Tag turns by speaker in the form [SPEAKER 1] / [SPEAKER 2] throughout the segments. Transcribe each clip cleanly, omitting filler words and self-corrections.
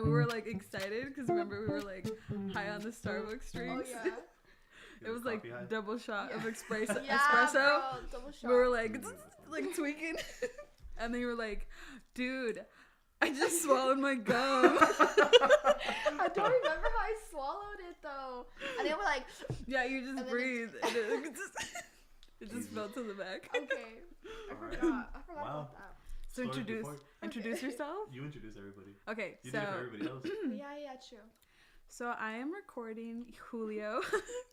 [SPEAKER 1] we were like excited because remember we were like high on the Starbucks drinks.
[SPEAKER 2] Oh, yeah.
[SPEAKER 1] It was like double shot of espresso.
[SPEAKER 2] Yeah,
[SPEAKER 1] espresso.
[SPEAKER 2] bro, double shot.
[SPEAKER 1] We were like tweaking, and then you were like, "Dude, I just swallowed my gum."
[SPEAKER 2] I don't remember how I swallowed it though. And they were like,
[SPEAKER 1] "Yeah, you just breathe." It just fell to the back.
[SPEAKER 2] Okay, I forgot about that.
[SPEAKER 1] So introduce yourself.
[SPEAKER 3] You introduce everybody.
[SPEAKER 1] Okay,
[SPEAKER 3] you
[SPEAKER 1] so
[SPEAKER 3] did it for everybody else.
[SPEAKER 2] Yeah, true.
[SPEAKER 1] So I am recording Julio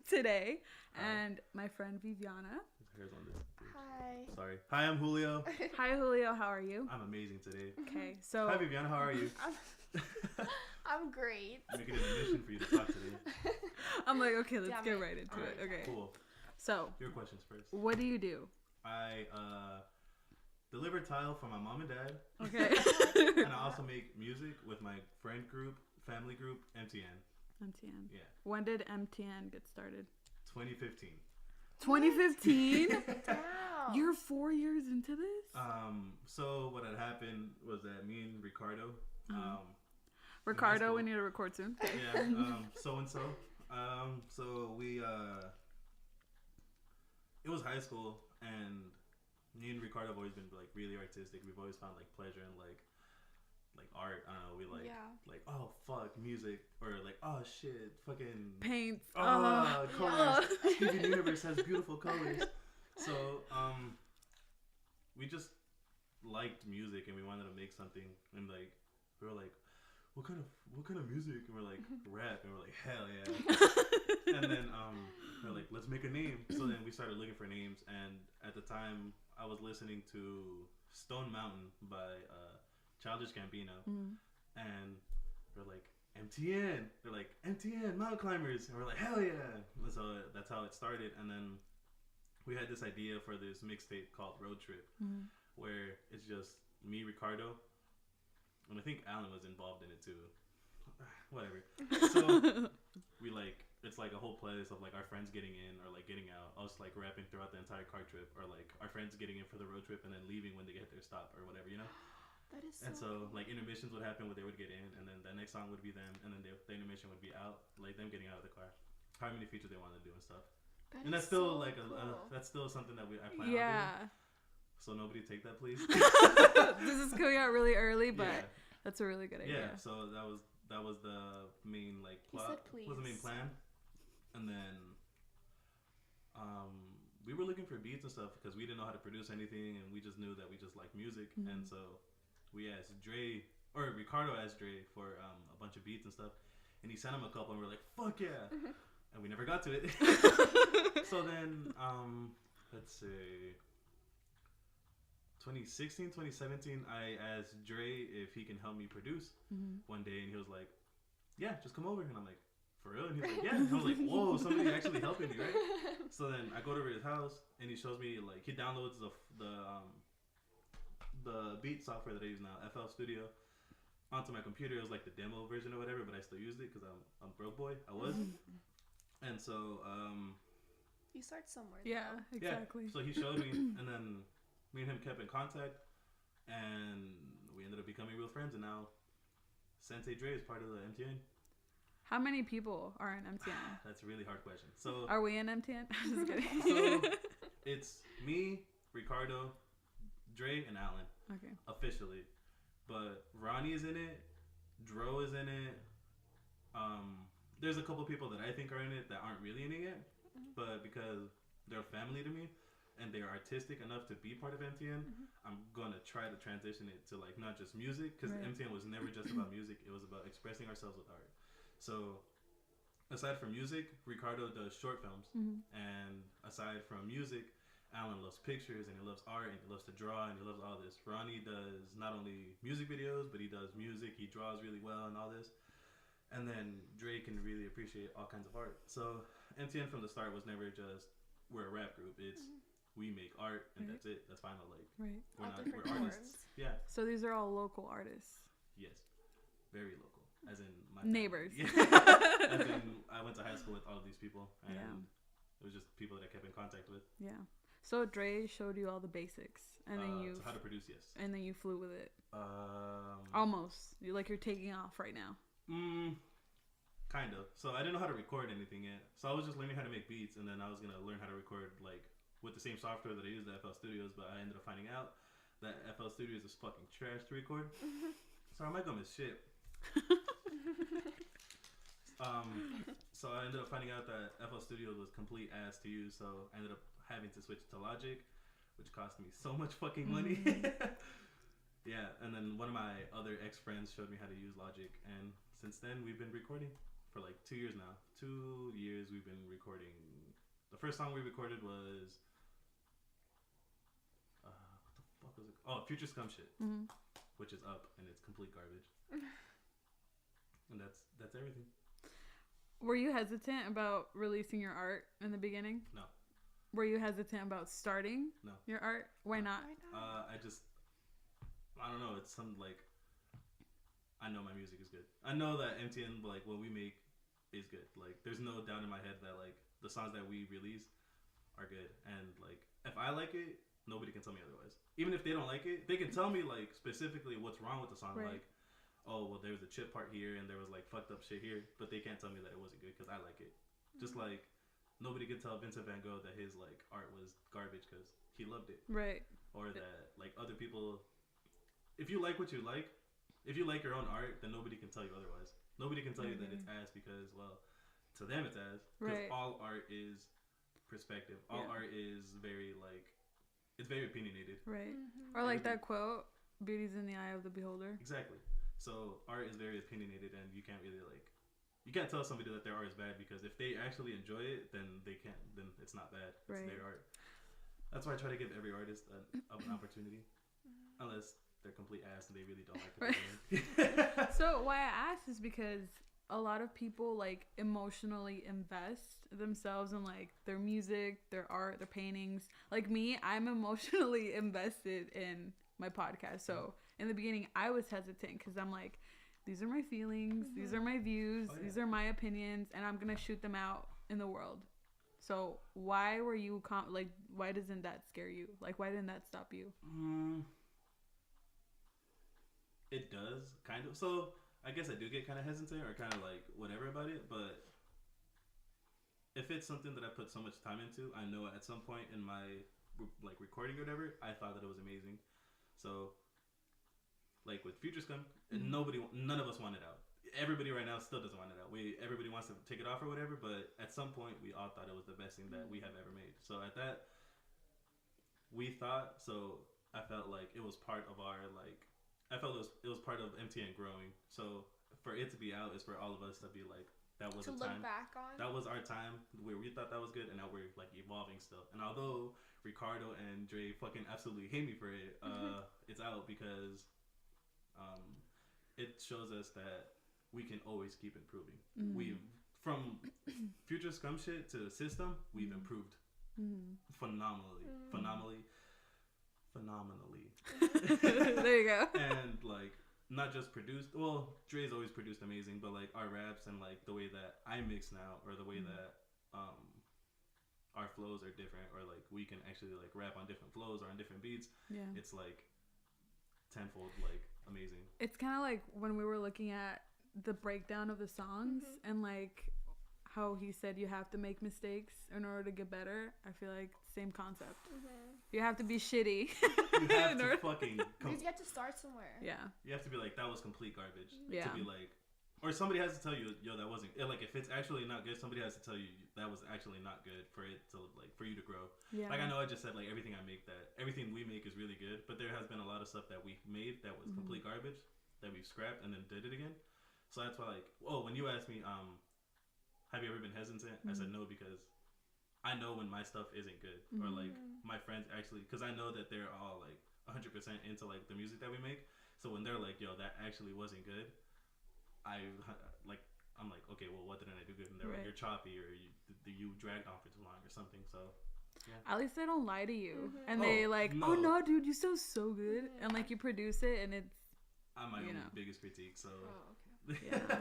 [SPEAKER 1] today, and my friend Viviana.
[SPEAKER 2] Hi.
[SPEAKER 3] Sorry. Hi, I'm Julio.
[SPEAKER 1] Hi, Julio. How are you?
[SPEAKER 3] I'm amazing today.
[SPEAKER 1] Okay, so.
[SPEAKER 3] Hi, Viviana. How are you?
[SPEAKER 2] I'm great.
[SPEAKER 3] Making it a mission for you to talk today.
[SPEAKER 1] I'm like, okay, let's get right into it. Okay.
[SPEAKER 3] Cool.
[SPEAKER 1] So.
[SPEAKER 3] Your questions first.
[SPEAKER 1] What do you do?
[SPEAKER 3] I deliver tile for my mom and dad.
[SPEAKER 1] Okay.
[SPEAKER 3] And I also make music with my friend group, family group, MTN.
[SPEAKER 1] MTN.
[SPEAKER 3] Yeah.
[SPEAKER 1] When did MTN get started?
[SPEAKER 3] 2015.
[SPEAKER 1] 2015?
[SPEAKER 2] Damn.
[SPEAKER 1] You're 4 years into this?
[SPEAKER 3] So what had happened was that me and Ricardo,
[SPEAKER 1] Ricardo, we need to record soon.
[SPEAKER 3] Yeah, so-and-so. So we, it was high school, and me and Ricardo have always been like really artistic. We've always found like pleasure in like art. I don't know. We like oh fuck music, or like oh shit fucking
[SPEAKER 1] paints.
[SPEAKER 3] Colors. Steven Universe has beautiful colors. So we just liked music, and we wanted to make something, and like we were like, what kind of music? And we're like, rap, and we're like, hell yeah. And then we're like, let's make a name. So then we started looking for names, and at the time I was listening to Stone Mountain by Childish Gambino, and we're like, MTN. They're like, MTN, Mountain Climbers. And we're like, hell yeah. And so that's how it started. And then we had this idea for this mixtape called Road Trip, where it's just me, Ricardo, and I think Alan was involved in it too. Whatever. So we like, it's like a whole playlist of like our friends getting in or like getting out, us like rapping throughout the entire car trip, or like our friends getting in for the road trip and then leaving when they get their stop or whatever, you know?
[SPEAKER 2] That is so
[SPEAKER 3] And so
[SPEAKER 2] cool.
[SPEAKER 3] like intermissions would happen where they would get in, and then the next song would be them, and then the intermission would be out, like them getting out of the car, how many features they wanted to do and stuff. And that's still so like cool. That's still something that I plan on doing. So nobody take that, please.
[SPEAKER 1] This is coming out really early, but that's a really good idea.
[SPEAKER 3] Yeah. So that was the main like plot. Was the main plan, and then we were looking for beats and stuff because we didn't know how to produce anything, and we just knew that we just like music, and so we asked Ricardo asked Dre for a bunch of beats and stuff, and he sent him a couple, and we're like, fuck yeah. And we never got to it. So then, let's say 2016, 2017, I asked Dre if he can help me produce one day, and he was like, yeah, just come over. And I'm like, for real? And he's like, yeah. And I was like, whoa, somebody actually helping me, right? So then I go to his house, and he shows me, like, he downloads the beat software that I use now, FL Studio, onto my computer. It was like the demo version or whatever, but I still used it because I'm broke boy. I was. And so
[SPEAKER 2] you start somewhere.
[SPEAKER 1] Yeah,
[SPEAKER 2] though.
[SPEAKER 1] exactly.
[SPEAKER 3] Yeah. So he showed me, and then me and him kept in contact, and we ended up becoming real friends. And now Sensei Dre is part of the MTN.
[SPEAKER 1] How many people are in MTN?
[SPEAKER 3] That's a really hard question. So
[SPEAKER 1] are we in MTN? I'm just kidding.
[SPEAKER 3] So it's me, Ricardo, Dre, and Alan.
[SPEAKER 1] Okay. Officially,
[SPEAKER 3] but Ronnie is in it. Dro is in it. There's a couple people that I think are in it that aren't really in it yet, but because they're family to me and they are artistic enough to be part of MTN, I'm gonna try to transition it to like not just music, because MTN was never just about music. It was about expressing ourselves with art. So aside from music, Ricardo does short films, and aside from music, Alan loves pictures, and he loves art, and he loves to draw, and he loves all this. Ronnie does not only music videos, but he does music. He draws really well and all this. And then Dre can really appreciate all kinds of art. So MTN from the start was never just, we're a rap group. It's we make art, and that's it. That's final. Like we're artists. Yeah.
[SPEAKER 1] So these are all local artists.
[SPEAKER 3] Yes, very local. As in my
[SPEAKER 1] neighbors.
[SPEAKER 3] Yeah. As in I went to high school with all of these people, and it was just people that I kept in contact with.
[SPEAKER 1] Yeah. So Dre showed you all the basics, and then
[SPEAKER 3] so how to produce, yes.
[SPEAKER 1] And then you flew with it. Almost. You're taking off right now.
[SPEAKER 3] Kind of. So I didn't know how to record anything yet. So I was just learning how to make beats, and then I was gonna learn how to record like with the same software that I use, the FL Studios. But I ended up finding out that FL Studios is fucking trash to record. Sorry, my gum is shit. So I ended up finding out that FL Studio was complete ass to use. So I ended up having to switch to Logic, which cost me so much fucking money. Yeah, and then one of my other ex-friends showed me how to use Logic, and since then we've been recording for like 2 years now. 2 years we've been recording. The first song we recorded was what the fuck was it? Oh, Future Scum Shit, which is up and it's complete garbage. And that's everything.
[SPEAKER 1] Were you hesitant about releasing your art in the beginning?
[SPEAKER 3] No.
[SPEAKER 1] Were you hesitant about starting your art? Why not?
[SPEAKER 3] I don't know. It's some like, I know my music is good. I know that MTN, like what we make is good. Like there's no doubt in my head that like the songs that we release are good. And like if I like it, nobody can tell me otherwise. Even if they don't like it, they can tell me like specifically what's wrong with the song.
[SPEAKER 1] Right.
[SPEAKER 3] Like, oh, well, there was a chip part here and there was like fucked up shit here. But they can't tell me that it wasn't good because I like it. Just like nobody could tell Vincent Van Gogh that his like art was garbage because he loved it.
[SPEAKER 1] Right.
[SPEAKER 3] Or that like other people, if you like what you like, if you like your own art, then nobody can tell you otherwise. Nobody can tell you that it's ass because, well, to them it's ass. Because all art is perspective. All art is very like, it's very opinionated.
[SPEAKER 1] Right. Or like that quote, "Beauty's in the eye of the beholder."
[SPEAKER 3] Exactly. So art is very opinionated, and you can't really like, you can't tell somebody that their art is bad because if they actually enjoy it, then they can't. Then it's not bad. It's their art. That's why I try to give every artist an opportunity, unless they're complete ass and they really don't like it.
[SPEAKER 1] So why I asked is because a lot of people like emotionally invest themselves in like their music, their art, their paintings. Like me, I'm emotionally invested in my podcast. So in the beginning, I was hesitant because I'm like, these are my feelings, these are my views, these are my opinions, and I'm gonna shoot them out in the world. So why were you like? Why doesn't that scare you? Like, why didn't that stop you?
[SPEAKER 3] It does, kind of. So I guess I do get kind of hesitant or kind of like whatever about it. But if it's something that I put so much time into, I know at some point in my like recording or whatever, I thought that it was amazing. So like with Future Scum, none of us want it out. Everybody right now still doesn't want it out. Everybody wants to take it off or whatever, but at some point we all thought it was the best thing that we have ever made. So at that, we thought, so I felt like it was part of our like, I felt it was part of MTN growing. So for it to be out is for all of us to be like, that was
[SPEAKER 2] to
[SPEAKER 3] a time.
[SPEAKER 2] look back on.
[SPEAKER 3] That was our time where we thought that was good, and now we're like evolving still. And although Ricardo and Dre fucking absolutely hate me for it, it's out because it shows us that we can always keep improving. We've from Future Scum Shit to System, we've improved phenomenally.
[SPEAKER 1] There you go.
[SPEAKER 3] And like not just produced, well, Dre's always produced amazing, but like our raps and like the way that I mix now, or the way that our flows are different, or like we can actually like rap on different flows or on different beats. Yeah, it's like tenfold like amazing.
[SPEAKER 1] It's kind of like when we were looking at the breakdown of the songs and like how he said you have to make mistakes in order to get better. I feel like same concept. You have to be shitty.
[SPEAKER 3] You have to fucking
[SPEAKER 2] because you have to start somewhere.
[SPEAKER 1] Yeah,
[SPEAKER 3] you have to be like, that was complete garbage.
[SPEAKER 1] Yeah,
[SPEAKER 3] to be like, or somebody has to tell you, yo, that wasn't like, if it's actually not good, somebody has to tell you that was actually not good for it to like, for you to grow. Yeah, like I know I just said like everything we make is really good, but there has been a lot of stuff that we've made that was complete garbage that we've scrapped and then did it again. So that's why, like, when you asked me, have you ever been hesitant? I said no, because I know when my stuff isn't good, or like my friends actually, because I know that they're all like 100% into like the music that we make. So when they're like, yo, that actually wasn't good, I'm like, okay, well, what didn't I do good? And they're like, you're choppy, or you dragged on for too long, or something. So yeah. At
[SPEAKER 1] least they don't lie to you, and they like, oh no, dude, you still so good, and like you produce it, and it's.
[SPEAKER 3] I'm my own biggest critique, so.
[SPEAKER 1] Okay. Yeah.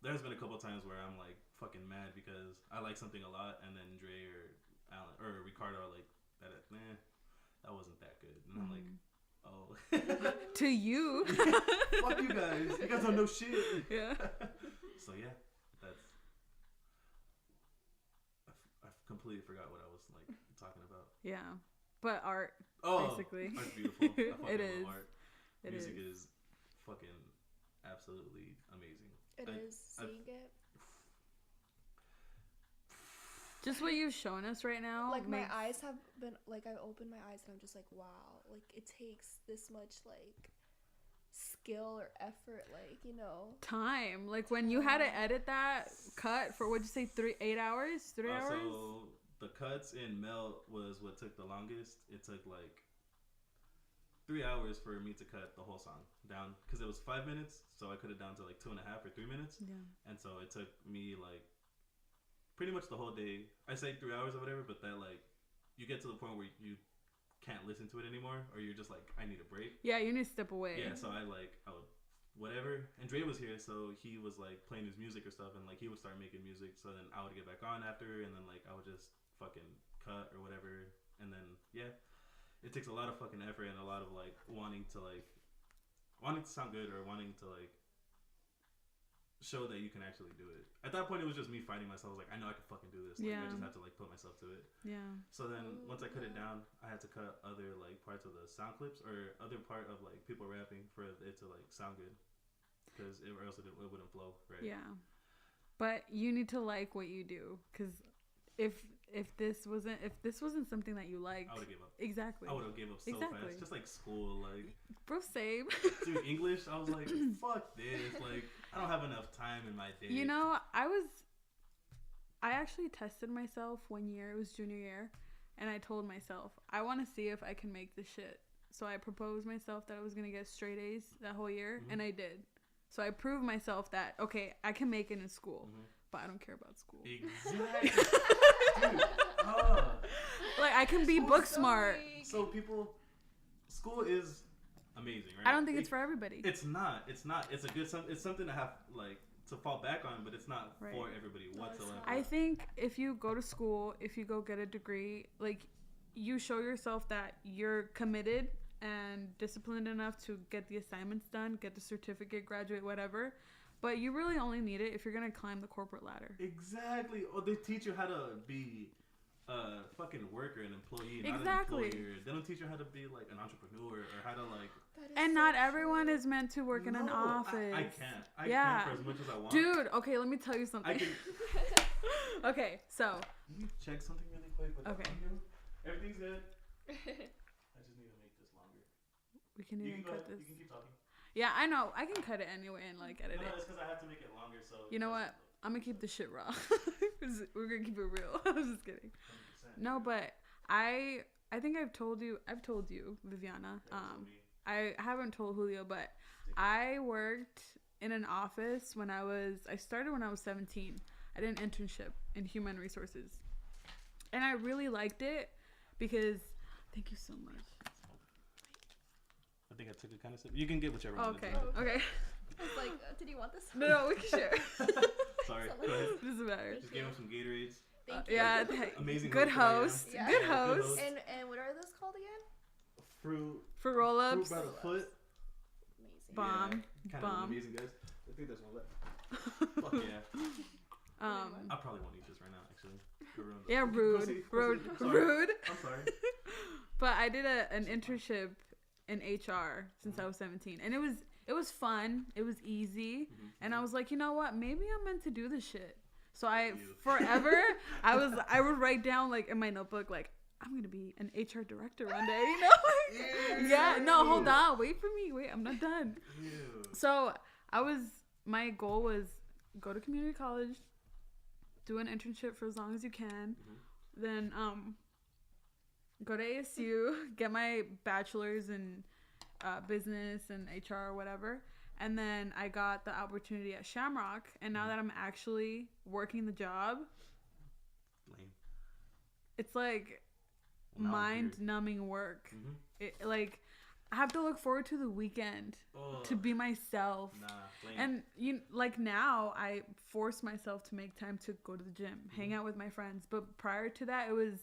[SPEAKER 3] There's been a couple times where I'm like fucking mad because I like something a lot, and then Dre or Alan or Ricardo are like, that wasn't that good. And I'm like, oh.
[SPEAKER 1] To you.
[SPEAKER 3] Fuck you guys. You guys don't know shit.
[SPEAKER 1] Yeah.
[SPEAKER 3] So yeah, that's. I completely forgot what I was like talking about.
[SPEAKER 1] Yeah, but art. Basically.
[SPEAKER 3] Art's beautiful. I fucking
[SPEAKER 1] It is.
[SPEAKER 3] love art.
[SPEAKER 1] It
[SPEAKER 3] Music
[SPEAKER 1] is.
[SPEAKER 3] is fucking absolutely amazing.
[SPEAKER 2] It is seeing it.
[SPEAKER 1] Just what you've shown us right now.
[SPEAKER 2] Like my eyes have been like I opened my eyes and I'm just like, wow, like it takes this much like skill or effort, like, you know,
[SPEAKER 1] time. Like when you had to edit that cut for what'd you say, 8 hours? 3 hours?
[SPEAKER 3] So the cuts in Melt was what took the longest. It took like 3 hours for me to cut the whole song down because it was 5 minutes, so I cut it down to like 2.5 or 3 minutes.
[SPEAKER 1] Yeah.
[SPEAKER 3] And so it took me like pretty much the whole day. I say 3 hours or whatever, but that like you get to the point where you can't listen to it anymore, or you're just like, I need a break.
[SPEAKER 1] Yeah, you need to step away.
[SPEAKER 3] Yeah, so I would whatever. And Dre was here, so he was like playing his music or stuff, and like he would start making music. So then I would get back on after, and then like I would just fucking cut or whatever. And then yeah, it takes a lot of fucking effort and a lot of like wanting to sound good or wanting to like show that you can actually do it. At that point, it was just me fighting myself. I was like, I know I can fucking do this. Like,
[SPEAKER 1] Yeah.
[SPEAKER 3] I just have to like put myself to it.
[SPEAKER 1] Yeah.
[SPEAKER 3] So then once I cut it down, I had to cut other like parts of the sound clips or other part of like people rapping for it to like sound good, because or else it wouldn't flow right.
[SPEAKER 1] Yeah. But you need to like what you do, because if this wasn't something that you liked,
[SPEAKER 3] I would have gave up.
[SPEAKER 1] Exactly.
[SPEAKER 3] I would have gave up so fast. Just like school, like
[SPEAKER 1] bro, same.
[SPEAKER 3] dude, English. I was like, fuck this. Like, I don't have enough time in my day.
[SPEAKER 1] You know, I actually tested myself one year. It was junior year, and I told myself I want to see if I can make this shit. So I proposed myself that I was gonna get straight A's that whole year, and I did. So I proved myself that okay, I can make it in school, but I don't care about school.
[SPEAKER 3] Exactly. Dude,
[SPEAKER 1] like I can be book smart.
[SPEAKER 3] So school is amazing, right?
[SPEAKER 1] I don't think it's for everybody.
[SPEAKER 3] It's not. It's a good it's something to have like to fall back on, but it's not
[SPEAKER 1] Right.
[SPEAKER 3] for everybody whatsoever.
[SPEAKER 1] I think if you go to school, if you go get a degree, like you show yourself that you're committed and disciplined enough to get the assignments done, get the certificate, graduate, whatever. But you really only need it if you're gonna climb the corporate ladder.
[SPEAKER 3] Exactly. Or they teach you how to be a fucking worker, an employee, not
[SPEAKER 1] Exactly.
[SPEAKER 3] an employer. They don't teach you how to be like an entrepreneur or how to like.
[SPEAKER 1] And not everyone is meant to work in an office.
[SPEAKER 3] I can't. I can't for as much as I want.
[SPEAKER 1] Dude, okay, let me tell you something. Okay, so.
[SPEAKER 3] Let me check something really quick.
[SPEAKER 1] Okay.
[SPEAKER 3] Everything's good. I just need to make this longer.
[SPEAKER 1] We can even cut this.
[SPEAKER 3] You can keep talking.
[SPEAKER 1] Yeah, I know. I can cut it anyway and like edit
[SPEAKER 3] No,
[SPEAKER 1] it.
[SPEAKER 3] it's because I have to make it longer. So.
[SPEAKER 1] You know what? I'm gonna keep the shit raw. We're gonna keep it real. I was just kidding.
[SPEAKER 3] 100%.
[SPEAKER 1] No, but I think I've told you, Viviana. I haven't told Julio, but I worked in an office I started when I was 17. I did an internship in human resources. And I really liked it because, thank you so much.
[SPEAKER 3] I think I took a kind of sip. You can get whichever one.
[SPEAKER 1] Okay. Okay.
[SPEAKER 2] I was like, did you want this?
[SPEAKER 1] No, we can share.
[SPEAKER 3] Sorry. Go ahead.
[SPEAKER 1] Doesn't matter.
[SPEAKER 3] Just gave him some Gatorades.
[SPEAKER 2] Thank you.
[SPEAKER 1] Yeah.
[SPEAKER 3] Amazing.
[SPEAKER 1] Good host.
[SPEAKER 2] Yeah.
[SPEAKER 1] Good
[SPEAKER 3] Yeah, good
[SPEAKER 1] host.
[SPEAKER 3] host.
[SPEAKER 2] And what are those called again?
[SPEAKER 3] Fruit.
[SPEAKER 1] For roll-ups.
[SPEAKER 3] Fruit by the foot.
[SPEAKER 2] Amazing.
[SPEAKER 1] Bomb.
[SPEAKER 3] Yeah, kind
[SPEAKER 1] Bomb.
[SPEAKER 3] of amazing, guys. I think that's one left. Fuck yeah. I probably won't eat this right now, actually.
[SPEAKER 1] Yeah, rude. Rude.
[SPEAKER 3] I'm sorry.
[SPEAKER 1] But I did an internship in HR since I was 17, and it was fun. It was easy, and I was like, you know what? Maybe I'm meant to do this shit. So I would write down like in my notebook like I'm gonna be an HR director one day. You know? Yeah. No, hold on. Wait for me. Wait, I'm not done.
[SPEAKER 3] Ew.
[SPEAKER 1] So my goal was go to community college, do an internship for as long as you can, then go to ASU, get my bachelor's in business and HR or whatever, and then I got the opportunity at Shamrock, and now that I'm actually working the job,
[SPEAKER 3] Lame.
[SPEAKER 1] it's like
[SPEAKER 3] Well, now I'm
[SPEAKER 1] mind-numbing work. It, like I have to look forward to the weekend to be myself.
[SPEAKER 3] Nah, lame.
[SPEAKER 1] And like now I force myself to make time to go to the gym, hang out with my friends. But prior to that, it was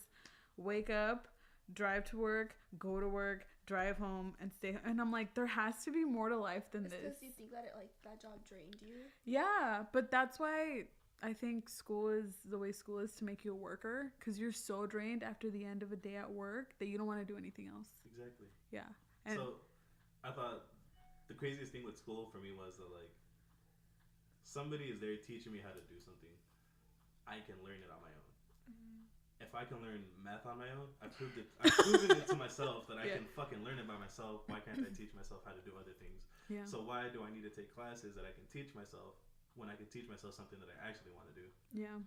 [SPEAKER 1] wake up, drive to work, go to work, drive home, and stay home. And I'm like, there has to be more to life than
[SPEAKER 2] It's
[SPEAKER 1] this.
[SPEAKER 2] because you think that that job drained you.
[SPEAKER 1] Yeah, but that's why I think school is the way school is to make you a worker, because you're so drained after the end of a day at work that you don't want to do anything else.
[SPEAKER 3] Exactly.
[SPEAKER 1] Yeah. And
[SPEAKER 3] so I thought the craziest thing with school for me was that, like, somebody is there teaching me how to do something. I can learn it on my own.
[SPEAKER 2] Mm-hmm.
[SPEAKER 3] If I can learn math on my own, I've proven it to myself that I can fucking learn it by myself. Why can't I teach myself how to do other things?
[SPEAKER 1] Yeah.
[SPEAKER 3] So why do I need to take classes that I can teach myself when I can teach myself something that I actually want to do?
[SPEAKER 1] Yeah.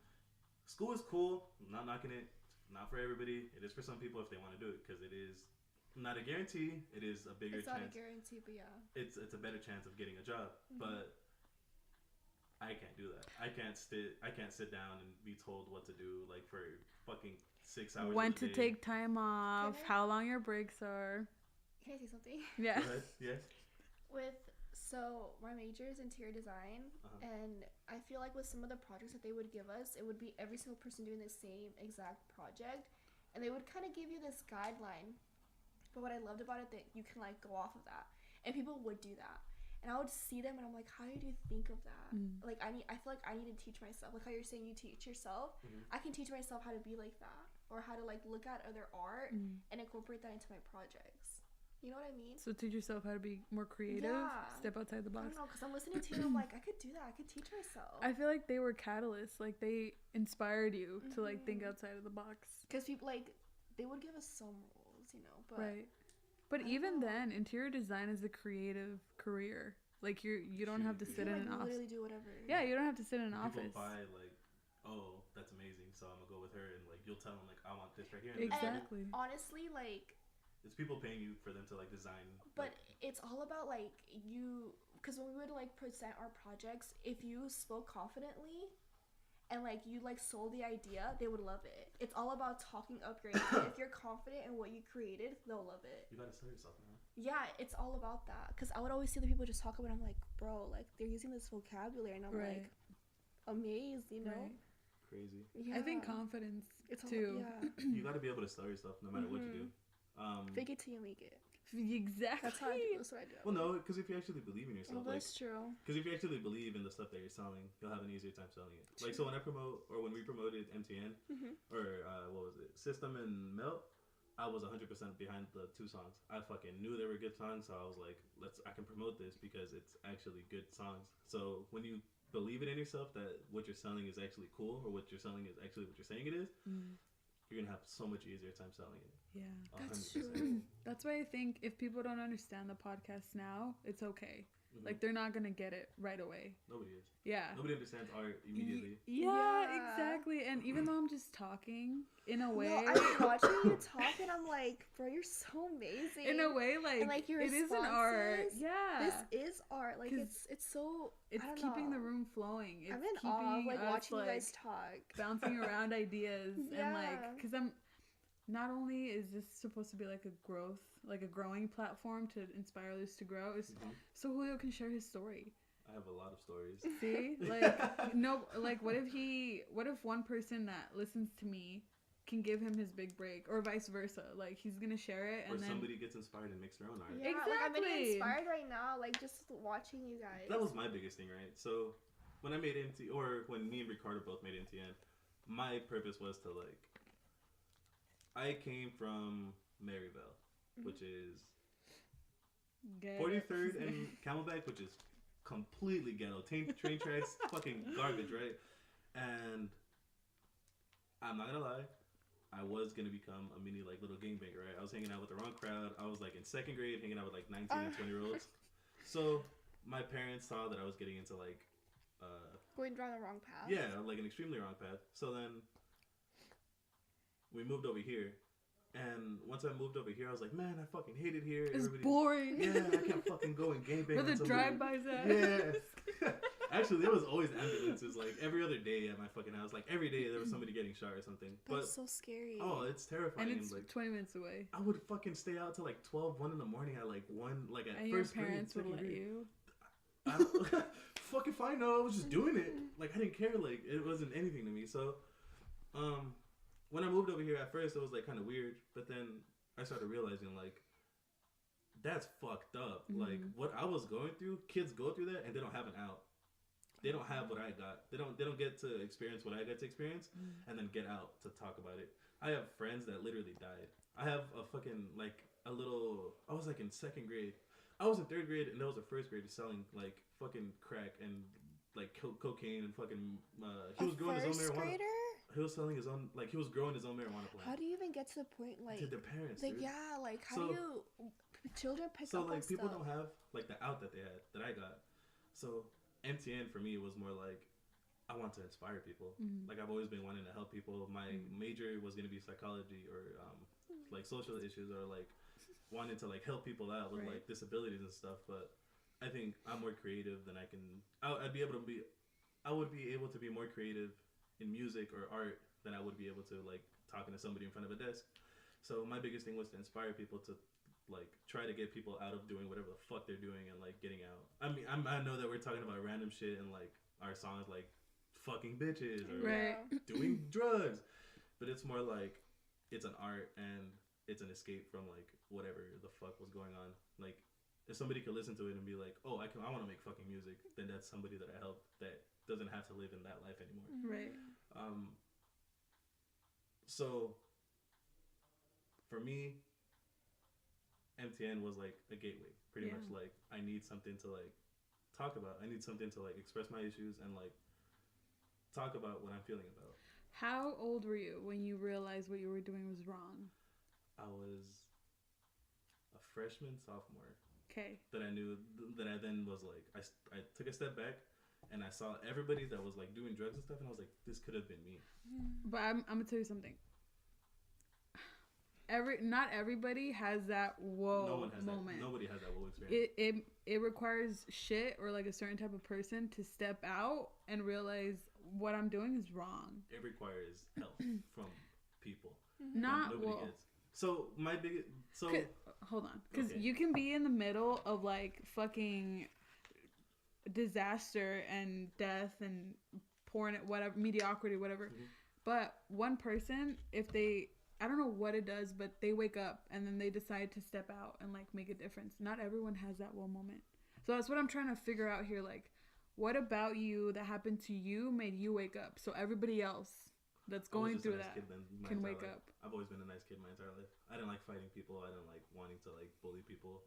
[SPEAKER 3] School is cool. I'm not knocking it. Not for everybody. It is for some people if they want to do it, because it is not a guarantee. It is a bigger chance.
[SPEAKER 2] It's not a guarantee, but yeah.
[SPEAKER 3] It's a better chance of getting a job.
[SPEAKER 2] Mm-hmm.
[SPEAKER 3] But I can't do that. I can't sit down and be told what to do, like, for fucking 6 hours.
[SPEAKER 1] When to take time off, how long your breaks are.
[SPEAKER 2] Can I say something?
[SPEAKER 1] Yeah.
[SPEAKER 3] Go ahead. Yes.
[SPEAKER 2] So my major is interior design, and I feel like with some of the projects that they would give us, it would be every single person doing the same exact project, and they would kind of give you this guideline. But what I loved about it, that you can, like, go off of that, and people would do that. And I would see them, and I'm like, how did you think of that? Like, I feel like I need to teach myself. Like how you're saying you teach yourself. I can teach myself how to be like that, or how to, like, look at other art and incorporate that into my projects. You know what I mean?
[SPEAKER 1] So teach yourself how to be more creative, step outside the box.
[SPEAKER 2] I don't know, because I'm listening to you, I'm like, I could do that. I could teach myself.
[SPEAKER 1] I feel like they were catalysts. Like, they inspired you to, like, think outside of the box.
[SPEAKER 2] Because people, like, they would give us some rules, you know, but...
[SPEAKER 1] Right. But even then, interior design is a creative career. Like, you don't have to sit in an office.
[SPEAKER 2] Literally do whatever.
[SPEAKER 1] Yeah, you don't have to sit in an office.
[SPEAKER 3] People buy, like, oh, that's amazing, so I'm gonna go with her, and, like, you'll tell them, like, I want this right here.
[SPEAKER 1] Exactly.
[SPEAKER 2] And honestly, like...
[SPEAKER 3] It's people paying you for them to, like, design.
[SPEAKER 2] But
[SPEAKER 3] like,
[SPEAKER 2] it's all about, like, you... Because when we would, like, present our projects, if you spoke confidently and, like, you, like, sold the idea, they would love it. It's all about talking up your idea. If you're confident in what you created, they'll love it.
[SPEAKER 3] You gotta sell yourself now.
[SPEAKER 2] Yeah, it's all about that. Because I would always see the people just talk about it. I'm like, bro, like, they're using this vocabulary. And I'm like, amazed, you know?
[SPEAKER 3] Right. Crazy.
[SPEAKER 1] I
[SPEAKER 2] Yeah.
[SPEAKER 1] think confidence,
[SPEAKER 2] it's
[SPEAKER 1] too.
[SPEAKER 3] You gotta be able to sell yourself no matter what you do.
[SPEAKER 2] Fake it till you make it.
[SPEAKER 1] Exactly.
[SPEAKER 2] That's how I do. That's what I do.
[SPEAKER 3] Well, no, because if you actually believe in yourself,
[SPEAKER 2] well, that's true.
[SPEAKER 3] Because if you actually believe in the stuff that you're selling, you'll have an easier time selling it. Like, so when we promoted MTN, or what was it, System and Melt, I was 100% behind the 2 songs. I fucking knew they were good songs, so I was like, I can promote this because it's actually good songs. So when you believe it in yourself that what you're selling is actually cool, or what you're selling is actually what you're saying it is, you're gonna have so much easier time selling it.
[SPEAKER 1] Yeah,
[SPEAKER 3] 100%.
[SPEAKER 2] That's true.
[SPEAKER 1] That's why I think if people don't understand the podcast now, it's okay. Like, they're not gonna get it right away.
[SPEAKER 3] Nobody is.
[SPEAKER 1] Yeah.
[SPEAKER 3] Nobody understands art immediately.
[SPEAKER 1] Yeah, exactly. And even though I'm just talking, in a way,
[SPEAKER 2] No, I'm watching you talk, and I'm like, bro, you're so amazing.
[SPEAKER 1] in a way, like,
[SPEAKER 2] and, like, your
[SPEAKER 1] it is an art.
[SPEAKER 2] responses,
[SPEAKER 1] Yeah.
[SPEAKER 2] This is art. Like, it's so.
[SPEAKER 1] It's
[SPEAKER 2] I don't
[SPEAKER 1] keeping
[SPEAKER 2] know.
[SPEAKER 1] the room flowing. It's
[SPEAKER 2] I'm in
[SPEAKER 1] keeping
[SPEAKER 2] awe of, like,
[SPEAKER 1] us,
[SPEAKER 2] watching
[SPEAKER 1] like,
[SPEAKER 2] you guys talk.
[SPEAKER 1] bouncing around ideas and, like,
[SPEAKER 2] Yeah.
[SPEAKER 1] because I'm. Not only is this supposed to be like a growing platform to inspire others to grow, so Julio can share his story.
[SPEAKER 3] I have a lot of stories.
[SPEAKER 1] See, like, no, like, what if one person that listens to me can give him his big break, or vice versa? Like, he's gonna share it, and
[SPEAKER 3] or
[SPEAKER 1] then
[SPEAKER 3] somebody gets inspired and makes their own art.
[SPEAKER 2] Yeah,
[SPEAKER 1] Exactly.
[SPEAKER 2] Like, I'm getting inspired right now, like, just watching you guys.
[SPEAKER 3] That was my biggest thing, right? So when I made when me and Ricardo both made MTN, my purpose was to, like, I came from Maryville, which is 43rd and Camelback, which is completely ghetto. Train tracks, fucking garbage, right? And I'm not gonna lie, I was gonna become a mini, like, little gangbanger, right? I was hanging out with the wrong crowd. I was, like, in 2nd grade, hanging out with, like, 19 and 20-year-olds. So my parents saw that I was getting into, like,
[SPEAKER 2] going down the wrong path.
[SPEAKER 3] yeah, like, an extremely wrong path. So then we moved over here, and once I moved over here, I was like, man, I fucking hate it here.
[SPEAKER 1] It's boring.
[SPEAKER 3] Yeah, I can't fucking go and gangbang.
[SPEAKER 1] Where the drive-bys at.
[SPEAKER 3] Yeah. Actually, there was always ambulances, like, every other day at my fucking house. Like, every day there was somebody getting shot or something.
[SPEAKER 2] That's so scary.
[SPEAKER 3] Oh, it's terrifying.
[SPEAKER 1] And it's,
[SPEAKER 3] like,
[SPEAKER 1] 20 minutes away.
[SPEAKER 3] I would fucking stay out till, like, 12, 1 in the morning at, like, 1, like, at
[SPEAKER 1] And
[SPEAKER 3] first
[SPEAKER 1] your parents
[SPEAKER 3] grade,
[SPEAKER 1] would let
[SPEAKER 3] grade.
[SPEAKER 1] you.
[SPEAKER 3] I don't, fucking fine, no, I was just doing it. Like, I didn't care. Like, it wasn't anything to me. So, when I moved over here, at first it was like kind of weird, but then I started realizing like that's fucked up. Like what I was going through, kids go through that and they don't have an out. They don't have what I got. They don't get to experience what I got to experience and then get out to talk about it. I have friends that literally died. I have a fucking like a little. I was like in second grade. I was in third grade and there was a first grader selling like fucking crack and like cocaine and fucking. He was growing his own marijuana. Grader? He was selling his own, like he was growing his own marijuana plant.
[SPEAKER 2] How do you even get to the point like
[SPEAKER 3] to their parents?
[SPEAKER 2] Like
[SPEAKER 3] dude.
[SPEAKER 2] yeah, like how do you children pick up on stuff? So like
[SPEAKER 3] people don't have like the out that they had that I got. So MTN for me was more like I want to inspire people. Like I've always been wanting to help people. My major was gonna be psychology or like social issues or like wanting to like help people out with like disabilities and stuff. But I think I'm more creative than I can. I would be able to be more creative in music or art than I would be able to like talking to somebody in front of a desk. So my biggest thing was to inspire people to like try to get people out of doing whatever the fuck they're doing and like getting out. I mean, I know that we're talking about random shit and like our songs like fucking bitches or doing drugs, but it's more like it's an art and it's an escape from like whatever the fuck was going on. Like if somebody could listen to it and be like, oh, I want to make fucking music, then that's somebody that I helped that doesn't have to live in that life anymore.
[SPEAKER 1] Right.
[SPEAKER 3] So for me, MTN was like a gateway, pretty much. Like I need something to like talk about. I need something to like express my issues and like talk about what I'm feeling about.
[SPEAKER 1] How old were you when you realized what you were doing was wrong?
[SPEAKER 3] I was a freshman, sophomore.
[SPEAKER 1] Okay.
[SPEAKER 3] That I knew that I then was like I took a step back and I saw everybody that was like doing drugs and stuff and I was like, this could have been me.
[SPEAKER 1] But I'm gonna tell you something. Not everybody has that whoa moment.
[SPEAKER 3] Nobody has that whoa experience.
[SPEAKER 1] It requires shit or like a certain type of person to step out and realize what I'm doing is wrong.
[SPEAKER 3] It requires help from people.
[SPEAKER 1] Not
[SPEAKER 3] nobody gets. So my biggest
[SPEAKER 1] hold on, because you can be in the middle of like fucking disaster and death and porn, whatever, mediocrity, whatever. But one person, if they, I don't know what it does, but they wake up and then they decide to step out and like make a difference. Not everyone has that one moment. So that's what I'm trying to figure out here. Like, what about you that happened to you made you wake up? So everybody else that's going through that can wake up.
[SPEAKER 3] I've always been a nice kid my entire life. I didn't like fighting people. I didn't like wanting to like bully people.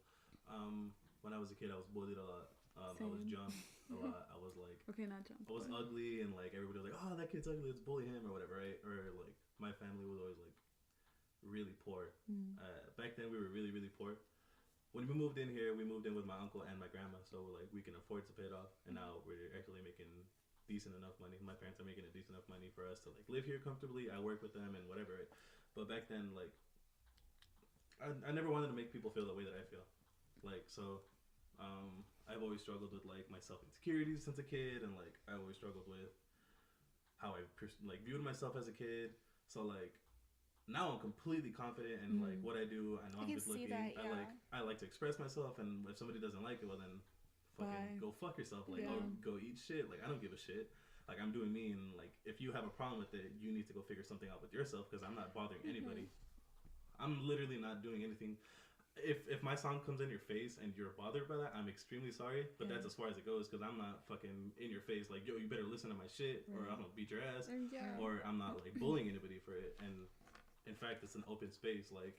[SPEAKER 3] When I was a kid, I was bullied a lot. I was jumped a lot. I was like,
[SPEAKER 1] not jumped.
[SPEAKER 3] I was ugly, and like everybody was like, "Oh, that kid's ugly. Let's bully him or whatever." Right? Or like my family was always like really poor. Back then, we were really, really poor. When we moved in here, we moved in with my uncle and my grandma, so like we can afford to pay it off. And now we're actually making decent enough money. My parents are making a decent enough money for us to like live here comfortably. I work with them and whatever. Right? But back then, like, I never wanted to make people feel the way that I feel. Like so. I've always struggled with like my self insecurities since a kid, and like I always struggled with how I like viewed myself as a kid. So like now I'm completely confident in like what I do. I know I'm good looking. I like to express myself, and if somebody doesn't like it, well then fucking go fuck yourself. Like go eat shit. Like I don't give a shit. Like I'm doing me, and like if you have a problem with it, you need to go figure something out with yourself, because I'm not bothering anybody. I'm literally not doing anything. If my song comes in your face and you're bothered by that, I'm extremely sorry, but that's as far as it goes, because I'm not fucking in your face like, yo, you better listen to my shit, or I'm gonna beat your ass, or I'm not like bullying anybody for it. And in fact, it's an open space. Like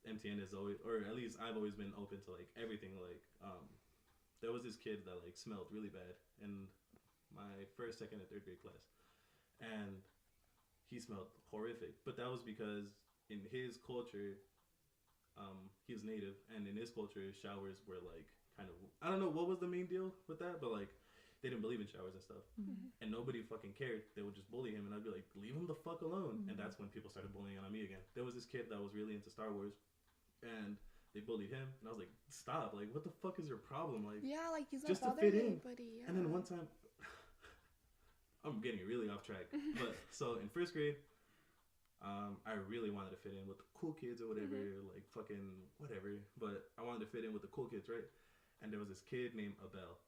[SPEAKER 3] MTN is always, or at least I've always been open to like everything. Like there was this kid that like smelled really bad in my first, second, and third grade class, and he smelled horrific. But that was because in his culture, he was native, and in his culture, showers were like kind of, I don't know what was the main deal with that, but like they didn't believe in showers and stuff, and nobody fucking cared. They would just bully him, and I'd be like, leave him the fuck alone. And that's when people started bullying on me again. There was this kid that was really into Star Wars, and they bullied him, and I was like, stop, like what the fuck is your problem? Like,
[SPEAKER 2] like he's not
[SPEAKER 3] just to fit in.
[SPEAKER 2] Anybody,
[SPEAKER 3] And then one time, I'm getting really off track, but so in first grade, I really wanted to fit in with the cool kids or whatever, like fucking whatever. But I wanted to fit in with the cool kids, right? And there was this kid named Abel,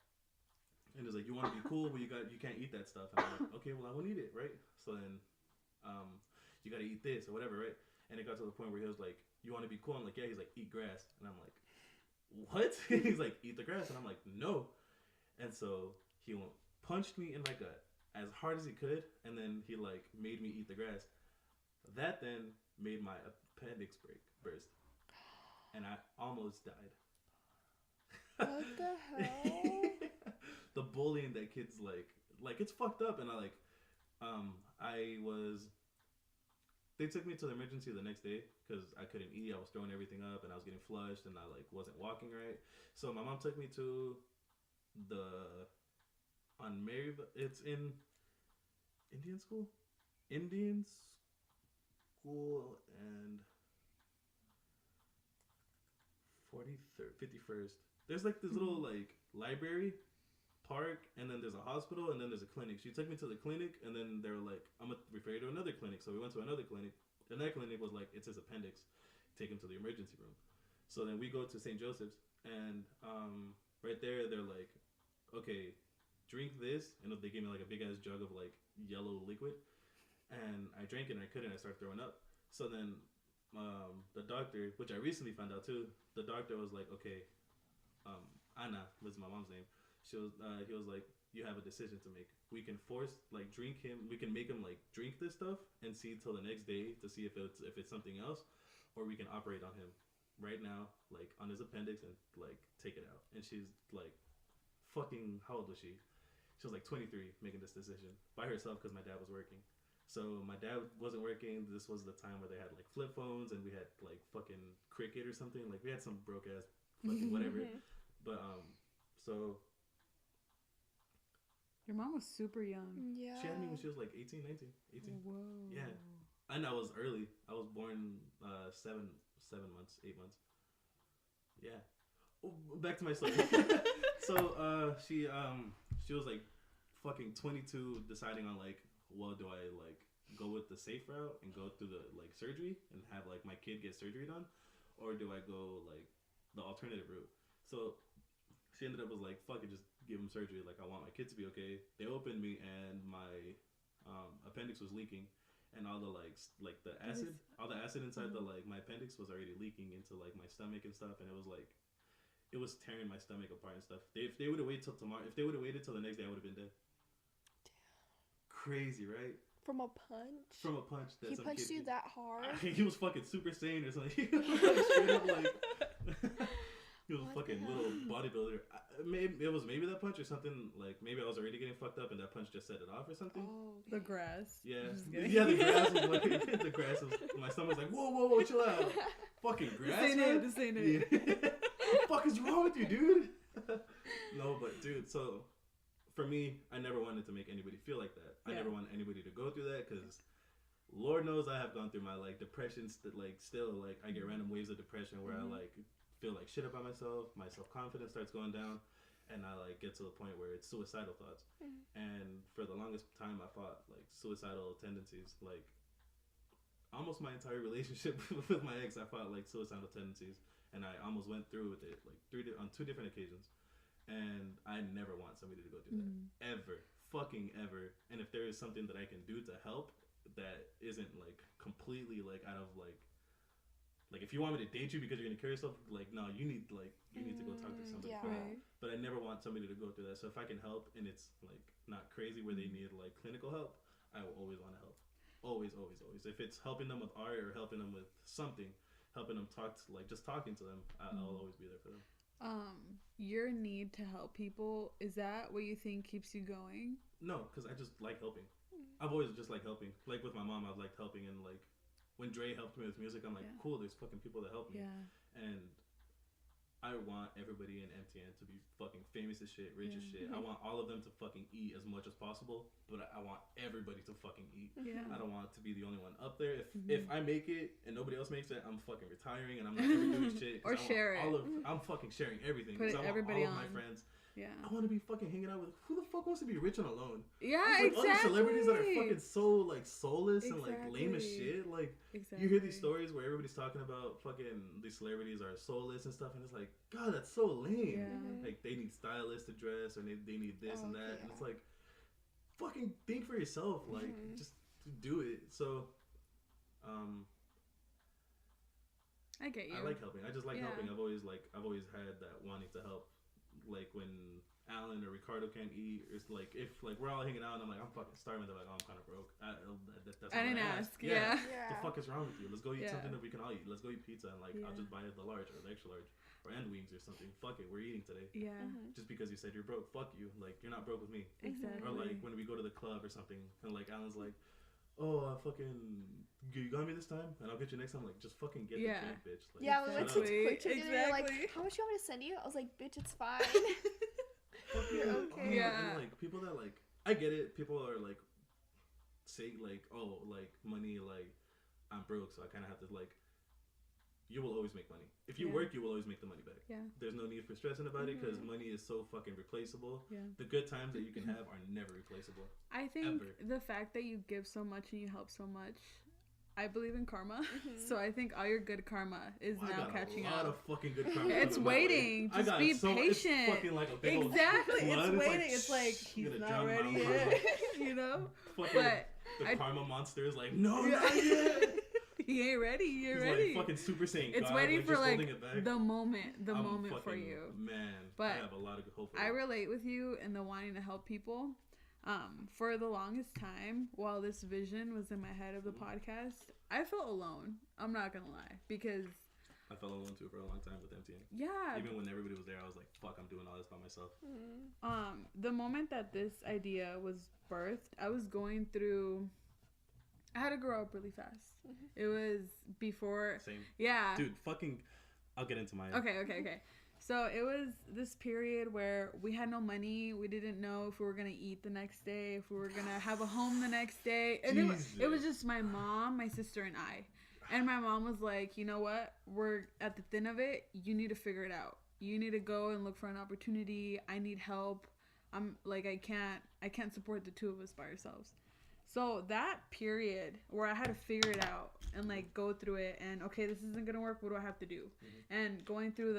[SPEAKER 3] and it was like, you want to be cool, but you can't eat that stuff. And I'm like, okay, well I won't eat it, right? So then, you gotta eat this or whatever, right? And it got to the point where he was like, you want to be cool? I'm like, yeah. He's like, eat grass. And I'm like, what? He's like, eat the grass. And I'm like, no. And so he punched me in my gut as hard as he could. And then he like made me eat the grass. That then made my appendix burst. And I almost died.
[SPEAKER 2] What the hell?
[SPEAKER 3] The bullying that kids like it's fucked up. And they took me to the emergency the next day because I couldn't eat. I was throwing everything up and I was getting flushed and I like wasn't walking right. So my mom took me to on Maryville. It's in Indian school and 43rd, 51st. There's like this little like library park, and then there's a hospital, and then there's a clinic. She took me to the clinic, and then they were like, I'm gonna refer you to another clinic. So we went to another clinic, and that clinic was like, it's his appendix. Take him to the emergency room. So then we go to St. Joseph's, and right there they're like, okay, drink this, and they gave me like a big ass jug of like yellow liquid, and I drank it, and I couldn't. I started throwing up. So then the doctor, which I recently found out too, the doctor was like, okay, Anna was my mom's name. He was like, you have a decision to make. We can we can make him like drink this stuff and see till the next day to see if it's something else, or we can operate on him right now, like on his appendix, and like take it out. And she's like, fucking, how old was she? She was like 23 making this decision by herself because my dad was working. So my dad wasn't working. This was the time where they had like flip phones and we had like fucking Cricket or something. Like we had some broke ass fucking whatever. But so
[SPEAKER 1] your mom was super young.
[SPEAKER 2] Yeah.
[SPEAKER 3] She had me when she was like 18, 19, 18.
[SPEAKER 1] Whoa.
[SPEAKER 3] Yeah. And I was early. I was born 7 months, 8 months. Yeah. Oh, back to my story. So she was like fucking 22, deciding on like, well, do I like go with the safe route and go through the like surgery and have like my kid get surgery done, or do I go like the alternative route? So she ended up was like, fuck it, just give him surgery. Like I want my kid to be okay. They opened me and my appendix was leaking, and all the the acid, all the acid inside the like my appendix was already leaking into like my stomach and stuff, and it was like, it was tearing my stomach apart and stuff. If they would have waited till tomorrow, if they would have waited till the next day, I would have been dead. Crazy, right?
[SPEAKER 2] From a punch?
[SPEAKER 3] From a punch.
[SPEAKER 2] He punched you that hard?
[SPEAKER 3] He was fucking Super Saiyan or something. He was like straight up like... he was a fucking little bodybuilder. It was maybe that punch or something. Like maybe I was already getting fucked up and that punch just set it off or something.
[SPEAKER 2] Oh, okay.
[SPEAKER 1] The grass.
[SPEAKER 3] Yeah. Yeah, the grass was like... the grass was... My stomach was like, whoa, chill out. Fucking grass,
[SPEAKER 1] This ain't it.
[SPEAKER 3] Yeah. What the fuck is wrong with you, dude? No, but dude, so... For me, I never wanted to make anybody feel like that. I never wanted anybody to go through that because Lord knows I have gone through my like depressions that like still like I get random waves of depression where I like feel like shit about myself. My self-confidence starts going down and I like get to the point where it's suicidal thoughts. And for the longest time I fought like suicidal tendencies. Like almost my entire relationship with my ex, I fought like suicidal tendencies and I almost went through with it like on 2 different occasions. And I never want somebody to go through that. Ever. Fucking ever. And if there is something that I can do to help that isn't, like, completely, like, out of, like, if you want me to date you because you're going to kill yourself, like, no, you need to go talk to somebody.
[SPEAKER 2] Yeah.
[SPEAKER 1] Right.
[SPEAKER 3] But I never want somebody to go through that. So if I can help and it's, like, not crazy where they need, like, clinical help, I will always want to help. Always, always, always. If it's helping them with art or helping them with something, helping them talk to, like, just talking to them, I'll always be there for them.
[SPEAKER 1] Your need to help people, is that what you think keeps you going?
[SPEAKER 3] No, because I just like helping. I've always just liked helping. Like with my mom, I've liked helping, and like when Dre helped me with music, I'm like, cool, there's fucking people that help me.
[SPEAKER 1] Yeah.
[SPEAKER 3] And I want everybody in MTN to be fucking famous as shit, rich as shit. I want all of them to fucking eat as much as possible, but I want everybody to fucking eat.
[SPEAKER 1] Yeah.
[SPEAKER 3] I don't want to be the only one up there. If I make it and nobody else makes it, I'm fucking retiring and I'm not ever doing shit.
[SPEAKER 1] Or share it.
[SPEAKER 3] I'm fucking sharing everything.
[SPEAKER 1] Put
[SPEAKER 3] I want
[SPEAKER 1] everybody
[SPEAKER 3] all of
[SPEAKER 1] on.
[SPEAKER 3] my friends.
[SPEAKER 1] Yeah.
[SPEAKER 3] I want to be fucking hanging out with who the fuck wants to be rich and alone?
[SPEAKER 1] Yeah,
[SPEAKER 3] like,
[SPEAKER 1] exactly.
[SPEAKER 3] All these celebrities that are fucking so like soulless and like lame as shit. Like you hear these stories where everybody's talking about fucking these celebrities are soulless and stuff, and it's like, God, that's so lame.
[SPEAKER 1] Yeah.
[SPEAKER 3] Like they need stylists to dress, or they need this and that, and it's like, fucking think for yourself. Like just do it. So
[SPEAKER 1] I get you.
[SPEAKER 3] I like helping. I just like helping. I've always had that wanting to help. Like when Alan or Ricardo can't eat, it's like if like we're all hanging out and I'm like I'm fucking starving. They're like, oh, I'm kind of broke. That's
[SPEAKER 1] I didn't ask. Yeah.
[SPEAKER 3] The fuck is wrong with you? Let's go eat something that we can all eat. Let's go eat pizza and like I'll just buy the large or the extra large or end wings or something. Fuck it, we're eating today. Yeah. Just because you said you're broke, fuck you. Like you're not broke with me.
[SPEAKER 1] Exactly.
[SPEAKER 3] Or like when we go to the club or something and like Alan's like, oh, you got me this time, and I'll get you next time. Like, just fucking get the drink, bitch. Like,
[SPEAKER 2] yeah, we went to quick trip and they're like, how much do you want me to send you? I was like, bitch, it's fine. You're okay.
[SPEAKER 3] And like people that like, I get it. People are like, say like, oh, like money, like I'm broke, so I kind of have to like. You will always make money. If you work, you will always make the money back. Yeah. There's no need for stressing about it because money is so fucking replaceable. Yeah. The good times that you can have are never replaceable.
[SPEAKER 1] I think the fact that you give so much and you help so much, I believe in karma. So I think all your good karma is now catching up.
[SPEAKER 3] A lot of fucking good karma.
[SPEAKER 1] It's waiting. Just be patient.
[SPEAKER 3] It's fucking like a big
[SPEAKER 1] exactly. It's waiting. It's like he's not ready yet. You know?
[SPEAKER 3] But the karma monster is like, no, not yet.
[SPEAKER 1] He ain't ready. You're
[SPEAKER 3] He's
[SPEAKER 1] ready.
[SPEAKER 3] Like fucking Super Saiyan.
[SPEAKER 1] It's
[SPEAKER 3] God,
[SPEAKER 1] waiting
[SPEAKER 3] like,
[SPEAKER 1] for like the moment for you.
[SPEAKER 3] Man,
[SPEAKER 1] but
[SPEAKER 3] I have a lot of hope.
[SPEAKER 1] I relate with you in the wanting to help people. For the longest time, while this vision was in my head of the podcast, I felt alone. I'm not gonna lie, because
[SPEAKER 3] I felt alone too for a long time with MTN.
[SPEAKER 1] Yeah.
[SPEAKER 3] Even when everybody was there, I was like, "Fuck, I'm doing all this by myself."
[SPEAKER 1] The moment that this idea was birthed, I was going through. I had to grow up really fast. It was before.
[SPEAKER 3] Same.
[SPEAKER 1] Yeah.
[SPEAKER 3] Dude, fucking. I'll get into mine.
[SPEAKER 1] Okay. So it was this period where we had no money. We didn't know if we were going to eat the next day, if we were going to have a home the next day. And it was just my mom, my sister, and I. And my mom was like, you know what? We're at the thin of it. You need to figure it out. You need to go and look for an opportunity. I need help. I'm like, I can't support the two of us by ourselves. So that period where I had to figure it out and like go through it and okay, this isn't going to work. What do I have to do? And going through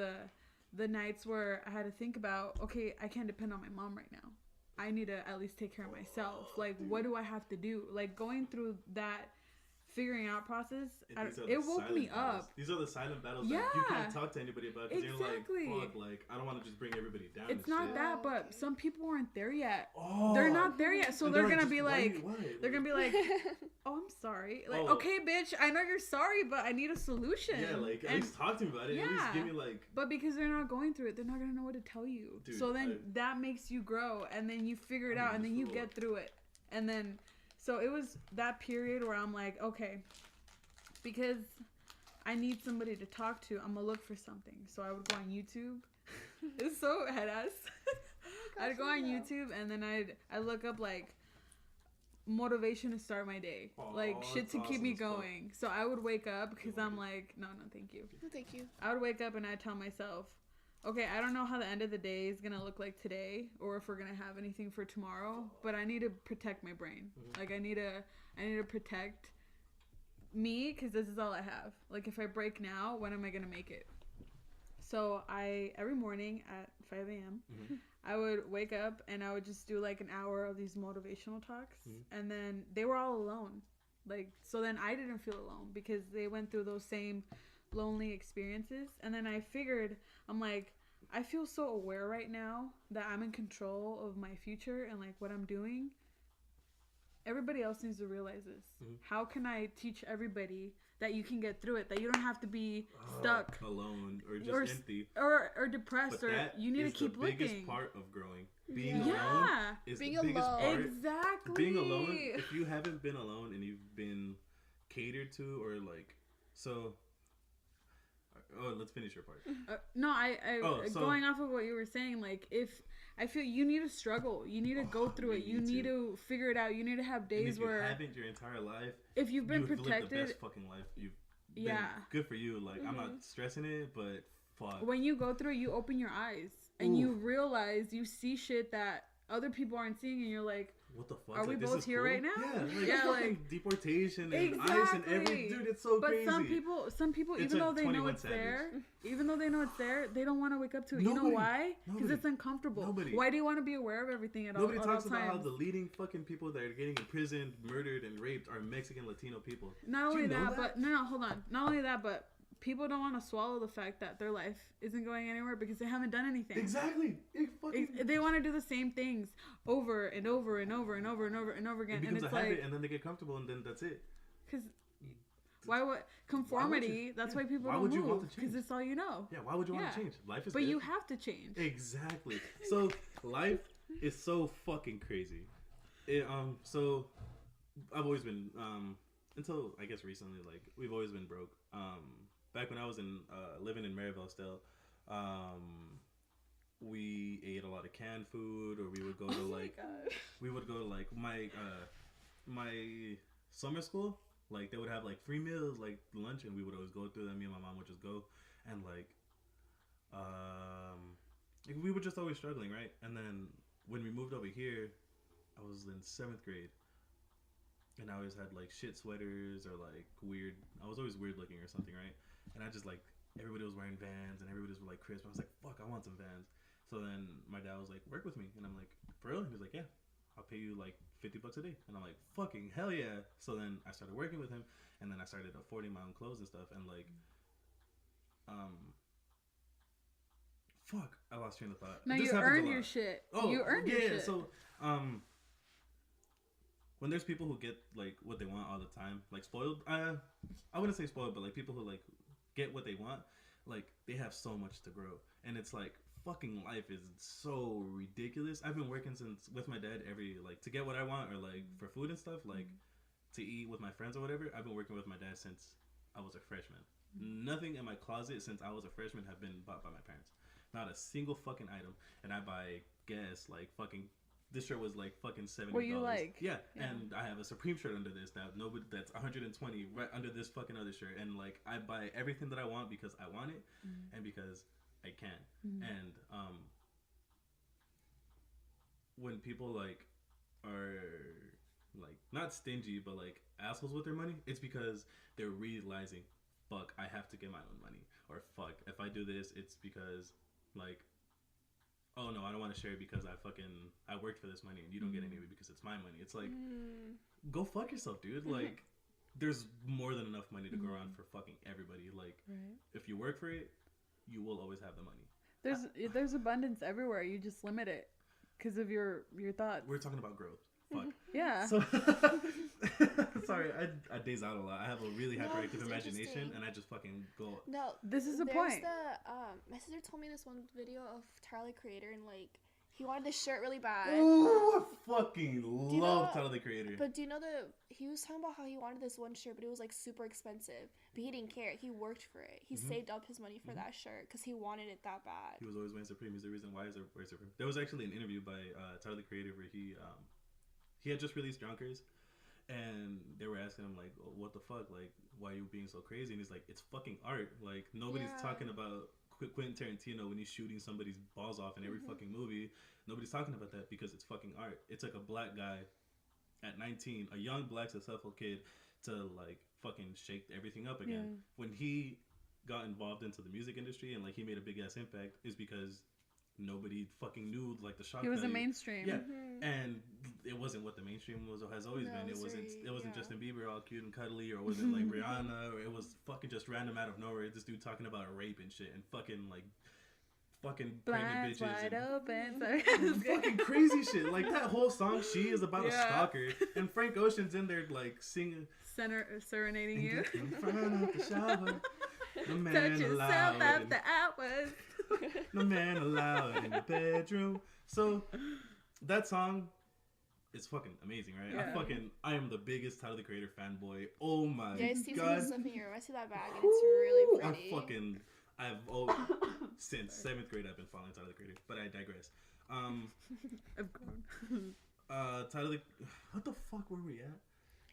[SPEAKER 1] the nights where I had to think about, okay, I can't depend on my mom right now. I need to at least take care of myself. Like, what do I have to do? Like, going through that figuring out process, it woke me up.
[SPEAKER 3] These are the silent battles that you can't talk to anybody about because you're like, fuck, like, I don't want to just bring everybody down.
[SPEAKER 1] It's not that, but some people aren't there yet. They're not there yet, so they're gonna be like, they're gonna be like, oh, I'm sorry. Like, okay, bitch, I know you're sorry, but I need a solution.
[SPEAKER 3] Yeah, like, at least talk to me about it. Yeah. At least give me, like...
[SPEAKER 1] But because they're not going through it, they're not gonna know what to tell you. Dude, so then that makes you grow, and then you figure it out, and then you get through it. And then... So it was that period where I'm like, okay, because I need somebody to talk to, I'm going to look for something. So I would go on YouTube. It's so head ass. I'd go on YouTube and then I'd look up like motivation to start my day. Like shit to keep me going. So I would wake up because I'm like, no, thank you.
[SPEAKER 2] No, thank you.
[SPEAKER 1] I would wake up and I'd tell myself, okay, I don't know how the end of the day is going to look like today or if we're going to have anything for tomorrow, but I need to protect my brain. Like I need to protect me because this is all I have. Like if I break now, when am I going to make it? So every morning at 5 a.m., I would wake up and I would just do like an hour of these motivational talks. And then they were all alone. Like, so then I didn't feel alone because they went through those same lonely experiences. And then I figured, I'm like, I feel so aware right now that I'm in control of my future and like what I'm doing. Everybody else needs to realize this. How can I teach everybody that you can get through it, that you don't have to be stuck
[SPEAKER 3] alone or just empty
[SPEAKER 1] or depressed, or you need to keep looking.
[SPEAKER 3] That's the biggest part of growing. Being alone is the biggest part.
[SPEAKER 1] Exactly.
[SPEAKER 3] Being alone, if you haven't been alone and you've been catered to or like, so let's finish your part.
[SPEAKER 1] Going off of what you were saying, like if I feel you need to struggle, you need to go through it, you need to figure it out, you need to have days where
[SPEAKER 3] you haven't your entire life,
[SPEAKER 1] if you've been protected,
[SPEAKER 3] lived the best fucking life you've been, good for you. Like I'm not stressing it, but fuck,
[SPEAKER 1] when you go through it, you open your eyes and you realize, you see shit that other people aren't seeing, and you're like,
[SPEAKER 3] what the fuck?
[SPEAKER 1] are we both here right now?
[SPEAKER 3] Yeah, like deportation and ICE and every dude. It's so crazy.
[SPEAKER 1] But some people, even though they know it's there, they don't want to wake up to it. You know why? Because it's uncomfortable. Why do you want to be aware of everything at all times?
[SPEAKER 3] Nobody talks about how the leading fucking people that are getting imprisoned, murdered, and raped are Mexican Latino people.
[SPEAKER 1] Not only that, but no, hold on. Not only that, but people don't want to swallow the fact that their life isn't going anywhere because they haven't done anything.
[SPEAKER 3] Exactly.
[SPEAKER 1] They want to do the same things over and over and over and over and over and over again.
[SPEAKER 3] It becomes
[SPEAKER 1] and it's
[SPEAKER 3] a habit,
[SPEAKER 1] like,
[SPEAKER 3] and then they get comfortable, and then that's it.
[SPEAKER 1] Because why would conformity? That's why people don't move. Because it's all you know.
[SPEAKER 3] Yeah. Why would you want to change? Life is.
[SPEAKER 1] But you have to change.
[SPEAKER 3] Exactly. So life is so fucking crazy. So I've always been until I guess recently, like we've always been broke. Back when I was living in Maryville still, we ate a lot of canned food, or we would go to my summer school. Like they would have like free meals, like lunch, and we would always go through them. Me and my mom would just go, and we were just always struggling, right? And then when we moved over here, I was in 7th grade. And I always had like shit sweaters or like weird. I was always weird looking or something, right? And I just like everybody was wearing Vans and everybody was like crisp. I was like, fuck, I want some Vans. So then my dad was like, work with me, and I'm like, for real? And he was like, yeah, I'll pay you like $50 a day. And I'm like, fucking hell yeah. So then I started working with him, and then I started affording my own clothes and stuff. And like, fuck, I lost train of thought.
[SPEAKER 1] No, you earned your shit.
[SPEAKER 3] Oh,
[SPEAKER 1] you earned your shit.
[SPEAKER 3] So when there's people who get like what they want all the time, like spoiled, I wouldn't say spoiled, but like people who like get what they want, like they have so much to grow, and it's like fucking life is so ridiculous. I've been working since with my dad to get what I want, or like for food and stuff, like to eat with my friends or whatever. I've been working with my dad since I was a freshman. Nothing in my closet since I was a freshman have been bought by my parents. Not a single fucking item, and I buy gas like fucking. This shirt was like fucking $70.
[SPEAKER 1] What you like?
[SPEAKER 3] Yeah, and I have a Supreme shirt under this now. That's $120 right under this fucking other shirt, and like I buy everything that I want because I want it, and because I can. And when people like are like not stingy but like assholes with their money, it's because they're realizing, fuck, I have to get my own money, or fuck, if I do this, it's because like, oh no, I don't want to share it because I worked for this money and you don't get any of it because it's my money. It's like, go fuck yourself, dude. Like, there's more than enough money to go around for fucking everybody. Like, if you work for it, you will always have the money.
[SPEAKER 1] There's abundance everywhere. You just limit it because of your thoughts.
[SPEAKER 3] We're talking about growth. Fuck.
[SPEAKER 1] Yeah.
[SPEAKER 3] So, sorry, I daze out a lot. I have a really hyperactive imagination, and I just fucking go.
[SPEAKER 2] No,
[SPEAKER 1] this is the point.
[SPEAKER 2] My sister told me this one video of Tyler the Creator, and like he wanted this shirt really bad.
[SPEAKER 3] Ooh, I fucking love Tyler the Creator.
[SPEAKER 2] But do you know he was talking about how he wanted this one shirt, but it was like super expensive. But he didn't care. He worked for it. He saved up his money for that shirt because he wanted it that bad.
[SPEAKER 3] He was always wearing Supreme. He's the reason why he's wearing Supreme. There was actually an interview by Tyler the Creator where he had just released Yonkers, and they were asking him like, oh, what the fuck, like, why are you being so crazy? And he's like, it's fucking art. Like, nobody's talking about Quentin Tarantino when he's shooting somebody's balls off in every fucking movie. Nobody's talking about that because it's fucking art. It took a black guy at 19, a young black successful kid, to like fucking shake everything up again. When he got involved into the music industry and like he made a big ass impact, is because nobody fucking knew like the shock.
[SPEAKER 1] He was
[SPEAKER 3] value.
[SPEAKER 1] a mainstream.
[SPEAKER 3] Yeah, and it wasn't what the mainstream has always been. It wasn't Justin Bieber all cute and cuddly, or was it like Rihanna, or it was fucking just random out of nowhere. This dude talking about rape and shit, and fucking pregnant bitches,
[SPEAKER 1] wide open,
[SPEAKER 3] fucking crazy shit. Like that whole song, "She" is about a stalker, and Frank Ocean's in there like singing,
[SPEAKER 1] serenading you.
[SPEAKER 3] In front of the shower, the man
[SPEAKER 1] touch yourself after hours.
[SPEAKER 3] No man allowed in the bedroom. So that song is fucking amazing, right?
[SPEAKER 1] Yeah.
[SPEAKER 3] I am the biggest Tyler the Creator fanboy. Oh my god!
[SPEAKER 2] I see some stuff in your room. I see that bag, and it's really pretty.
[SPEAKER 3] Since 7th grade I've been following Tyler the Creator, but I digress.
[SPEAKER 1] I've grown.
[SPEAKER 3] What the fuck were we at?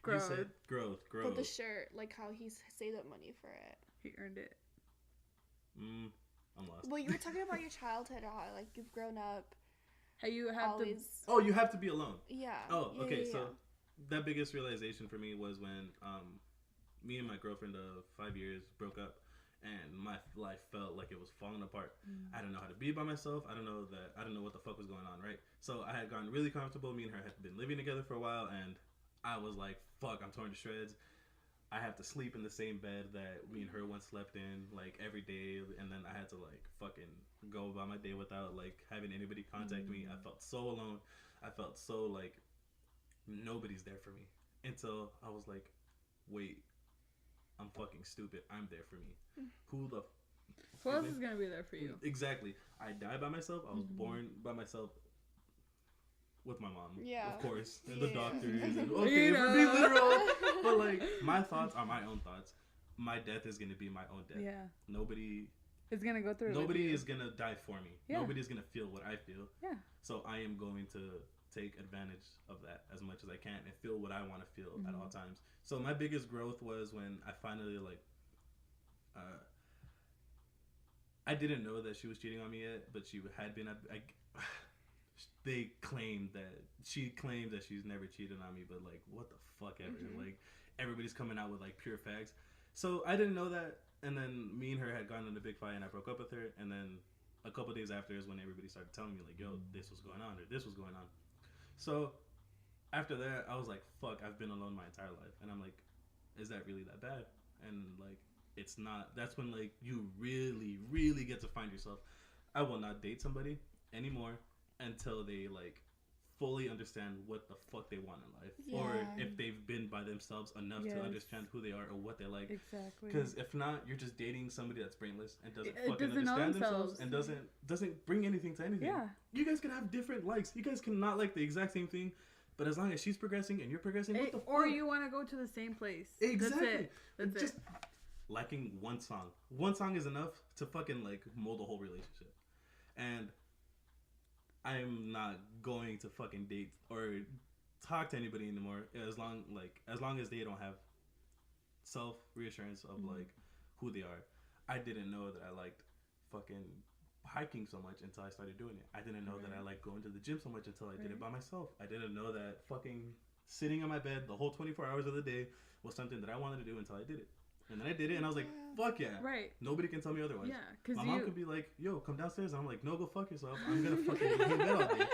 [SPEAKER 1] Growth.
[SPEAKER 3] You said growth.
[SPEAKER 2] But the shirt, like how he saved up money for it.
[SPEAKER 1] He earned it.
[SPEAKER 3] I'm lost.
[SPEAKER 2] Well, you were talking about your childhood, how like you've grown up
[SPEAKER 1] You have
[SPEAKER 2] always.
[SPEAKER 3] Oh, you have to be alone.
[SPEAKER 2] Yeah.
[SPEAKER 3] Oh,
[SPEAKER 2] Yeah,
[SPEAKER 3] okay.
[SPEAKER 2] yeah,
[SPEAKER 3] So that biggest realization for me was when me and my girlfriend of 5 years broke up, and my life felt like it was falling apart. I didn't know how to be by myself. I don't know what the fuck was going on, right? So I had gotten really comfortable. Me and her had been living together for a while, and I was like, fuck, I'm torn to shreds. I have to sleep in the same bed that me and her once slept in, like, every day, and then I had to, like, fucking go about my day without, like, having anybody contact me. I felt so alone. I felt so, like, nobody's there for me. Until I was like, wait, I'm fucking stupid. I'm there for me. Who
[SPEAKER 1] else is gonna be there for you?
[SPEAKER 3] Exactly. I died by myself. I was born by myself. With my mom, of course, and the doctors, and okay, for being literal, but like, my thoughts are my own thoughts. My death is gonna be my own death.
[SPEAKER 1] Yeah.
[SPEAKER 3] Nobody
[SPEAKER 1] is gonna go through.
[SPEAKER 3] Nobody is gonna die for me.
[SPEAKER 1] Yeah.
[SPEAKER 3] Nobody's gonna feel what I feel.
[SPEAKER 1] Yeah.
[SPEAKER 3] So I am going to take advantage of that as much as I can and feel what I want to feel at all times. So my biggest growth was when I finally I didn't know that she was cheating on me yet, but she had been. They claimed that she's never cheated on me, but like, what the fuck ever? Like, everybody's coming out with like pure facts. So I didn't know that, and then me and her had gotten in a big fight, and I broke up with her. And then a couple days after is when everybody started telling me like, yo, this was going on, or this was going on. So after that, I was like, fuck, I've been alone my entire life, and I'm like, is that really that bad? And like, it's not. That's when like you really, really get to find yourself. I will not date somebody anymore until they like fully understand what the fuck they want in life, or if they've been by themselves enough to understand who they are or what they like.
[SPEAKER 1] Exactly.
[SPEAKER 3] Because if not, you're just dating somebody that's brainless and doesn't fucking understand themselves and doesn't bring anything to anything.
[SPEAKER 1] Yeah.
[SPEAKER 3] You guys can have different likes. You guys can not like the exact same thing, but as long as she's progressing and you're progressing, what the fuck?
[SPEAKER 1] Or you want to go to the same place.
[SPEAKER 3] Exactly.
[SPEAKER 1] That's it.
[SPEAKER 3] Just liking one song. One song is enough to fucking like mold a whole relationship. And I'm not going to fucking date or talk to anybody anymore as long as they don't have self reassurance of like who they are. I didn't know that I liked fucking hiking so much until I started doing it. I didn't know that I liked going to the gym so much until I did it by myself. I didn't know that fucking sitting on my bed the whole 24 hours of the day was something that I wanted to do until I did it. And then I did it, and I was like, fuck yeah.
[SPEAKER 1] Right.
[SPEAKER 3] Nobody can tell me otherwise.
[SPEAKER 1] Yeah, because
[SPEAKER 3] my mom could be like, yo, come downstairs. And I'm like, no, go fuck yourself. I'm going to fucking be in bed all day.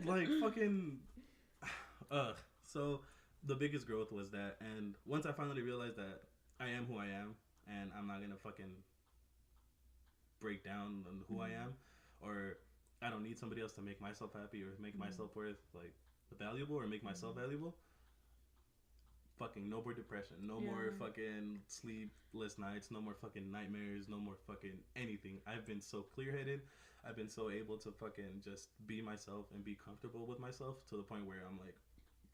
[SPEAKER 3] Like, fucking... So, the biggest growth was that. And once I finally realized that I am who I am, and I'm not going to fucking break down on who I am, or I don't need somebody else to make myself happy or make myself worth, like, valuable or make myself valuable. Fucking no more depression, no more fucking sleepless nights, no more fucking nightmares, no more fucking anything. I've been so clear-headed. I've been so able to fucking just be myself and be comfortable with myself to the point where I'm like,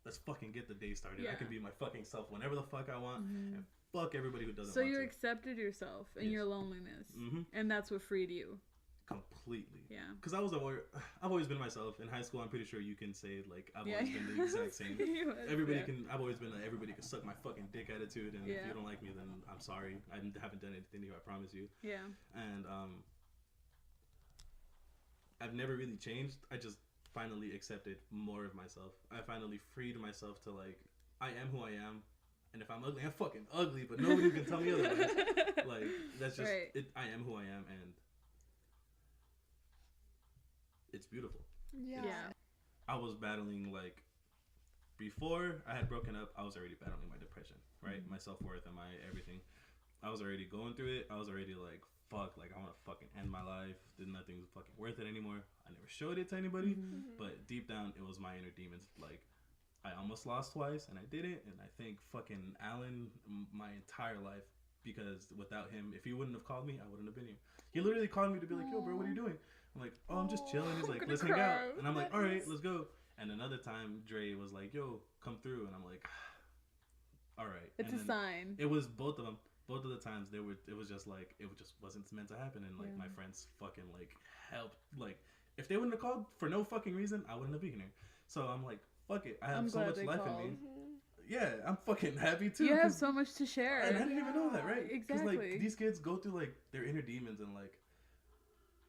[SPEAKER 3] let's fucking get the day started. I can be my fucking self whenever the fuck I want, and fuck everybody who doesn't want to.
[SPEAKER 1] So you accepted yourself and your loneliness, and that's what freed you.
[SPEAKER 3] Completely.
[SPEAKER 1] Yeah.
[SPEAKER 3] Because I've always been myself. In high school, I'm pretty sure you can say, like, I've always been the exact same. I've always been like, everybody can suck my fucking dick attitude, and if you don't like me, then I'm sorry. I haven't done anything to you, I promise you.
[SPEAKER 1] Yeah.
[SPEAKER 3] And, I've never really changed. I just finally accepted more of myself. I finally freed myself to, like, I am who I am. And if I'm ugly, I'm fucking ugly, but nobody can tell me otherwise. Like, that's just, I am who I am, and it's beautiful.
[SPEAKER 2] Yeah.
[SPEAKER 3] I was battling, like, before I had broken up, I was already battling my depression, right? My self-worth and my everything. I was already going through it. I was already like, fuck, like, I want to fucking end my life. Nothing's fucking worth it anymore. I never showed it to anybody, but deep down, it was my inner demons. Like, I almost lost twice, and I didn't, and I thank fucking Alan my entire life, because without him, if he wouldn't have called me, I wouldn't have been here. He literally called me to be like, yo, bro, what are you doing? I'm like, oh, I'm just chilling. He's like, let's hang out. And I'm like, all right, let's go. And another time, Dre was like, yo, come through. And I'm like, all right.
[SPEAKER 1] It's a sign.
[SPEAKER 3] It was both of them. Both of the times, it was just like, it just wasn't meant to happen. And like, my friends fucking like helped. Like, if they wouldn't have called for no fucking reason, I wouldn't have been here. So I'm like, fuck it. I have so much life in me. Yeah, I'm fucking happy too.
[SPEAKER 1] You have so much to share.
[SPEAKER 3] And I didn't even know that, right?
[SPEAKER 1] Exactly.
[SPEAKER 3] Because like, these kids go through like their inner demons and like,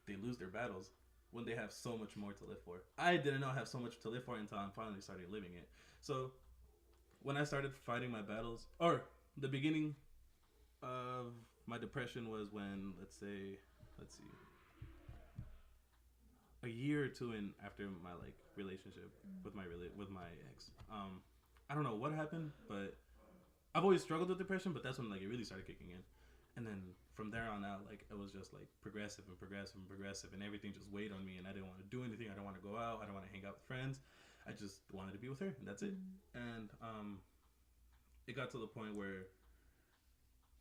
[SPEAKER 3] they lose their battles. when they have so much more to live for. I didn't know I have so much to live for until I finally started living it. So when I started fighting my battles, or the beginning of my depression was when, let's see, a year or two in after my like relationship with my ex. I don't know what happened, but I've always struggled with depression, but that's when like it really started kicking in. And then from there on out, like it was just like progressive, and everything just weighed on me, and I didn't want to do anything. I didn't want to go out. I didn't want to hang out with friends. I just wanted to be with her, and that's it. And it got to the point where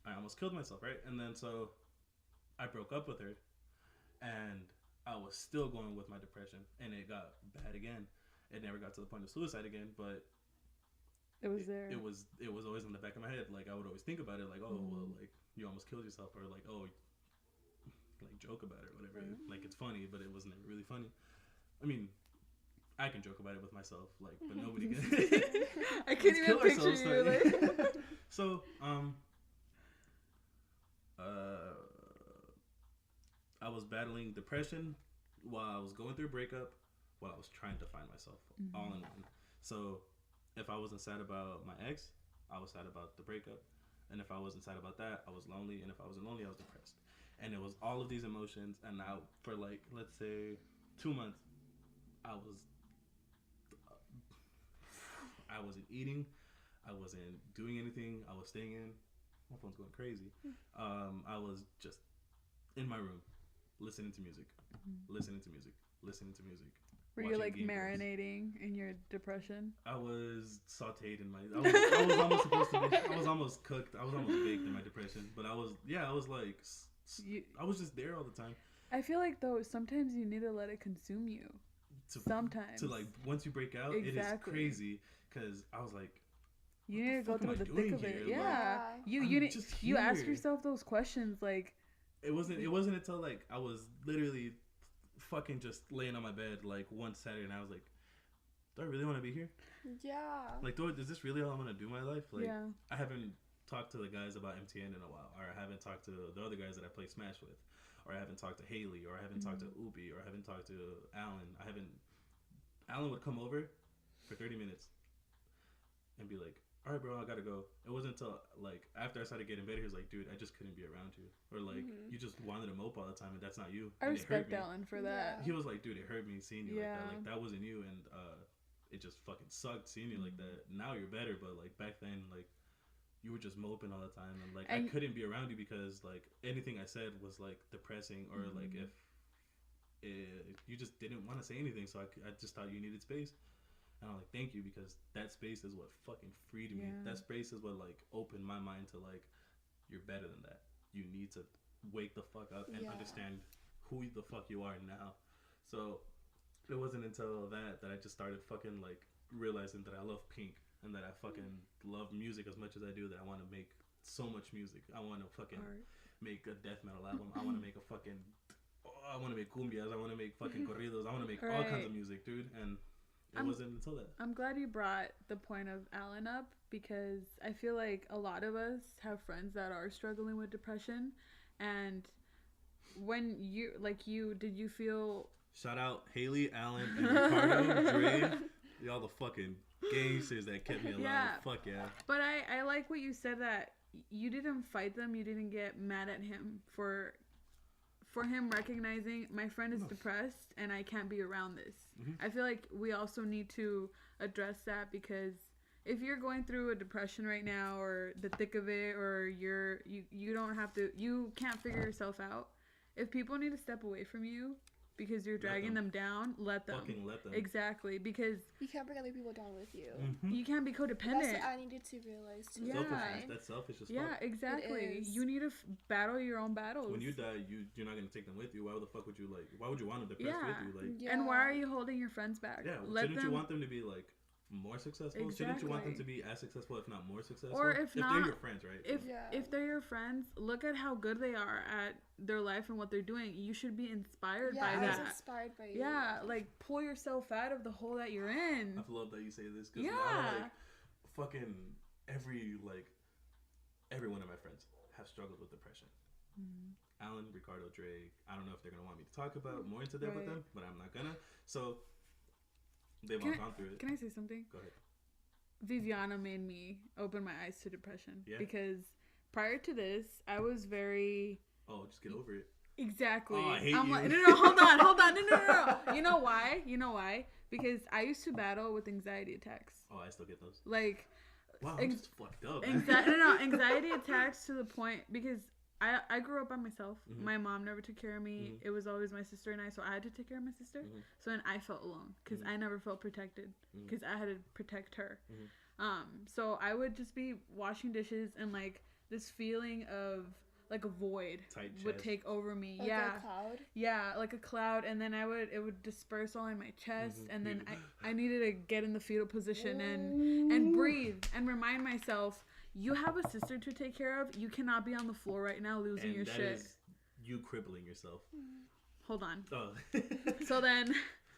[SPEAKER 3] I almost killed myself, right? And then so I broke up with her, and I was still going with my depression, and it got bad again. It never got to the point of suicide again, but
[SPEAKER 1] it was there.
[SPEAKER 3] It was always in the back of my head. Like I would always think about it, like, oh well, like you almost killed yourself, or like, oh, like joke about it or whatever. Like it's funny, but it was never really funny. I mean, I can joke about it with myself, like, but nobody can.
[SPEAKER 1] I can't even picture you. Like.
[SPEAKER 3] So, I was battling depression while I was going through a breakup, while I was trying to find myself, all in one. So, if I wasn't sad about my ex, I was sad about the breakup. And if I wasn't sad about that, I was lonely. And if I wasn't lonely, I was depressed. And it was all of these emotions. And now, for like, let's say 2 months, I wasn't eating. I wasn't doing anything. I was staying in. My phone's going crazy. I was just in my room, listening to music. Were you like
[SPEAKER 1] marinating in your depression?
[SPEAKER 3] I was sauteed in my. I was almost supposed to be. I was almost cooked. I was almost baked in my depression. But I was like. I was just there all the time.
[SPEAKER 1] I feel like though sometimes you need to let it consume you. Sometimes.
[SPEAKER 3] To like once you break out, it is crazy because I was like.
[SPEAKER 1] You need to go through the thick of it. Yeah. Like, you ask yourself those questions like.
[SPEAKER 3] It wasn't until like I was literally fucking just laying on my bed like one Saturday and I was like, do I really want to be here?
[SPEAKER 2] Yeah.
[SPEAKER 3] Like, is this really all I'm gonna do in my life? Like,
[SPEAKER 1] yeah.
[SPEAKER 3] I haven't talked to the guys about MTN in a while, or I haven't talked to the other guys that I play Smash with, or I haven't talked to Haley, or I haven't talked to Ubi, or I haven't talked to Alan. Alan would come over for 30 minutes and be like, all right, bro, I gotta go. It wasn't until like after I started getting better, he was like, dude, I just couldn't be around you, or like you just wanted to mope all the time, and that's not you.
[SPEAKER 1] I respect Alan for that.
[SPEAKER 3] He was like, dude, it hurt me seeing you like that. Like that wasn't you, and it just fucking sucked seeing you like that. Now you're better, but like back then, like you were just moping all the time, and like I couldn't be around you because like anything I said was like depressing, or like if you just didn't want to say anything, so I just thought you needed space. And I'm like, thank you, because that space is what fucking freed me. That space is what like opened my mind to like, you're better than that. You need to wake the fuck up and understand who the fuck you are now. So it wasn't until that I just started fucking like realizing that I love Pink and that I fucking love music as much as I do, that I want to make so much music. I want to fucking make a death metal album. I want to make I want to make cumbias. I want to make fucking corridos. I want to make all kinds of music, dude. And it wasn't until that. I'm
[SPEAKER 1] glad you brought the point of Alan up, because I feel like a lot of us have friends that are struggling with depression. And when did you feel...
[SPEAKER 3] Shout out Haley, Alan, and Ricardo, Dre, y'all the fucking gangsters that kept me alive. Yeah. Fuck yeah.
[SPEAKER 1] But I like what you said, that you didn't fight them. You didn't get mad at him for him recognizing my friend is depressed and I can't be around this. I feel like we also need to address that, because if you're going through a depression right now, or the thick of it, or you can't figure yourself out. If people need to step away from you because you're dragging them down, let them.
[SPEAKER 3] Fucking let them.
[SPEAKER 1] Exactly, because
[SPEAKER 2] you can't bring other people down with you.
[SPEAKER 1] You can't be codependent.
[SPEAKER 2] That's what I needed to realize too.
[SPEAKER 1] Yeah.
[SPEAKER 3] Selfishness. That's selfish as fuck.
[SPEAKER 1] Yeah, exactly. You need to battle your own battles.
[SPEAKER 3] When you die, you're not gonna take them with you. Why the fuck would you why would you want them depressed with you? Like,
[SPEAKER 1] and why are you holding your friends back?
[SPEAKER 3] Yeah, shouldn't you want them to be like more successful?
[SPEAKER 1] Exactly.
[SPEAKER 3] Shouldn't you want them to be as successful, if not more successful?
[SPEAKER 1] Or if not,
[SPEAKER 3] they're your friends, right?
[SPEAKER 1] If they're your friends, look at how good they are at their life and what they're doing. You should be inspired by that.
[SPEAKER 2] I was inspired by you.
[SPEAKER 1] Yeah, like pull yourself out of the hole that you're in.
[SPEAKER 3] I love that you say this, because now, like, fucking every one of my friends have struggled with depression. Alan, Ricardo, Dre. I don't know if they're gonna want me to talk about more into depth with them, but I'm not gonna. So they've all gone through it.
[SPEAKER 1] Can I say something?
[SPEAKER 3] Go ahead.
[SPEAKER 1] Viviana made me open my eyes to depression.
[SPEAKER 3] Yeah.
[SPEAKER 1] Because prior to this, I was very...
[SPEAKER 3] Oh, just get over it.
[SPEAKER 1] Exactly.
[SPEAKER 3] Oh, I hate
[SPEAKER 1] I'm
[SPEAKER 3] you.
[SPEAKER 1] like, no, hold on. No. You know why? Because I used to battle with anxiety attacks.
[SPEAKER 3] Oh, I still get those.
[SPEAKER 1] Like...
[SPEAKER 3] Wow, I'm just fucked up.
[SPEAKER 1] Anxiety attacks to the point... Because I grew up by myself. Mm-hmm. My mom never took care of me. Mm-hmm. It was always my sister and I, so I had to take care of my sister. Mm-hmm. So then I felt alone because I never felt protected because I had to protect her. Mm-hmm. So I would just be washing dishes and like this feeling of like a void would take over me.
[SPEAKER 2] Like a cloud?
[SPEAKER 1] Yeah, like a cloud, and then it would disperse all in my chest, and then I needed to get in the fetal position and breathe and remind myself, you have a sister to take care of. You cannot be on the floor right now losing your shit. Is
[SPEAKER 3] you crippling yourself.
[SPEAKER 1] Hold on. Oh. So then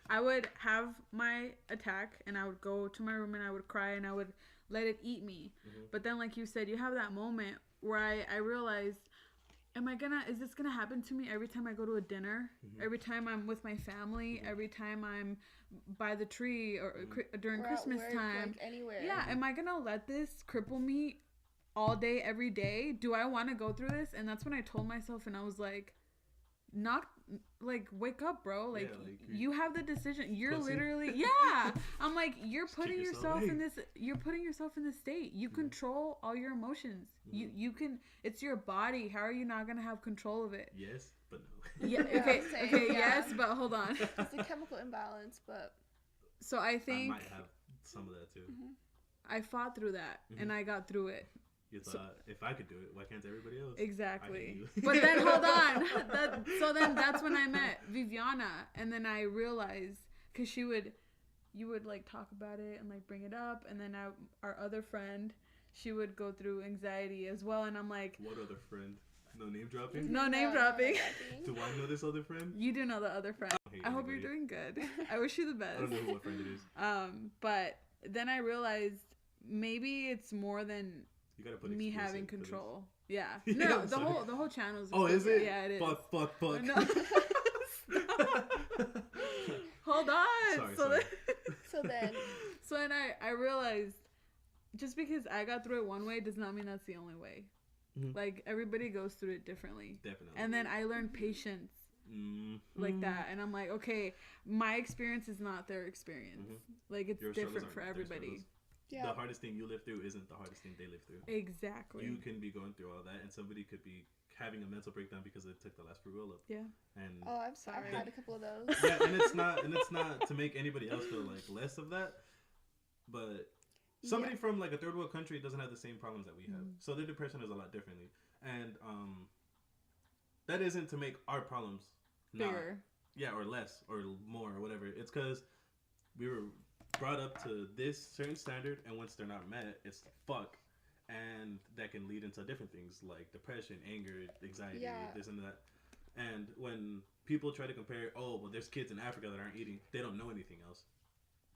[SPEAKER 1] I would have my attack and I would go to my room and I would cry and I would let it eat me. Mm-hmm. But then, like you said, you have that moment where I realized, is this gonna happen to me every time I go to a dinner? Mm-hmm. Every time I'm with my family? Mm-hmm. Every time I'm by the tree or during Christmas time?
[SPEAKER 2] Like anywhere.
[SPEAKER 1] Yeah, am I gonna let this cripple me all day, every day? Do I want to go through this? And that's when I told myself, and I was like, wake up, bro. Like, you have the decision. You're literally, I'm like, you're putting yourself in this state. You control all your emotions. Mm-hmm. You can, it's your body. How are you not going to have control of it?
[SPEAKER 3] Yes, but no.
[SPEAKER 1] Yeah, okay, yes, but hold on.
[SPEAKER 2] It's a chemical imbalance, but.
[SPEAKER 1] So I think.
[SPEAKER 3] I might have some of that too. Mm-hmm.
[SPEAKER 1] I fought through that, and I got through it.
[SPEAKER 3] You thought, if I could do it, why can't everybody else?
[SPEAKER 1] Exactly. But then, hold on. So then that's when I met Viviana. And then I realized, because you would like talk about it and like bring it up. And then our other friend, she would go through anxiety as well. And I'm like.
[SPEAKER 3] What other friend? No name dropping?
[SPEAKER 1] No name dropping.
[SPEAKER 3] Do I know this other friend?
[SPEAKER 1] You do know the other friend. I hope you're doing good. I wish you the best.
[SPEAKER 3] I don't know what friend it is.
[SPEAKER 1] But then I realized maybe it's more than...
[SPEAKER 3] You gotta put
[SPEAKER 1] me having control. Yeah. No, the whole channel is.
[SPEAKER 3] Oh, is it?
[SPEAKER 1] Yeah, it is.
[SPEAKER 3] Fuck. No.
[SPEAKER 1] Hold on.
[SPEAKER 3] Sorry.
[SPEAKER 2] So
[SPEAKER 1] then I realized, just because I got through it one way does not mean that's the only way. Mm-hmm. Like, everybody goes through it differently.
[SPEAKER 3] Definitely.
[SPEAKER 1] And then I learned patience. Like that, and I'm like, okay, my experience is not their experience. Like, it's different for everybody.
[SPEAKER 3] Yeah. The hardest thing you live through isn't the hardest thing they live through.
[SPEAKER 1] Exactly.
[SPEAKER 3] You can be going through all that, and somebody could be having a mental breakdown because they took the last fruit roll up.
[SPEAKER 1] Yeah.
[SPEAKER 3] And
[SPEAKER 2] I'm sorry. I've had a couple of those.
[SPEAKER 3] Yeah, and it's not to make anybody else feel like less of that, but somebody from like a third world country doesn't have the same problems that we have, so their depression is a lot differently, and that isn't to make our problems
[SPEAKER 1] bigger.
[SPEAKER 3] Or less or more or whatever. It's because we were brought up to this certain standard, and once they're not met, it's fuck, and that can lead into different things like depression, anger, anxiety, this and that. And when people try to compare, there's kids in Africa that aren't eating, they don't know anything else.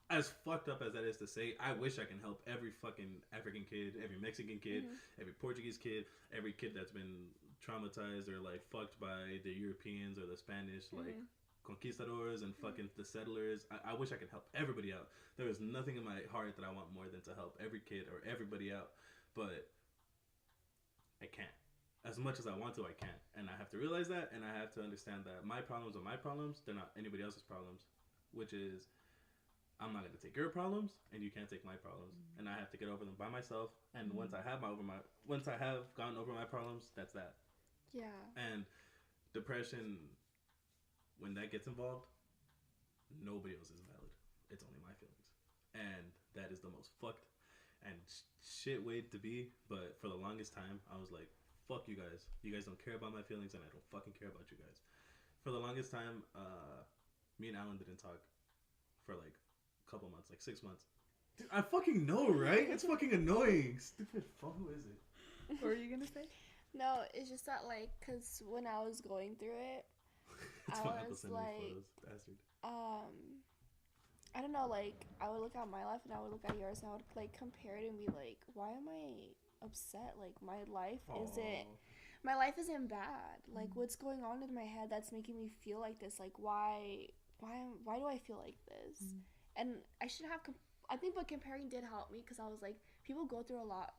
[SPEAKER 3] As fucked up as that is to say, I wish I can help every fucking African kid, every Mexican kid, every Portuguese kid, every kid that's been traumatized or like fucked by the Europeans or the Spanish, like conquistadors and fucking the settlers. I wish I could help everybody out. There is nothing in my heart that I want more than to help every kid or everybody out, but I can't. As much as I want to, I can't. And I have to realize that, and I have to understand that my problems are my problems. They're not anybody else's problems, which is I'm not going to take your problems, and you can't take my problems. And I have to get over them by myself. And once I have gotten over my problems, that's that.
[SPEAKER 2] Yeah.
[SPEAKER 3] And depression, when that gets involved, nobody else is valid. It's only my feelings. And that is the most fucked and shit way to be. But for the longest time, I was like, fuck you guys. You guys don't care about my feelings, and I don't fucking care about you guys. For the longest time, me and Alan didn't talk for like a couple months, like 6 months. Dude, I fucking know, right? It's fucking annoying. Stupid fuck, who is it?
[SPEAKER 1] What were you gonna say?
[SPEAKER 2] No, it's just that, like, because when I was going through it, I was like, I don't know, like, I would look at my life and I would look at yours and I would, like, compare it and be like, why am I upset? Like, my life isn't, my life isn't bad. Like, what's going on in my head that's making me feel like this? Like, why do I feel like this? And I should have, I think, but comparing did help me, because I was like, people go through a lot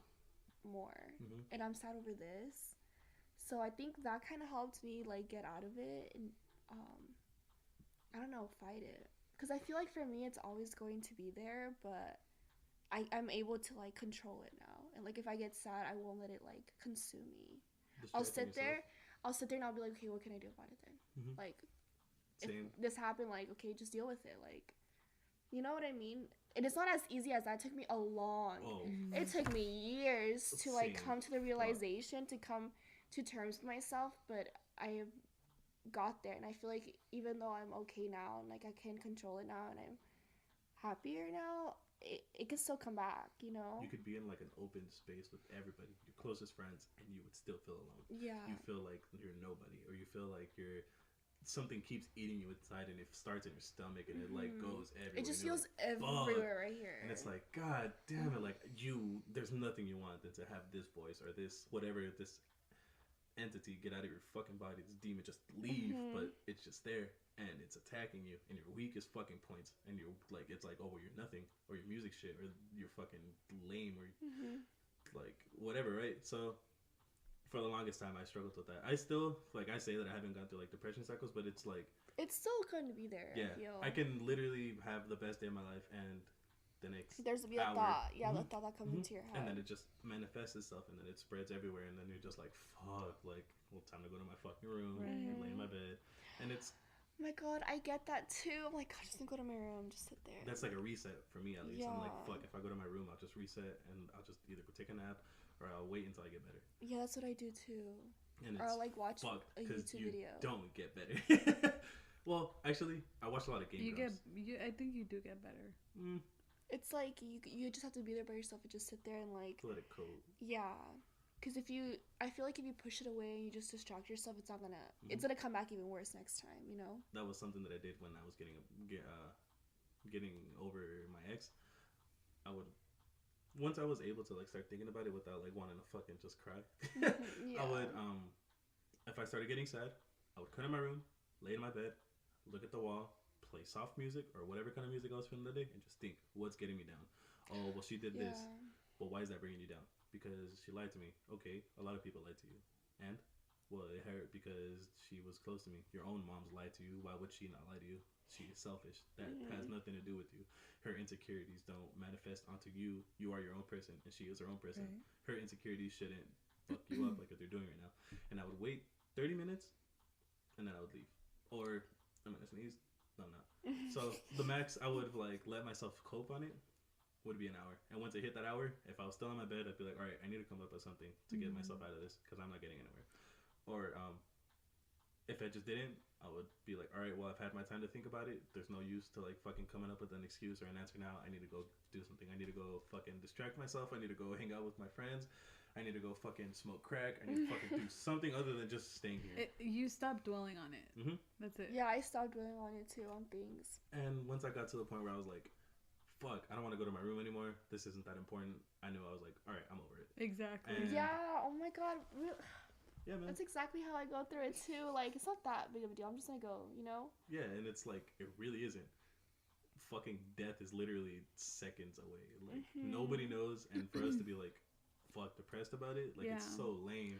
[SPEAKER 2] more, and I'm sad over this. So I think that kind of helped me, like, get out of it and, I don't know, fight it. Because I feel like for me, it's always going to be there, but I'm able to, like, control it now. And, like, if I get sad, I won't let it, like, consume me. I'll sit there and I'll be like, okay, what can I do about it then? Like,
[SPEAKER 3] Same.
[SPEAKER 2] if this happened, like, okay, just deal with it. Like, you know what I mean? And it's not as easy as that. It took me it took me years to, like, come to the realization, to come to terms with myself, but I have got there, and I feel like even though I'm okay now, and, like, I can control it now, and I'm happier now, it can still come back, you know?
[SPEAKER 3] You could be in, like, an open space with everybody, your closest friends, and you would still feel alone.
[SPEAKER 2] Yeah.
[SPEAKER 3] You feel like you're nobody, or you feel like something keeps eating you inside, and it starts in your stomach, and it, like, goes everywhere.
[SPEAKER 2] It just feels everywhere right here.
[SPEAKER 3] And it's like, God damn it, like, there's nothing you want than to have this voice, or this, whatever, this entity get out of your fucking body, this demon just leave, but it's just there, and it's attacking you, and your weakest fucking points, and you're like, it's like, oh, well, you're nothing, or your music shit, or you're fucking lame, or like whatever, right? So for the longest time I struggled with that. I still, like, I say that I haven't gone through, like, depression cycles, but it's like,
[SPEAKER 2] it's still going to be there.
[SPEAKER 3] I can literally have the best day of my life, and the next
[SPEAKER 2] there's a thought, the thought that comes into your head,
[SPEAKER 3] and then it just manifests itself, and then it spreads everywhere, and then you're just like, fuck, like, well, time to go to my fucking room, and lay in my bed, and it's,
[SPEAKER 2] oh my God, I get that too. I'm like, I just gonna go to my room, just sit there.
[SPEAKER 3] That's like a reset for me, at least. I'm like, fuck, if I go to my room, I'll just reset, and I'll just either go take a nap, or I'll wait until I get better.
[SPEAKER 2] Yeah, that's what I do too.
[SPEAKER 3] And
[SPEAKER 2] or I'll, like, watch a YouTube video.
[SPEAKER 3] Don't get better. Well, actually, I watch a lot of game drums.
[SPEAKER 1] I think you do get better.
[SPEAKER 2] It's like you just have to be there by yourself and just sit there and, like,
[SPEAKER 3] let it coat.
[SPEAKER 2] Yeah, because I feel like if you push it away and you just distract yourself, it's not gonna it's gonna come back even worse next time, you know. That
[SPEAKER 3] was something that I did when I was getting over my ex. Once I was able to, like, start thinking about it without, like, wanting to fucking just cry, I would if I started getting sad, I would come in my room, lay in my bed, look at the wall, play soft music or whatever kind of music I was feeling that day, and just think, what's getting me down? Oh, well, she did this. Well, why is that bringing you down? Because she lied to me. Okay, a lot of people lied to you. And, well, it hurt because she was close to me. Your own mom's lied to you. Why would she not lie to you? She is selfish. That has nothing to do with you. Her insecurities don't manifest onto you. You are your own person, and she is her own person. Her insecurities shouldn't fuck you up like what they're doing right now. And I would wait 30 minutes, and then I would leave. Or, I'm going to sneeze. No, I'm not. So the max I would have, like, let myself cope on it would be an hour. And once I hit that hour, if I was still in my bed, I'd be like, all right, I need to come up with something to get myself out of this, because I'm not getting anywhere. Or if I just didn't, I would be like, all right, well, I've had my time to think about it. There's no use to, like, fucking coming up with an excuse or an answer now. I need to go do something. I need to go fucking distract myself. I need to go hang out with my friends. I need to go fucking smoke crack. I need to fucking do something other than just staying here.
[SPEAKER 1] You stop dwelling on it. That's it.
[SPEAKER 2] Yeah, I stopped dwelling on it too, on things.
[SPEAKER 3] And once I got to the point where I was like, fuck, I don't want to go to my room anymore. This isn't that important. I knew I was like, all right, I'm over it.
[SPEAKER 1] Exactly.
[SPEAKER 3] And
[SPEAKER 2] oh my God.
[SPEAKER 3] Yeah, man.
[SPEAKER 2] That's exactly how I go through it too. Like, it's not that big of a deal. I'm just gonna go, you know?
[SPEAKER 3] Yeah, and it's like, it really isn't. Fucking death is literally seconds away. Like, nobody knows, and for us to be like, fuck, depressed about it, like, it's so lame.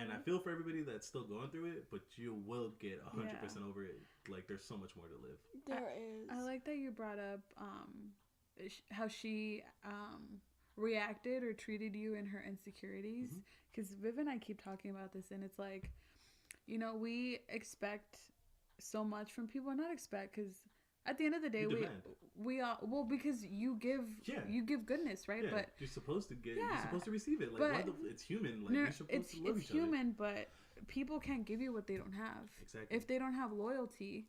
[SPEAKER 3] And I feel for everybody that's still going through it, but you will get 100% over it. Like, there's so much more to live.
[SPEAKER 2] There is.
[SPEAKER 1] I like that you brought up how she reacted or treated you in her insecurities, because Viv and I keep talking about this, and it's like, you know, we expect so much from people. Not expect, because at the end of the day, we all, well, because you give goodness, right?
[SPEAKER 3] Yeah,
[SPEAKER 1] but
[SPEAKER 3] you're supposed to get, you're supposed to receive it. Like, it's human. Like, you're supposed to love each other.
[SPEAKER 1] It's human, but people can't give you what they don't have.
[SPEAKER 3] Exactly.
[SPEAKER 1] If they don't have loyalty,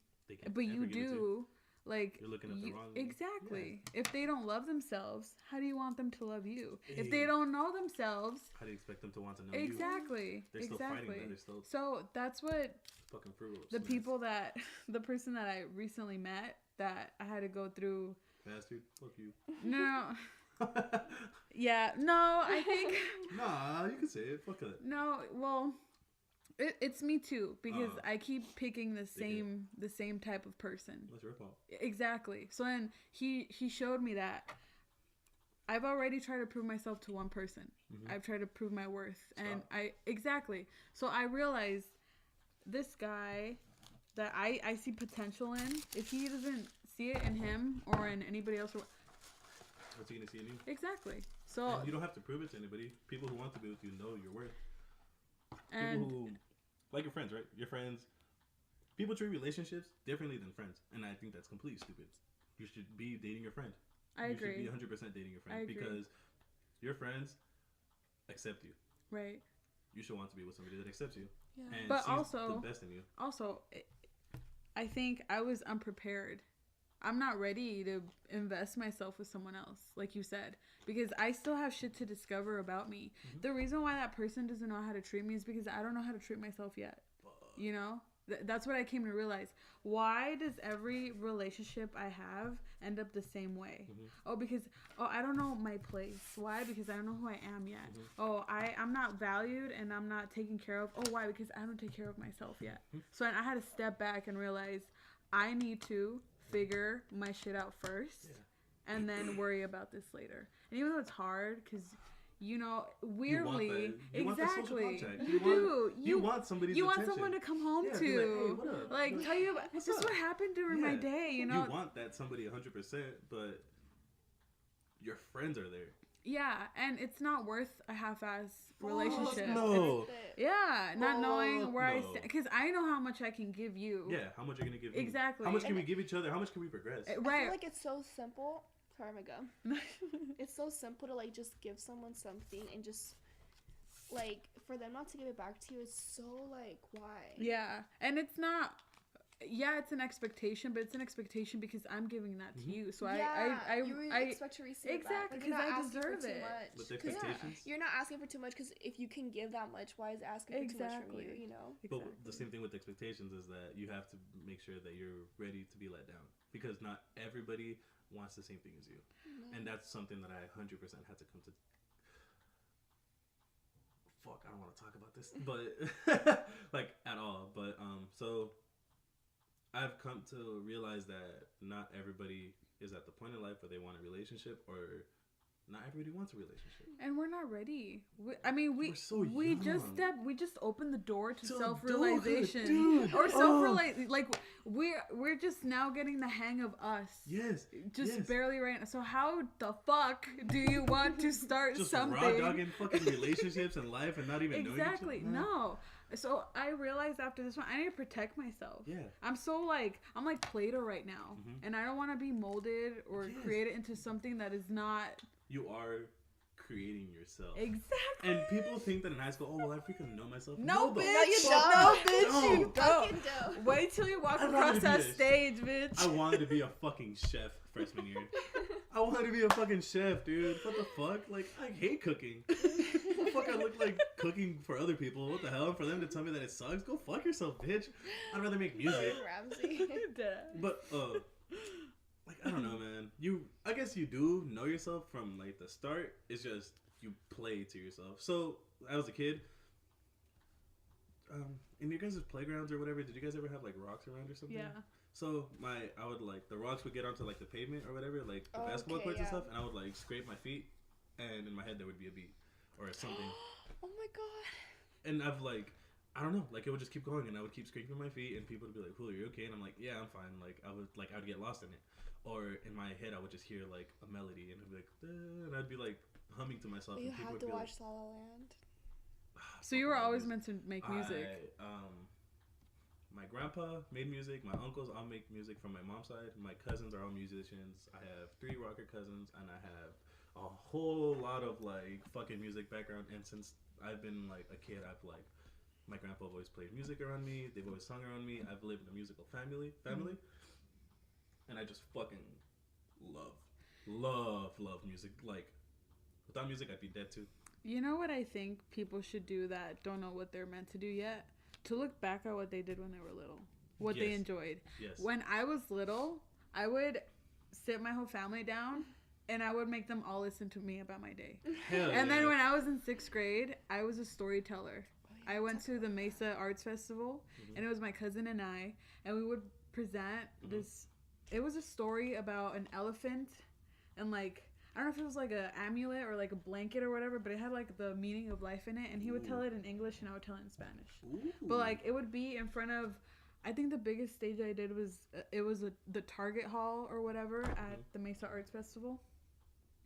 [SPEAKER 3] but
[SPEAKER 1] you do, like,
[SPEAKER 3] you're looking at the wrong.
[SPEAKER 1] Exactly. Yeah. If they don't love themselves, how do you want them to love you? If they don't know themselves,
[SPEAKER 3] how do you expect them to want to know you?
[SPEAKER 1] Exactly.
[SPEAKER 3] They're still fighting that. They're still
[SPEAKER 1] so that's what
[SPEAKER 3] fucking fruit.
[SPEAKER 1] The person that I recently met, that I had to go through.
[SPEAKER 3] Bastard, fuck you.
[SPEAKER 1] No. Yeah, no, I think.
[SPEAKER 3] Nah, you can say it. Fuck it.
[SPEAKER 1] No, well, It's me too, because I keep picking the same type of person.
[SPEAKER 3] That's your fault.
[SPEAKER 1] Exactly. So then he showed me that I've already tried to prove myself to one person. Mm-hmm. I've tried to prove my worth. And so I realized this guy that I see potential in, if he doesn't see it in him or in anybody else,
[SPEAKER 3] what's he gonna see in you?
[SPEAKER 1] Exactly. So
[SPEAKER 3] and you don't have to prove it to anybody. People who want to be with you know your worth. People who, like your friends, right? Your friends, people treat relationships differently than friends, and I think that's completely stupid. You should be dating your friend.
[SPEAKER 1] I agree.
[SPEAKER 3] You should be 100% dating your friend because your friends accept you.
[SPEAKER 1] Right.
[SPEAKER 3] You should want to be with somebody that accepts you.
[SPEAKER 1] Yeah.
[SPEAKER 3] And
[SPEAKER 1] but
[SPEAKER 3] sees
[SPEAKER 1] also,
[SPEAKER 3] the best in you.
[SPEAKER 1] Also, I think I was unprepared. I'm not ready to invest myself with someone else, like you said, because I still have shit to discover about me. Mm-hmm. The reason why that person doesn't know how to treat me is because I don't know how to treat myself yet. You know? That's what I came to realize. Why does every relationship I have end up the same way? Mm-hmm. Because I don't know my place. Why? Because I don't know who I am yet. Mm-hmm. I'm not valued and I'm not taken care of. Why? Because I don't take care of myself yet. Mm-hmm. So I had to step back and realize I need to figure my shit out first and then worry about this later. And even though it's hard, because weirdly,
[SPEAKER 3] you want
[SPEAKER 1] you
[SPEAKER 3] want somebody's
[SPEAKER 1] you want
[SPEAKER 3] attention.
[SPEAKER 1] Someone to come home to,
[SPEAKER 3] like, hey, what up?
[SPEAKER 1] Like tell you about this is what happened during my day. You
[SPEAKER 3] want that somebody 100%, but your friends are there.
[SPEAKER 1] Yeah, and it's not worth a half-ass relationship.
[SPEAKER 3] No.
[SPEAKER 1] Not knowing where I stand. Because I know how much I can give you.
[SPEAKER 3] Yeah, how much are you going to give
[SPEAKER 1] Exactly.
[SPEAKER 3] How much can we give each other? How much can we progress?
[SPEAKER 2] Right. I feel like it's so simple. Sorry, I'm gonna go. It's so simple to, like, just give someone something and just, like, for them not to give it back to you is so, like, why?
[SPEAKER 1] Yeah, and it's not... Yeah, it's an expectation, but it's an expectation because I'm giving that to you. So
[SPEAKER 2] I expect to receive
[SPEAKER 1] exactly because I deserve it.
[SPEAKER 3] With expectations,
[SPEAKER 2] you're not asking for too much because if you can give that much, why is asking for too much from you? You know.
[SPEAKER 3] But the same thing with expectations is that you have to make sure that you're ready to be let down because not everybody wants the same thing as you, and that's something that I 100% had to come to. Fuck, I don't want to talk about this, but like at all. But so. I've come to realize that not everybody is at the point in life where they want a relationship, or not everybody wants a relationship.
[SPEAKER 1] And we're not ready. We just opened the door to self-realization. Or self-realization. Like we're just now getting the hang of us.
[SPEAKER 3] Yes.
[SPEAKER 1] Just barely right now. So how the fuck do you want to start
[SPEAKER 3] just
[SPEAKER 1] something?
[SPEAKER 3] Just raw dogging fucking relationships and life and not even knowing each other?
[SPEAKER 1] Exactly. No. So I realized after this one, I need to protect myself.
[SPEAKER 3] Yeah.
[SPEAKER 1] I'm like Play-Doh right now. Mm-hmm. And I don't want to be molded or created into something that is not.
[SPEAKER 3] You are creating yourself.
[SPEAKER 1] Exactly.
[SPEAKER 3] And people think that in high school, I freaking know myself.
[SPEAKER 1] No, bitch.
[SPEAKER 2] No, you
[SPEAKER 1] don't.
[SPEAKER 2] No,
[SPEAKER 1] bitch. You
[SPEAKER 2] don't.
[SPEAKER 1] Wait till you walk across that stage, bitch.
[SPEAKER 3] I wanted to be a fucking chef freshman year. I wanted to be a fucking chef, dude. What the fuck? Like, I hate cooking. What the fuck I look like cooking for other people? What the hell? And for them to tell me that it sucks? Go fuck yourself, bitch. I'd rather make music.
[SPEAKER 2] Ramsey.
[SPEAKER 3] But, like, I don't know, man. I guess you do know yourself from, like, the start. It's just you play to yourself. So, I was a kid. In your guys' playgrounds or whatever, did you guys ever have, like, rocks around or something?
[SPEAKER 1] Yeah.
[SPEAKER 3] So I would like the rocks would get onto like the pavement or whatever, like the basketball courts and stuff, and I would like scrape my feet, and in my head there would be a beat or something.
[SPEAKER 2] Oh my god!
[SPEAKER 3] And I've like I don't know, like it would just keep going, and I would keep scraping my feet, and people would be like, "Julio, are you okay?" And I'm like, "Yeah, I'm fine." Like I would get lost in it, or in my head I would just hear like a melody, and I'd be like, and I'd be like humming to myself.
[SPEAKER 2] You
[SPEAKER 3] and people
[SPEAKER 2] had to
[SPEAKER 3] would be
[SPEAKER 2] watch
[SPEAKER 3] like,
[SPEAKER 2] La La Land.
[SPEAKER 1] So you were always meant to make music.
[SPEAKER 3] My grandpa made music. My uncles all make music from my mom's side. My cousins are all musicians. I have 3 rocker cousins, and I have a whole lot of like fucking music background. And since I've been like a kid, I've like my grandpa always played music around me. They've always sung around me. I've lived in a musical family, and I just fucking love music. Like without music, I'd be dead too.
[SPEAKER 1] You know what I think people should do that don't know what they're meant to do yet? To look back at what they did when they were little. What they enjoyed.
[SPEAKER 3] Yes.
[SPEAKER 1] When I was little, I would sit my whole family down and I would make them all listen to me about my day.
[SPEAKER 3] Hell
[SPEAKER 1] and then when I was in 6th grade, I was a storyteller. I went to the Mesa Arts Festival, and it was my cousin and I, and we would present this. It was a story about an elephant, and like I don't know if it was like a amulet or like a blanket or whatever, but it had like the meaning of life in it, and he would tell it in English and I would tell it in Spanish. Ooh. But like it would be in front of, I think the biggest stage I did was the Target Hall or whatever at the Mesa Arts Festival.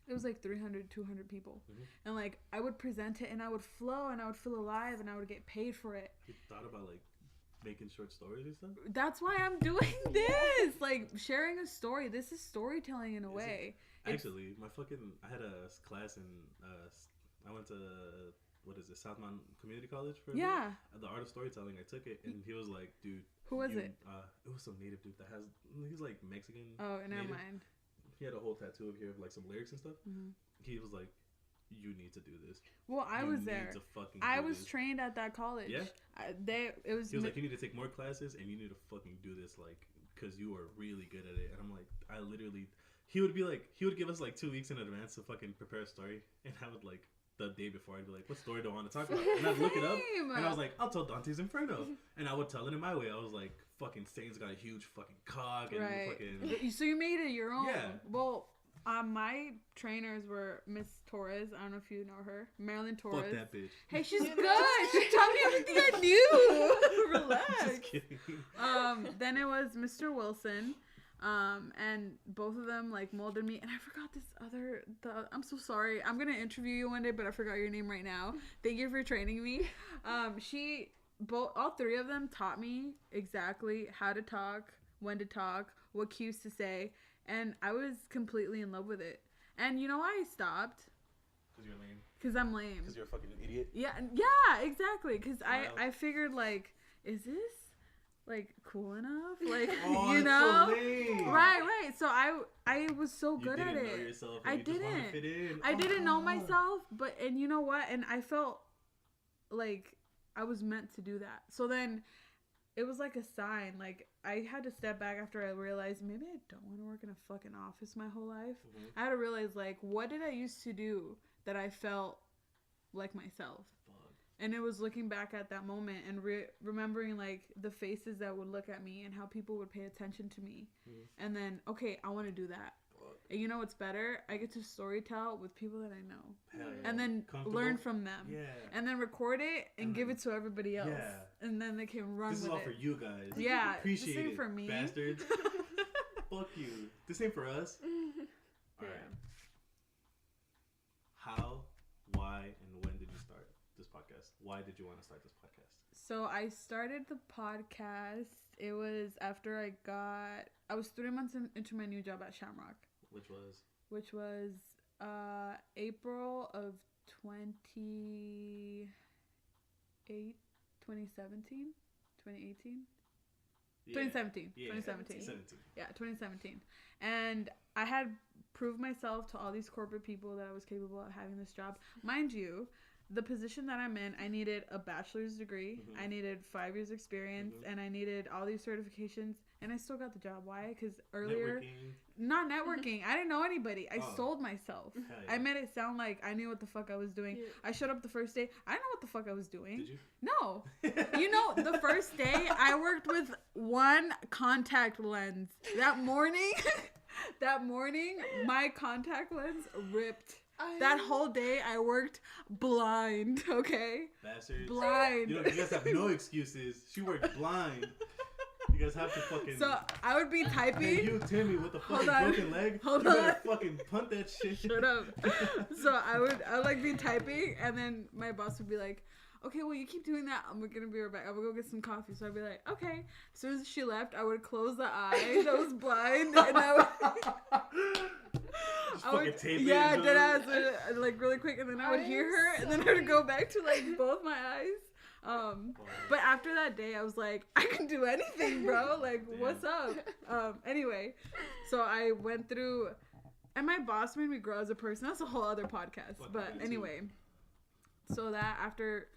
[SPEAKER 1] It was like 300, 200 people. And like I would present it and I would flow and I would feel alive and I would get paid for it.
[SPEAKER 3] You thought about like making short stories and stuff?
[SPEAKER 1] That's why I'm doing this. Like sharing a story. This is storytelling in a way.
[SPEAKER 3] Actually, I had a class in, I went to, Southmount Community College for the art of storytelling. I took it and he was like, dude.
[SPEAKER 1] Who was it?
[SPEAKER 3] It was some native dude he's like Mexican.
[SPEAKER 1] Oh, never mind.
[SPEAKER 3] He had a whole tattoo of here of like some lyrics and stuff. He was like, you need to do this.
[SPEAKER 1] Well, I was there. I was trained at that college.
[SPEAKER 3] Yeah.
[SPEAKER 1] He was
[SPEAKER 3] like, you need to take more classes and you need to fucking do this, like, because you are really good at it. And I'm like, he would give us like 2 weeks in advance to fucking prepare a story. And I would like, the day before, I'd be like, what story do I want to talk about? And I'd look it up. And I was like, I'll tell Dante's Inferno. And I would tell it in my way. I was like, fucking Satan's got a huge fucking cock. And fucking...
[SPEAKER 1] So you made it your own.
[SPEAKER 3] Yeah.
[SPEAKER 1] Well, my trainers were Miss Torres. I don't know if you know her. Marilyn Torres.
[SPEAKER 3] Fuck that bitch.
[SPEAKER 1] Hey, she's good. She taught me everything I knew. Relax.
[SPEAKER 3] Just kidding.
[SPEAKER 1] Then it was Mr. Wilson. And both of them like molded me, and I forgot I'm so sorry. I'm gonna interview you one day, but I forgot your name right now. Thank you for training me. All three of them taught me exactly how to talk, when to talk, what cues to say, and I was completely in love with it. And you know why I stopped?
[SPEAKER 3] Because you're lame.
[SPEAKER 1] Because I'm lame.
[SPEAKER 3] Because you're a fucking idiot.
[SPEAKER 1] Yeah, exactly. Because I figured like, is this like cool enough, like you know,
[SPEAKER 3] so
[SPEAKER 1] right. So I was so good at it.
[SPEAKER 3] Yourself,
[SPEAKER 1] I didn't know myself, and you know what? And I felt like I was meant to do that. So then it was like a sign. Like I had to step back after I realized maybe I don't want to work in a fucking office my whole life. I had to realize like, what did I used to do that I felt like myself? And it was looking back at that moment and remembering like the faces that would look at me and how people would pay attention to me. And then, okay, I want to do that. And you know what's better? I get to storytell with people that I know. And then learn from them. Yeah. And then record it and give it to everybody else. Yeah. And then they can run with it. This is
[SPEAKER 3] all for you guys.
[SPEAKER 1] Yeah.
[SPEAKER 3] Appreciate
[SPEAKER 1] this ain't for me.
[SPEAKER 3] Bastards. Fuck you. This ain't for us. All right. How, why, and when did you start this podcast? Why did you want to start this podcast?
[SPEAKER 1] So I started the podcast. It was after I was 3 months into my new job at Shamrock. Which was April of 2017? 2018?
[SPEAKER 3] Yeah.
[SPEAKER 1] 2017.
[SPEAKER 3] Yeah,
[SPEAKER 1] 2017. Yeah, 2017. And I had proved myself to all these corporate people that I was capable of having this job. Mind you, the position that I'm in, I needed a bachelor's degree, I needed 5 years experience, and I needed all these certifications, and I still got the job. Why? Because earlier, not networking. I didn't know anybody. I sold myself. Yeah. I made it sound like I knew what the fuck I was doing. Yeah. I showed up the first day. I didn't know what the fuck I was doing.
[SPEAKER 3] Did you?
[SPEAKER 1] No. You know, the first day I worked with one contact lens. That morning, my contact lens ripped. That whole day I worked blind, okay?
[SPEAKER 3] Bastards.
[SPEAKER 1] Blind.
[SPEAKER 3] You guys have no excuses. She worked blind. You guys have to fucking...
[SPEAKER 1] So I would be typing...
[SPEAKER 3] Hey, you, Timmy, with the fucking broken leg.
[SPEAKER 1] Hold
[SPEAKER 3] you
[SPEAKER 1] on.
[SPEAKER 3] better fucking punt that shit.
[SPEAKER 1] Shut up. So I would like be typing, and then my boss would be like, okay, well, you keep doing that. I'm gonna be right back. I'm gonna go get some coffee. So I'd be like, okay. As soon as she left, I would close the eye that was blind, and I would... Yeah, dead ass, like really quick, and then I would hear her, and then I would go back to like both my eyes. But after that day, I was like, I can do anything, bro. Like, what's up? Anyway, so I went through, and my boss made me grow as a person. That's a whole other podcast. But anyway, so that after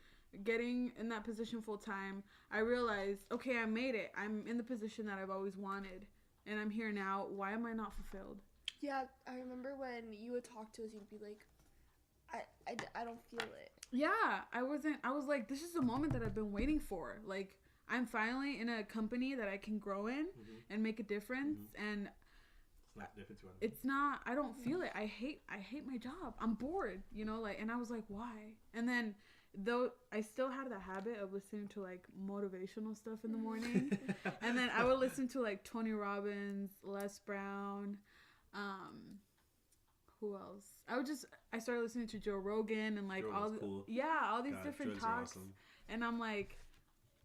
[SPEAKER 1] getting in that position full time, I realized, okay, I made it. I'm in the position that I've always wanted, and I'm here now. Why am I not fulfilled?
[SPEAKER 2] Yeah, I remember when you would talk to us, you'd be like, I don't feel it.
[SPEAKER 1] Yeah, I was like, this is the moment that I've been waiting for. Like, I'm finally in a company that I can grow in and make a difference. And
[SPEAKER 3] it's not different to us.
[SPEAKER 1] It's not, I don't feel it. I hate my job. I'm bored, you know, like, and I was like, why? And then, though, I still had the habit of listening to, like, motivational stuff in the morning. And then I would listen to, like, Tony Robbins, Les Brown, who else? I started listening to Joe Rogan and, like, all these different talks. Awesome. And I'm like,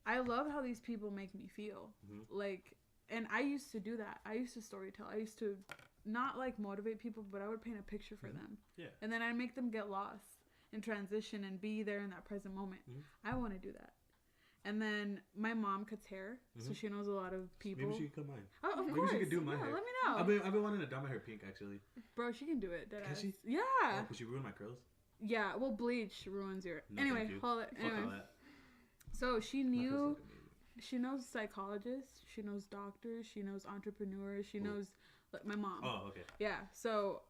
[SPEAKER 1] I love how these people make me feel. Like, and I used to do that. I used to storytell. I used to not, like, motivate people, but I would paint a picture for them. Yeah. And then I'd make them get lost and transition and be there in that present moment. I want to do that. And then my mom cuts hair, so she knows a lot of people.
[SPEAKER 3] Maybe she can cut mine.
[SPEAKER 1] Oh, of course.
[SPEAKER 3] Maybe she could do my hair.
[SPEAKER 1] Let me know.
[SPEAKER 3] I've been wanting to dye my hair pink, actually.
[SPEAKER 1] Bro, she can do it.
[SPEAKER 3] Can she?
[SPEAKER 1] Yeah.
[SPEAKER 3] Oh, could she ruin my curls?
[SPEAKER 1] Yeah. Well, bleach ruins your.
[SPEAKER 3] No,
[SPEAKER 1] anyway, hold it. Anyway.
[SPEAKER 3] Fuck all that.
[SPEAKER 1] So she knew. She knows psychologists. She knows doctors. She knows entrepreneurs. She knows, like, my mom.
[SPEAKER 3] Oh, okay.
[SPEAKER 1] Yeah. So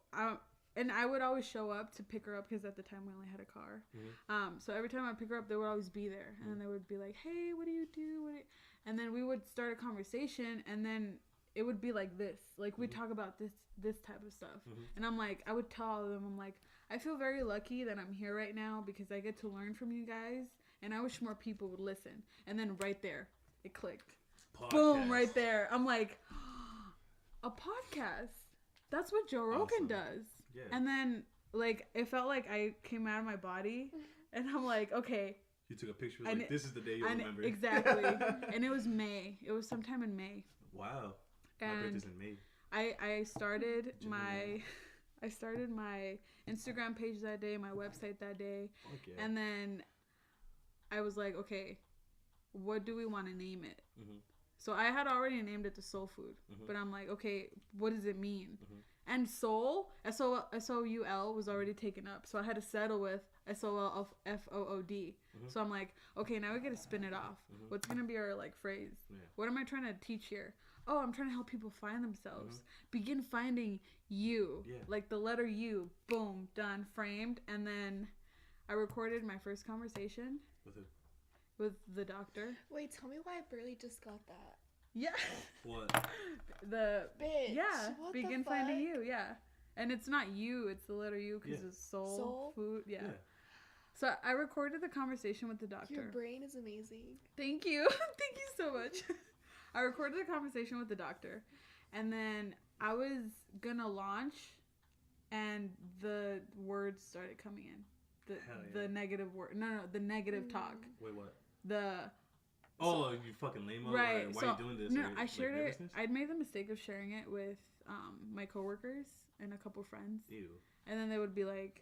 [SPEAKER 1] and I would always show up to pick her up because at the time we only had a car. So every time I pick her up, they would always be there, and then they would be like, "Hey, what do you do?" And then we would start a conversation, and then it would be like this. Like, we'd talk about this type of stuff, and I'm like, I would tell all of them, I'm like, I feel very lucky that I'm here right now because I get to learn from you guys, and I wish more people would listen. And then right there, it clicked. Podcast. Boom, right there. I'm like, a podcast. That's what Joe Rogan does. Yeah. And then, like, it felt like I came out of my body, and I'm like, okay.
[SPEAKER 3] You took a picture, like, this is the day you'll remember.
[SPEAKER 1] Exactly. And it was May. It was sometime in May.
[SPEAKER 3] Wow.
[SPEAKER 1] And
[SPEAKER 3] my birthday's in May.
[SPEAKER 1] I started my Instagram page that day, my website that day. Okay. And then I was like, okay, what do we want to name it? So I had already named it the Soul Food, but I'm like, okay, what does it mean? And soul, S-O-U-L, was already taken up. So I had to settle with S-O-L-F-O-O-D. So I'm like, okay, now we got to spin it off. What's going to be our, like, phrase? Yeah. What am I trying to teach here? Oh, I'm trying to help people find themselves. Begin finding you. Yeah. Like the letter U. Boom. Done. Framed. And then I recorded my first conversation. With who? With the doctor.
[SPEAKER 2] Wait, tell me why I barely just got that.
[SPEAKER 1] Yeah.
[SPEAKER 3] What?
[SPEAKER 1] The
[SPEAKER 2] bitch.
[SPEAKER 1] Yeah. Begin finding you. Yeah. And it's not you. It's the letter U because it's soul, food. Yeah. So I recorded the conversation with the doctor.
[SPEAKER 2] Your brain is amazing.
[SPEAKER 1] Thank you. Thank you so much. I recorded a conversation with the doctor, and then I was gonna launch, and the words started coming in. The negative word. No, the negative talk.
[SPEAKER 3] Wait, what? You fucking lame.
[SPEAKER 1] Right.
[SPEAKER 3] Why are you doing this?
[SPEAKER 1] No, I shared it. I'd made the mistake of sharing it with my coworkers and a couple friends. Ew. And then they would be like,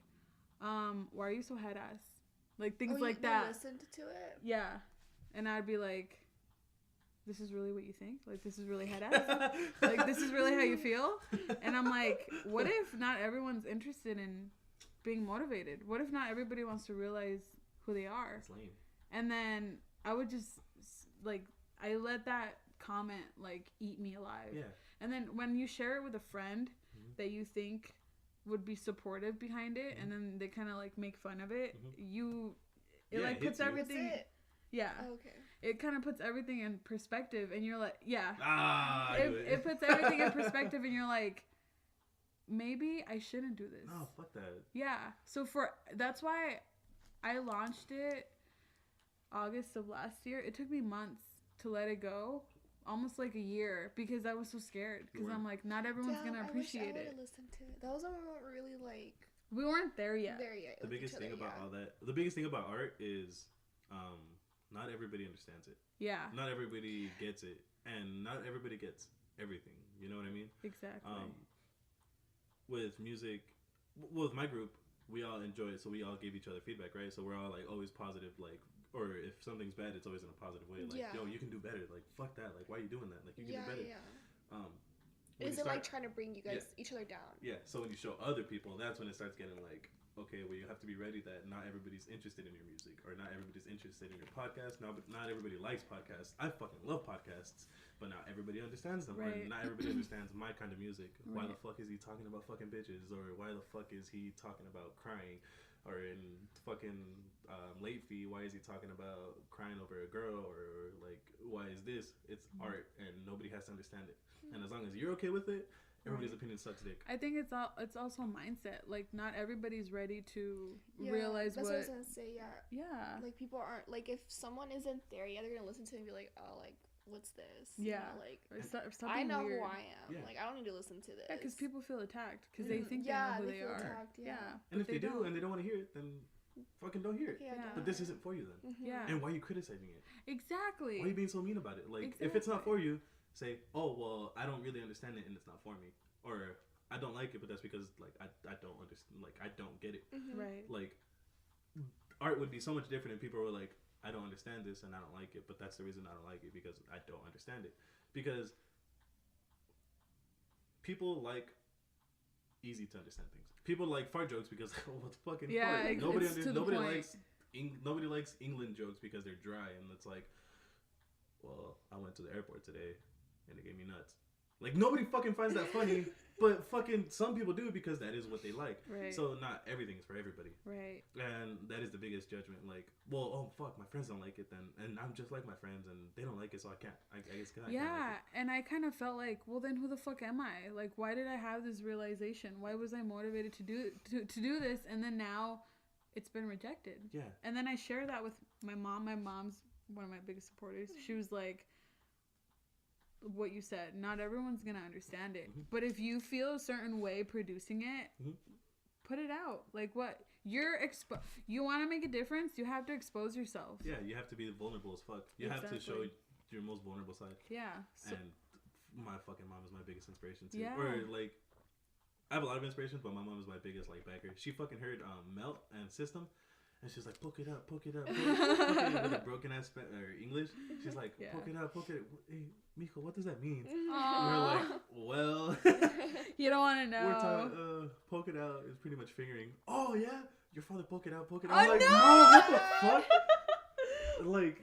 [SPEAKER 1] why are you so head ass? Like things like that.
[SPEAKER 2] You listened to it?
[SPEAKER 1] Yeah. And I'd be like, this is really what you think? Like, this is really head ass? Like, this is really how you feel? And I'm like, what if not everyone's interested in being motivated? What if not everybody wants to realize who they are?
[SPEAKER 3] That's lame.
[SPEAKER 1] And then I would just, like, I let that comment, like, eat me alive. Yeah. And then when you share it with a friend that you think would be supportive behind it, and then they kind of, like, make fun of it, it puts everything... Yeah.
[SPEAKER 2] Oh, okay.
[SPEAKER 1] It kind of puts everything in perspective, and you're like, it puts everything in perspective, and you're like, maybe I shouldn't do this.
[SPEAKER 3] No, fuck that.
[SPEAKER 1] Yeah. So that's why I launched it August of last year. It took me months to let it go, almost like a year, because I was so scared. Because I'm like, not everyone's gonna appreciate it.
[SPEAKER 2] I listened to it. That was when we weren't really like.
[SPEAKER 1] We weren't there yet.
[SPEAKER 3] The biggest thing about all that, the biggest thing about art is, not everybody understands it. Yeah. Not everybody gets it, and not everybody gets everything. You know what I mean?
[SPEAKER 1] Exactly.
[SPEAKER 3] With music, with my group, we all enjoy it, so we all give each other feedback, right? So we're all like always positive, like, or if something's bad, it's always in a positive way. Like, yo, you can do better. Like, fuck that. Like, why are you doing that? Like, you can do better.
[SPEAKER 2] Is it like trying to bring you guys each other down?
[SPEAKER 3] Yeah. So when you show other people, that's when it starts getting like, okay, well, you have to be ready that not everybody's interested in your music, or not everybody's interested in your podcast. Now, but not everybody likes podcasts. I fucking love podcasts, but not everybody understands them. Right. Or not everybody understands my kind of music. Right. Why the fuck is he talking about fucking bitches? Or why the fuck is he talking about crying? Or in fucking late fee, why is he talking about crying over a girl? Or like, why is this? It's art, and nobody has to understand it. And as long as you're okay with it, everybody's opinion sucks dick.
[SPEAKER 1] I think it's also mindset. Like, not everybody's ready to realize
[SPEAKER 2] that's
[SPEAKER 1] what
[SPEAKER 2] I was gonna say. Yeah. Like, people aren't, like, if someone isn't there, they're gonna listen to it and be like, oh, like, what's this?
[SPEAKER 1] Yeah.
[SPEAKER 2] You know, like,
[SPEAKER 1] I
[SPEAKER 2] know
[SPEAKER 1] weird.
[SPEAKER 2] who I am.
[SPEAKER 3] Yeah.
[SPEAKER 2] Like, I don't need to listen to this.
[SPEAKER 1] Yeah, because people feel attacked because they think they know who they are.
[SPEAKER 2] Attacked,
[SPEAKER 3] And if they do and they don't want to hear it, then fucking don't hear it. But this isn't for you then.
[SPEAKER 1] Yeah.
[SPEAKER 3] And why are you criticizing it?
[SPEAKER 1] Exactly.
[SPEAKER 3] Why are you being so mean about it? Like, if it's not for you, say, oh, well, I don't really understand it and it's not for me. Or, I don't like it, but that's because, like, I don't understand, like, I don't get it.
[SPEAKER 1] Right.
[SPEAKER 3] Like, art would be so much different if people were like, I don't understand this and I don't like it, but that's the reason I don't like it, because I don't understand it. Because people like easy to understand things. People like fart jokes because what's fucking fart? Nobody likes England jokes because they're dry, and it's like, well, I went to the airport today and it gave me nuts. Like, nobody fucking finds that funny, but fucking some people do because that is what they like.
[SPEAKER 1] Right.
[SPEAKER 3] So not everything is for everybody.
[SPEAKER 1] Right.
[SPEAKER 3] And that is the biggest judgment. Like, well, oh fuck, my friends don't like it then, and I'm just like my friends, and they don't like it, so I can't. I guess I can't like it.
[SPEAKER 1] And I kind of felt like, well, then who the fuck am I? Like, why did I have this realization? Why was I motivated to do this? And then now, it's been rejected.
[SPEAKER 3] Yeah.
[SPEAKER 1] And then I share that with my mom. My mom's one of my biggest supporters. She was like, what you said, not everyone's gonna understand it, but if you feel a certain way producing it, put it out. Like, what you want to make a difference, you have to expose yourself.
[SPEAKER 3] Yeah, you have to be vulnerable as fuck. You have to show your most vulnerable side.
[SPEAKER 1] Yeah.
[SPEAKER 3] And my fucking mom is my biggest inspiration too.
[SPEAKER 1] Yeah.
[SPEAKER 3] Or like, I have a lot of inspirations, but my mom is my biggest like backer. She fucking heard Melt and System, and she's like, poke it up, poke it up, poke it up, with a broken ass English. She's like, poke it up, poke it. Hey, Miko, what does that mean? And we're like, well,
[SPEAKER 1] you don't want to know.
[SPEAKER 3] We're talking, poke it out is pretty much fingering. Oh yeah, your father poke it out, poke it out.
[SPEAKER 1] Oh,
[SPEAKER 3] I'm like,
[SPEAKER 1] no!
[SPEAKER 3] Mom, what the fuck? Like,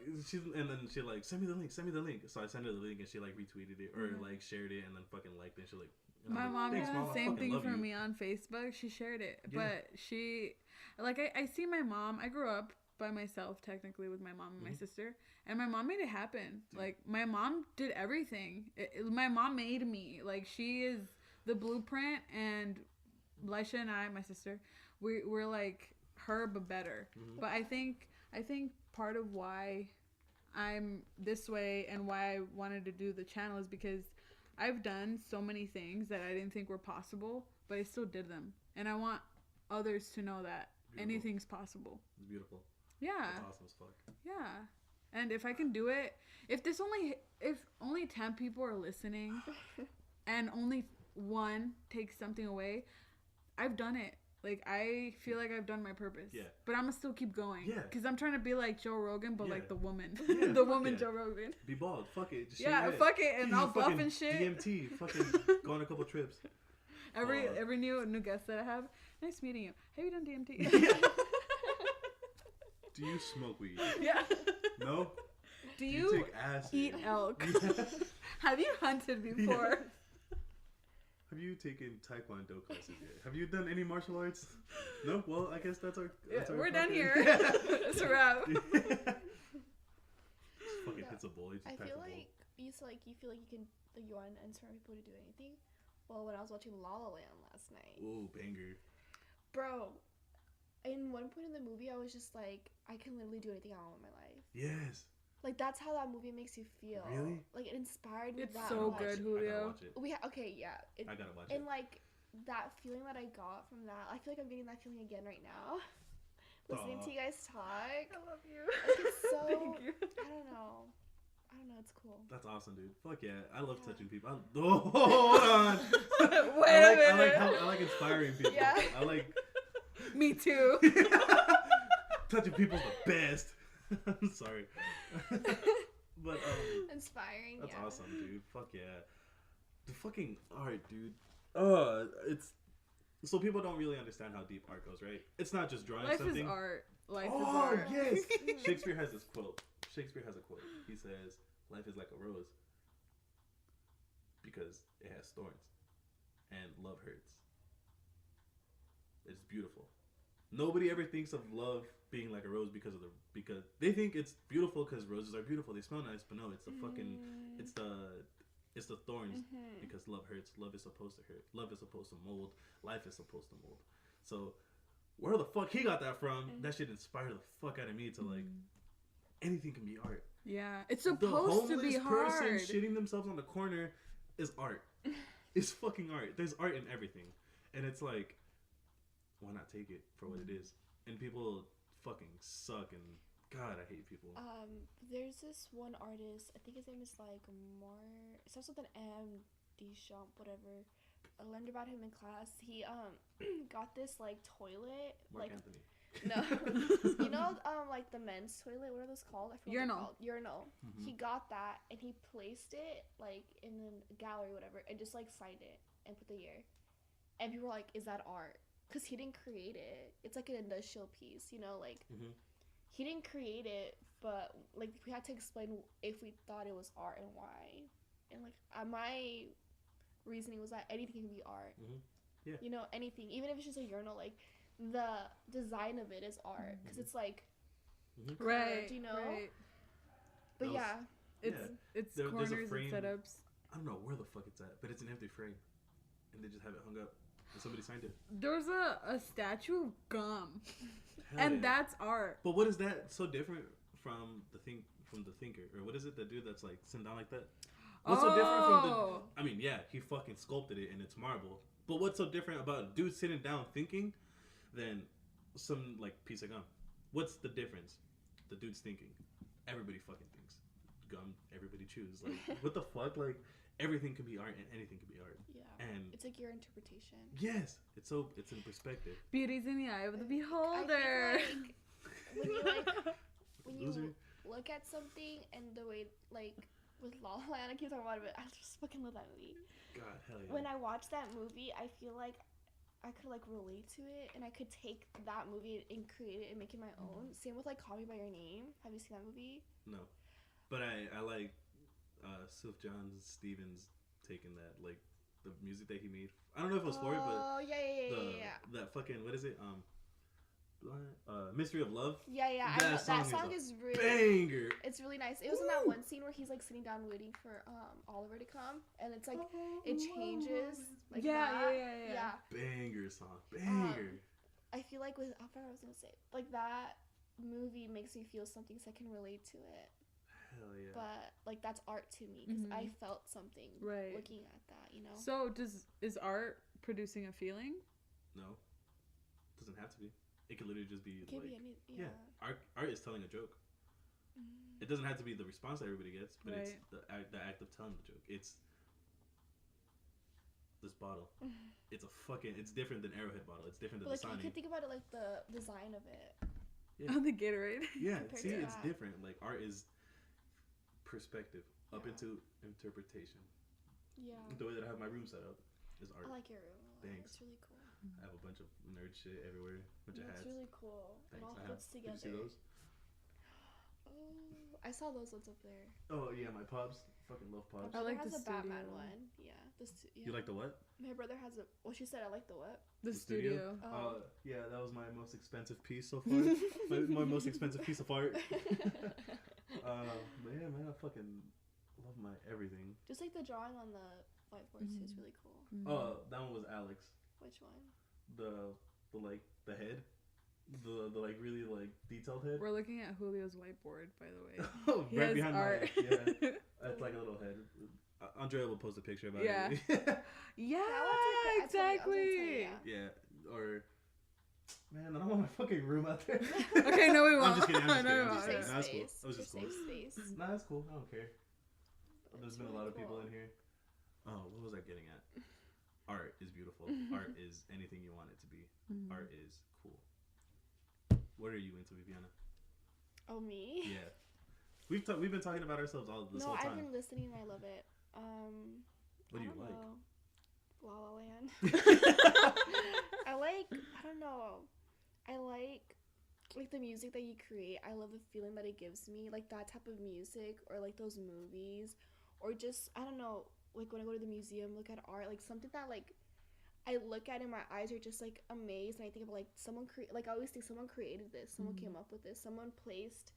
[SPEAKER 3] and then she like, send me the link. So I sent her the link, and she like retweeted it or like shared it, and then fucking liked it. And she like,
[SPEAKER 1] my mom did the same thing for me on Facebook. She shared it, but she, like, I see my mom. I grew up by myself, technically, with my mom and my sister, and my mom made it happen. Dude. Like, my mom did everything. My mom made me. Like, she is the blueprint, and Lisha and I, my sister, we're like her but better. But I think part of why I'm this way and why I wanted to do the channel is because I've done so many things that I didn't think were possible, but I still did them. And I want others to know that anything's possible.
[SPEAKER 3] It's beautiful.
[SPEAKER 1] Yeah.
[SPEAKER 3] That's awesome as fuck.
[SPEAKER 1] Yeah. And if I can do it, if only 10 people are listening and only one takes something away, I've done it. Like, I feel like I've done my purpose. Yeah. But I'm going to still keep going. Yeah. Because I'm trying to be like Joe Rogan, but like the woman. Yeah, the woman Joe Rogan.
[SPEAKER 3] Be bald. Fuck it. Just
[SPEAKER 1] fuck it. And I'll buff and shit.
[SPEAKER 3] DMT. Fucking go on a couple trips.
[SPEAKER 1] Every new guest that I have, nice meeting you. Have you done DMT?
[SPEAKER 3] Do you smoke weed?
[SPEAKER 1] Yeah.
[SPEAKER 3] No?
[SPEAKER 1] Do you
[SPEAKER 3] take acid?
[SPEAKER 1] Eat elk? Have you hunted before?
[SPEAKER 3] Yeah. Have you taken Taekwondo classes yet? Have you done any martial arts? No? Well, I guess that's our
[SPEAKER 1] we're done here. It's a wrap.
[SPEAKER 3] Just fucking hits a ball.
[SPEAKER 2] I feel like you feel like you want to inspire people to do anything. Well, when I was watching La La Land last night.
[SPEAKER 3] Ooh, banger.
[SPEAKER 2] Bro, in one point in the movie, I was just like, I can literally do anything I want in my life.
[SPEAKER 3] Yes.
[SPEAKER 2] Like, that's how that movie makes you feel.
[SPEAKER 3] Really?
[SPEAKER 2] Like, it inspired me
[SPEAKER 1] it's
[SPEAKER 2] that
[SPEAKER 1] so
[SPEAKER 2] much.
[SPEAKER 1] good, Julio.
[SPEAKER 3] I gotta watch it. I gotta watch it.
[SPEAKER 2] And, like, that feeling that I got from that, I feel like I'm getting that feeling again right now. Listening to you guys talk.
[SPEAKER 1] I love you.
[SPEAKER 2] Like, it's so,
[SPEAKER 1] Thank you.
[SPEAKER 2] I don't know, it's cool.
[SPEAKER 3] That's awesome, dude. Fuck yeah. I love touching people. Hold on.
[SPEAKER 1] Wait a minute.
[SPEAKER 3] I like inspiring people.
[SPEAKER 2] Yeah.
[SPEAKER 3] I like...
[SPEAKER 1] Me too.
[SPEAKER 3] Touching people's the best. I'm sorry. But
[SPEAKER 2] inspiring.
[SPEAKER 3] That's awesome, dude. Fuck yeah. The fucking art, dude. It's so people don't really understand how deep art goes, right? It's not just drawing
[SPEAKER 1] Life
[SPEAKER 3] something.
[SPEAKER 1] Is art. Life is art.
[SPEAKER 3] Oh yes. Shakespeare has this quote. Shakespeare has a quote. He says, "Life is like a rose because it has thorns, and love hurts. It's beautiful. Nobody ever thinks of love being like a rose because they think it's beautiful because roses are beautiful. They smell nice, but no, it's the fucking it's the thorns because love hurts. Love is supposed to hurt. Love is supposed to mold. Life is supposed to mold. So where the fuck he got that from? That shit inspired the fuck out of me to like anything can be art.
[SPEAKER 1] Yeah, it's supposed to be hard.
[SPEAKER 3] The homeless person shitting themselves on the corner is art. It's fucking art. There's art in everything, and it's like, why not take it for what it is? And people fucking suck, and God, I hate people.
[SPEAKER 2] There's this one artist, I think his name is like it starts with an M, Deschamps, whatever. I learned about him in class. He got this like toilet,
[SPEAKER 3] Mark
[SPEAKER 2] like
[SPEAKER 3] Anthony.
[SPEAKER 2] no, you know, like the men's toilet. What are those called? I forgot what they're called. Urinal. Mm-hmm. He got that and he placed it like in a gallery, whatever, and just like signed it and put the year. And people were like, "Is that art?" Because he didn't create it. It's like an industrial piece, you know, like he didn't create it, but like we had to explain if we thought it was art and why. And like my reasoning was that anything can be art.
[SPEAKER 3] Yeah.
[SPEAKER 2] You know, anything, even if it's just a urinal, like the design of it is art because it's like
[SPEAKER 1] right,
[SPEAKER 2] you know.
[SPEAKER 1] Right.
[SPEAKER 2] But
[SPEAKER 1] it's
[SPEAKER 3] there's
[SPEAKER 1] corners
[SPEAKER 3] a frame,
[SPEAKER 1] and setups.
[SPEAKER 3] I don't know where the fuck it's at, but it's an empty frame, and they just have it hung up, and somebody signed it.
[SPEAKER 1] There's a statue of gum,
[SPEAKER 3] Hell
[SPEAKER 1] and
[SPEAKER 3] yeah.
[SPEAKER 1] that's art.
[SPEAKER 3] But what is that so different from the thinker, or what is it? The dude that's like sitting down like that. What's so different from the? I mean, yeah, he fucking sculpted it, and it's marble. But what's so different about a dude sitting down thinking than some like piece of gum? What's the difference? The dude's thinking. Everybody fucking thinks. Gum. Everybody chews. Like what the fuck? Like everything can be art, and anything can be art.
[SPEAKER 2] Yeah.
[SPEAKER 3] And
[SPEAKER 2] it's like your interpretation.
[SPEAKER 3] yes, it's in perspective.
[SPEAKER 1] Beauty's in the eye of the beholder.
[SPEAKER 2] I think, when you look at something and the way like with La La Land, I keep talking about it, but I just fucking love that movie.
[SPEAKER 3] God, hell yeah.
[SPEAKER 2] When I watch that movie, I feel like I could like relate to it, and I could take that movie and create it and make it my own. Same with like Call Me by Your Name. Have you seen that movie?
[SPEAKER 3] No, but I like Sylph John Stevens taking that like the music that he made. I don't know if it was for it, but that fucking what is it? Mystery of Love.
[SPEAKER 2] Yeah. That song is really
[SPEAKER 3] banger.
[SPEAKER 2] It's really nice. It was in that one scene where he's like sitting down waiting for Oliver to come, and it's like it changes. Like yeah.
[SPEAKER 3] Banger song, banger.
[SPEAKER 2] I feel like with I forgot what I was gonna say. Like that movie makes me feel something, so I can relate to it.
[SPEAKER 3] Hell yeah.
[SPEAKER 2] But like that's art to me because I felt something looking at that. You know.
[SPEAKER 1] So is art producing a feeling?
[SPEAKER 3] No, doesn't have to be. It could literally just be like,
[SPEAKER 2] yeah.
[SPEAKER 3] Art is telling a joke. It doesn't have to be the response that everybody gets, but it's the act of telling the joke. It's this bottle. It's different than Arrowhead bottle. It's different than
[SPEAKER 2] like, you can think about it like the design of it.
[SPEAKER 1] Yeah. On the Gatorade.
[SPEAKER 3] Yeah, see, it's different. Like art is perspective up into interpretation. Yeah. The way that I have my room set up is art.
[SPEAKER 2] I like your room.
[SPEAKER 3] Thanks.
[SPEAKER 2] It's really cool.
[SPEAKER 3] I have a bunch of nerd shit everywhere. Bunch of hats.
[SPEAKER 2] It's really cool.
[SPEAKER 3] Thanks.
[SPEAKER 2] It all fits together.
[SPEAKER 3] Did you see those?
[SPEAKER 2] Oh, I saw those ones up there.
[SPEAKER 3] Oh yeah, my pops. Fucking love pops.
[SPEAKER 2] I like the Batman one. Yeah.
[SPEAKER 3] You like the what?
[SPEAKER 2] My brother has a. Well, she said I like the what?
[SPEAKER 1] The studio.
[SPEAKER 3] Yeah, that was my most expensive piece so far. my most expensive piece of art. But yeah, man, I fucking love my everything.
[SPEAKER 2] Just like the drawing on the whiteboard too is really cool.
[SPEAKER 3] Oh, that one was Alex.
[SPEAKER 2] Which one?
[SPEAKER 3] The like the head, the like really like detailed head.
[SPEAKER 1] We're looking at Julio's whiteboard, by the way.
[SPEAKER 3] Oh, right behind
[SPEAKER 1] art.
[SPEAKER 3] Yeah, it's like a little head. Andrea will post a picture about it.
[SPEAKER 1] Yeah, exactly.
[SPEAKER 3] Yeah, or man, I don't want my fucking room out there.
[SPEAKER 1] Okay, no, we won't.
[SPEAKER 3] I'm just kidding. I'm just kidding.
[SPEAKER 2] Nah,
[SPEAKER 3] That's cool. That was just
[SPEAKER 2] cool. Space.
[SPEAKER 3] Nah, that's cool. I don't care. There's been a lot of people in here. Oh, what was I getting at? Art is beautiful. Art is anything you want it to be. Art is cool. What are you into, Viviana?
[SPEAKER 2] Oh, me?
[SPEAKER 3] Yeah. We've been talking about ourselves all this whole time.
[SPEAKER 2] No, I've been listening and I love it.
[SPEAKER 3] What do you like?
[SPEAKER 2] La La Land. I don't know. I like the music that you create. I love the feeling that it gives me. Like that type of music or like those movies or just, I don't know, like when I go to the museum, look at art, like something that like, I look at it, my eyes are just like amazed, and I think of like I always think someone created this, someone came up with this, someone placed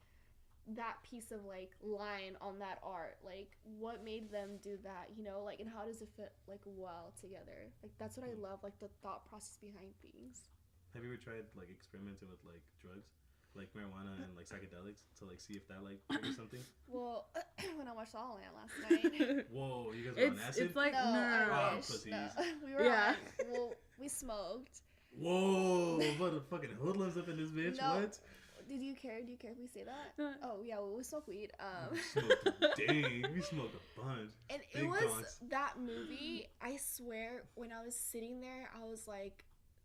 [SPEAKER 2] that piece of like line on that art, like what made them do that, you know, like, and how does it fit like well together? Like that's what I love, like the thought process behind things.
[SPEAKER 3] Have you ever tried like experimenting with like drugs, like marijuana and like psychedelics, to like see if that like triggers something?
[SPEAKER 2] Well, when I watched La La Land last night.
[SPEAKER 3] Whoa, you guys were on acid?
[SPEAKER 1] It's like
[SPEAKER 2] no, I wish.
[SPEAKER 3] pussies.
[SPEAKER 2] No. We were on, well, we smoked.
[SPEAKER 3] Whoa, what a fucking hoodlums up in this bitch.
[SPEAKER 2] No.
[SPEAKER 3] What?
[SPEAKER 2] Do you care if we say that? Oh yeah, well, we smoke weed.
[SPEAKER 3] We smoked a bunch.
[SPEAKER 2] And
[SPEAKER 3] Big
[SPEAKER 2] it was
[SPEAKER 3] dogs.
[SPEAKER 2] that movie. I swear, when I was sitting there, I was like,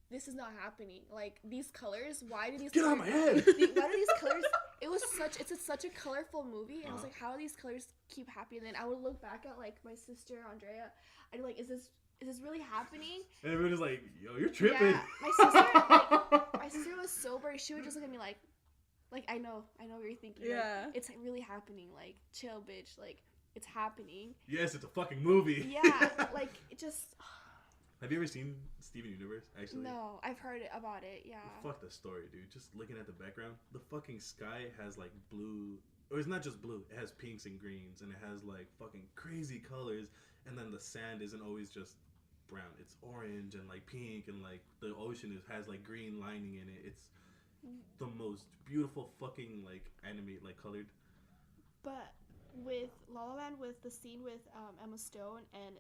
[SPEAKER 2] "This is not happening. Like these colors. Why do these?
[SPEAKER 3] Get out of my head!
[SPEAKER 2] Why do these colors? It was such a colorful movie, and I was like, how do these colors keep happening? And then I would look back at like my sister Andrea. I'd be like, is this really happening?
[SPEAKER 3] And everybody's like, yo, you're tripping.
[SPEAKER 2] Yeah, my sister was sober. She would just look at me like I know what you're thinking.
[SPEAKER 1] Yeah.
[SPEAKER 2] Like, it's really happening. Like, chill, bitch. Like, it's happening.
[SPEAKER 3] Yes, it's a fucking movie.
[SPEAKER 2] Yeah, like, it just...
[SPEAKER 3] Have you ever seen Steven Universe, actually?
[SPEAKER 2] No, I've heard about it, yeah.
[SPEAKER 3] Fuck the story, dude. Just looking at the background, the fucking sky has, like, blue... Or it's not just blue. It has pinks and greens, and it has, like, fucking crazy colors. And then the sand isn't always just brown. It's orange and, like, pink, and, like, the ocean has, like, green lining in it. It's the most beautiful fucking like anime, like colored.
[SPEAKER 2] But with La La Land, with the scene with Emma Stone and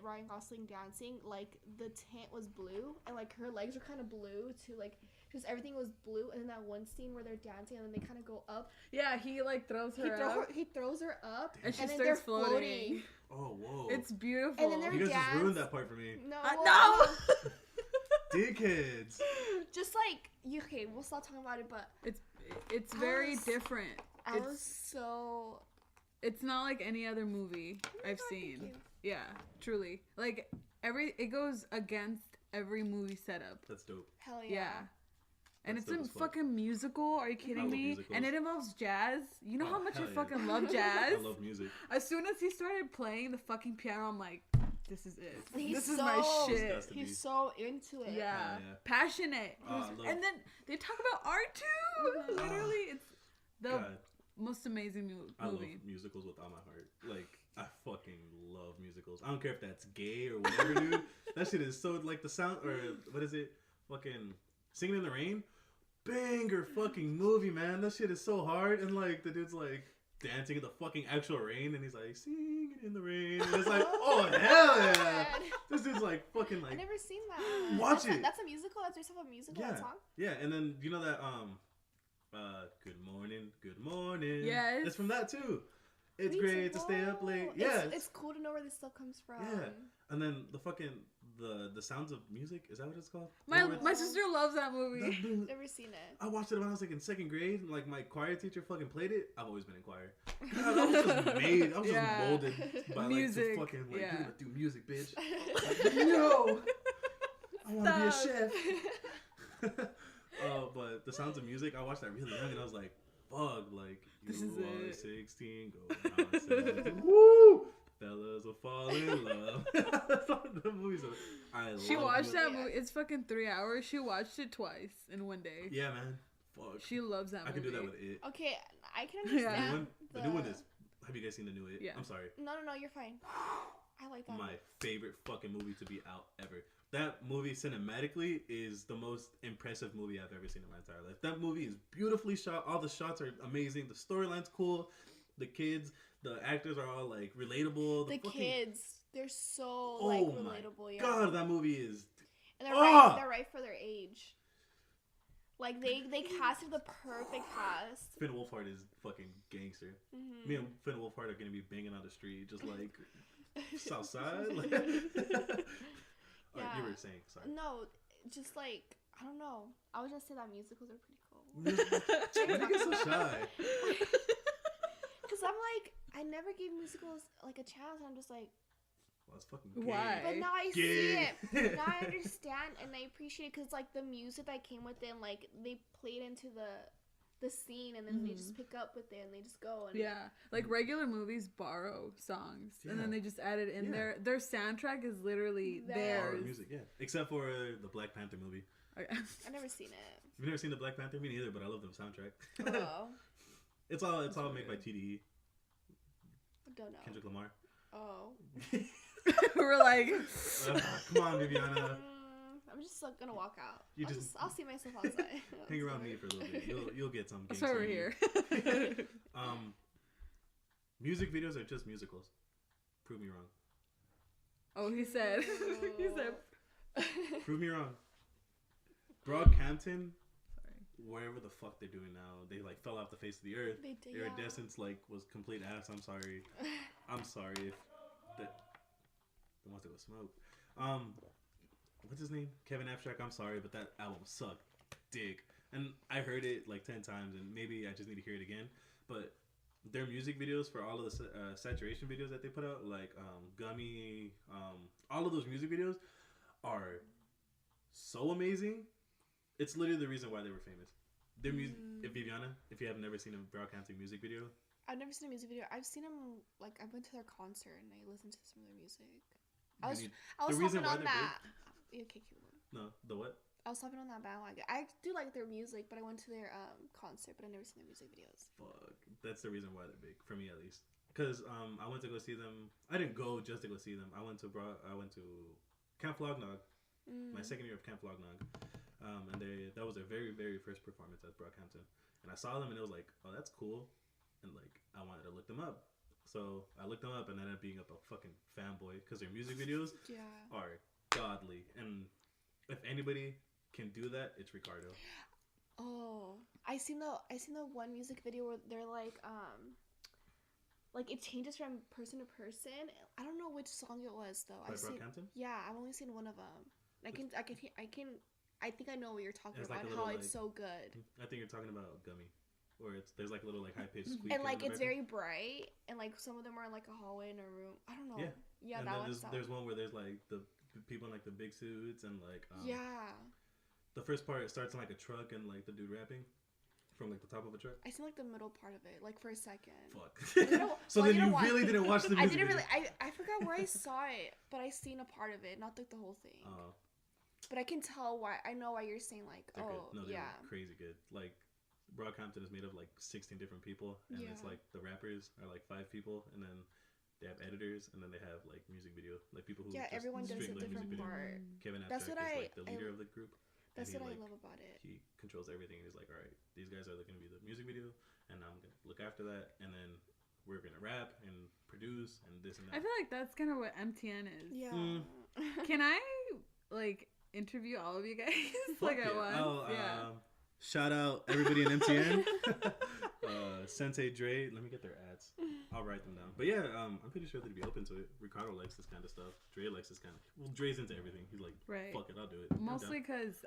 [SPEAKER 2] Ryan Gosling dancing, like the tint was blue, and like her legs were kind of blue too, like just everything was blue. And then that one scene where they're dancing and then they kind of go up.
[SPEAKER 1] Yeah, he like throws her up.
[SPEAKER 2] He throws her up,
[SPEAKER 1] and she
[SPEAKER 2] and then
[SPEAKER 1] starts
[SPEAKER 2] they're floating.
[SPEAKER 3] Oh whoa!
[SPEAKER 1] It's beautiful.
[SPEAKER 2] And then they're
[SPEAKER 3] you guys just ruined that part for me.
[SPEAKER 2] No.
[SPEAKER 3] Dickheads.
[SPEAKER 2] Just like okay, we'll stop talking about it, but
[SPEAKER 1] it's very different. It's not like any other movie I've seen. Yeah, truly. Like it goes against every movie setup.
[SPEAKER 3] That's dope.
[SPEAKER 2] Hell yeah.
[SPEAKER 1] Yeah. And
[SPEAKER 3] That's
[SPEAKER 1] it's a fucking musical. Are you kidding me?
[SPEAKER 3] Musicals.
[SPEAKER 1] And it involves jazz. You know how much I
[SPEAKER 3] yeah.
[SPEAKER 1] fucking love jazz?
[SPEAKER 3] I love music.
[SPEAKER 1] As soon as he started playing the fucking piano, I'm like, this is it. This is
[SPEAKER 2] so,
[SPEAKER 1] my shit.
[SPEAKER 2] He's so into it.
[SPEAKER 1] Yeah.
[SPEAKER 3] Yeah.
[SPEAKER 1] Passionate. And then they talk about art too. Literally, it's the
[SPEAKER 3] God.
[SPEAKER 1] most amazing movie.
[SPEAKER 3] I love musicals with all my heart. Like, I fucking love musicals. I don't care if that's gay or whatever, dude. That shit is so, like, the sound, or what is it? Fucking Singing in the Rain? Banger fucking movie, man. That shit is so hard. And, like, the dude's, like, dancing in the fucking actual rain, and he's like, singing in the rain. And it's like, oh, hell yeah. This dude's, like, fucking, like...
[SPEAKER 2] I've never seen that.
[SPEAKER 3] Watch it.
[SPEAKER 2] That's a musical? That's based off a musical, that song?
[SPEAKER 3] Yeah, and then, you know that, Good Morning.
[SPEAKER 1] Yes.
[SPEAKER 3] It's from that, too. It's great to stay up late. Yeah.
[SPEAKER 2] It's cool to know where this stuff comes from.
[SPEAKER 3] Yeah. And then the fucking, the Sounds of Music, is that what it's called?
[SPEAKER 1] My sister loves that movie.
[SPEAKER 2] Never seen it.
[SPEAKER 3] I watched it when I was like in second grade, and like my choir teacher fucking played it. I've always been in choir. I was just molded by
[SPEAKER 1] music.
[SPEAKER 3] Like to fucking like, you do music, bitch.
[SPEAKER 1] No.
[SPEAKER 3] I want to be a chef. But the Sounds of Music, I watched that really young, and I was like, fuck, like,
[SPEAKER 1] this
[SPEAKER 3] you
[SPEAKER 1] is
[SPEAKER 3] are
[SPEAKER 1] it.
[SPEAKER 3] 16, going on 17. Woo! Fellas will fall in love. That's what the movies are.
[SPEAKER 1] She watched that movie. It's fucking 3 hours. She watched it twice in one day.
[SPEAKER 3] Yeah, man. Fuck.
[SPEAKER 1] She loves that movie.
[SPEAKER 3] I could do that with It.
[SPEAKER 2] Okay, I can understand.
[SPEAKER 3] The new one is. Have you guys seen the new It?
[SPEAKER 1] Yeah.
[SPEAKER 3] I'm sorry.
[SPEAKER 2] No, you're fine. I like that.
[SPEAKER 3] My favorite fucking movie to be out ever. That movie cinematically is the most impressive movie I've ever seen in my entire life. That movie is beautifully shot. All the shots are amazing. The storyline's cool. The kids, the actors are all like relatable.
[SPEAKER 2] The kids, they're so
[SPEAKER 3] oh
[SPEAKER 2] like relatable.
[SPEAKER 3] My
[SPEAKER 2] yeah.
[SPEAKER 3] God, that movie is.
[SPEAKER 2] And they're right for their age. Like they casted the perfect cast.
[SPEAKER 3] Finn Wolfhard is fucking gangster. Mm-hmm. Me and Finn Wolfhard are gonna be banging on the street, just like Southside. Like,
[SPEAKER 2] yeah.
[SPEAKER 3] You were saying, sorry.
[SPEAKER 2] No, just like I don't know. I was gonna say that musicals are pretty cool.
[SPEAKER 3] Why do you get so shy?
[SPEAKER 2] Because I'm like, I never gave musicals like a chance, and I'm just like,
[SPEAKER 3] well, it's fucking gay.
[SPEAKER 1] Why?
[SPEAKER 2] But now I see it. Now I understand, and I appreciate it because like the music that came with it, and, like they played into the the scene, and then they just pick up with it and they just go. And
[SPEAKER 1] like regular movies borrow songs and then they just add it in there. Their soundtrack is literally theirs.
[SPEAKER 3] Music, except for the Black Panther movie.
[SPEAKER 2] I've never seen it.
[SPEAKER 3] You've never seen the Black Panther? Me neither, but I love the soundtrack.
[SPEAKER 2] Oh.
[SPEAKER 3] It's all made by TDE.
[SPEAKER 2] I don't know.
[SPEAKER 3] Kendrick Lamar.
[SPEAKER 2] Oh.
[SPEAKER 1] We're like,
[SPEAKER 3] come on, Viviana.
[SPEAKER 2] I'm just like, gonna walk out. I'll see myself outside.
[SPEAKER 3] Hang around me for a little bit. You'll get some.
[SPEAKER 1] That's why we're here.
[SPEAKER 3] Music videos are just musicals. Prove me wrong.
[SPEAKER 1] Oh, he said. He said.
[SPEAKER 3] Prove me wrong. Brockhampton, wherever the fuck they're doing now, they like fell off the face of the earth.
[SPEAKER 2] They did.
[SPEAKER 3] Iridescence like was complete ass. I'm sorry. I'm sorry if that wants to go smoke. What's his name? Kevin Abstract. I'm sorry, but that album sucked dick. And I heard it like 10 times, and maybe I just need to hear it again. But their music videos for all of the saturation videos that they put out, like Gummy, all of those music videos are so amazing. It's literally the reason why they were famous. Their music, Viviana, if you have never seen a Brockhampton music video.
[SPEAKER 2] I've never seen a music video. I've seen them, like, I went to their concert and I listened to some of their music. I was hopping on that. Okay, keep going.
[SPEAKER 3] No, the what?
[SPEAKER 2] I was hopping on that bandwagon. I do like their music, but I went to their concert, but I never seen their music videos.
[SPEAKER 3] Fuck, that's the reason why they're big for me, at least. Because I went to go see them. I didn't go just to go see them. I went to Camp Flog Gnaw, my second year of Camp Flog Gnaw, and that was their very, very first performance at Brockhampton. And I saw them, and it was like, oh, that's cool, and like I wanted to look them up. So I looked them up and ended up being a fucking fanboy because their music videos are godly. And if anybody can do that, it's Ricardo.
[SPEAKER 2] Oh, I seen the one music video where they're like it changes from person to person. I don't know which song it was though.
[SPEAKER 3] By Brockhampton?
[SPEAKER 2] Yeah, I've only seen one of them. I think I know what you're talking about.
[SPEAKER 3] Like
[SPEAKER 2] how it's so good.
[SPEAKER 3] I think you're talking about Gummy. Or there's like a little like high pitched squeak.
[SPEAKER 2] And like it's very bright, and like some of them are in like a hallway in a room. I don't know. Yeah,
[SPEAKER 3] and
[SPEAKER 2] that
[SPEAKER 3] then
[SPEAKER 2] one.
[SPEAKER 3] There's one where there's like the people in like the big suits and like
[SPEAKER 2] yeah.
[SPEAKER 3] The first part, it starts in like a truck and like the dude rapping from like the top of a truck.
[SPEAKER 2] I seen like the middle part of it, like for a second.
[SPEAKER 3] Fuck. So then you really didn't watch the music video.
[SPEAKER 2] I forgot where I saw it, but I seen a part of it, not like the whole thing.
[SPEAKER 3] Oh.
[SPEAKER 2] But I can tell why. I know why you're saying like,
[SPEAKER 3] they're
[SPEAKER 2] oh,
[SPEAKER 3] good. No, they're
[SPEAKER 2] yeah,
[SPEAKER 3] crazy good. Like Brockhampton is made of like 16 different people, and it's like the rappers are like 5 people, and then they have editors, and then they have like music video, like people who
[SPEAKER 2] everyone does a different part.
[SPEAKER 3] Kevin Abstract is like the leader of the group.
[SPEAKER 2] That's what I love about it.
[SPEAKER 3] He controls everything. He's like, all right, these guys are going to be the music video, and I'm going to look after that, and then we're going to rap and produce and this and that.
[SPEAKER 1] I feel like that's kind of what MTN is.
[SPEAKER 2] Yeah.
[SPEAKER 1] Can I like interview all of you guys like at once?
[SPEAKER 3] Oh, yeah. Shout out everybody in MTN. Sensei Dre. Let me get their ads. I'll write them down. But yeah, I'm pretty sure they'd be open to it. Ricardo likes this kind of stuff. Dre likes this kind of... Well, Dre's into everything. He's like, fuck it, I'll do it.
[SPEAKER 1] Mostly because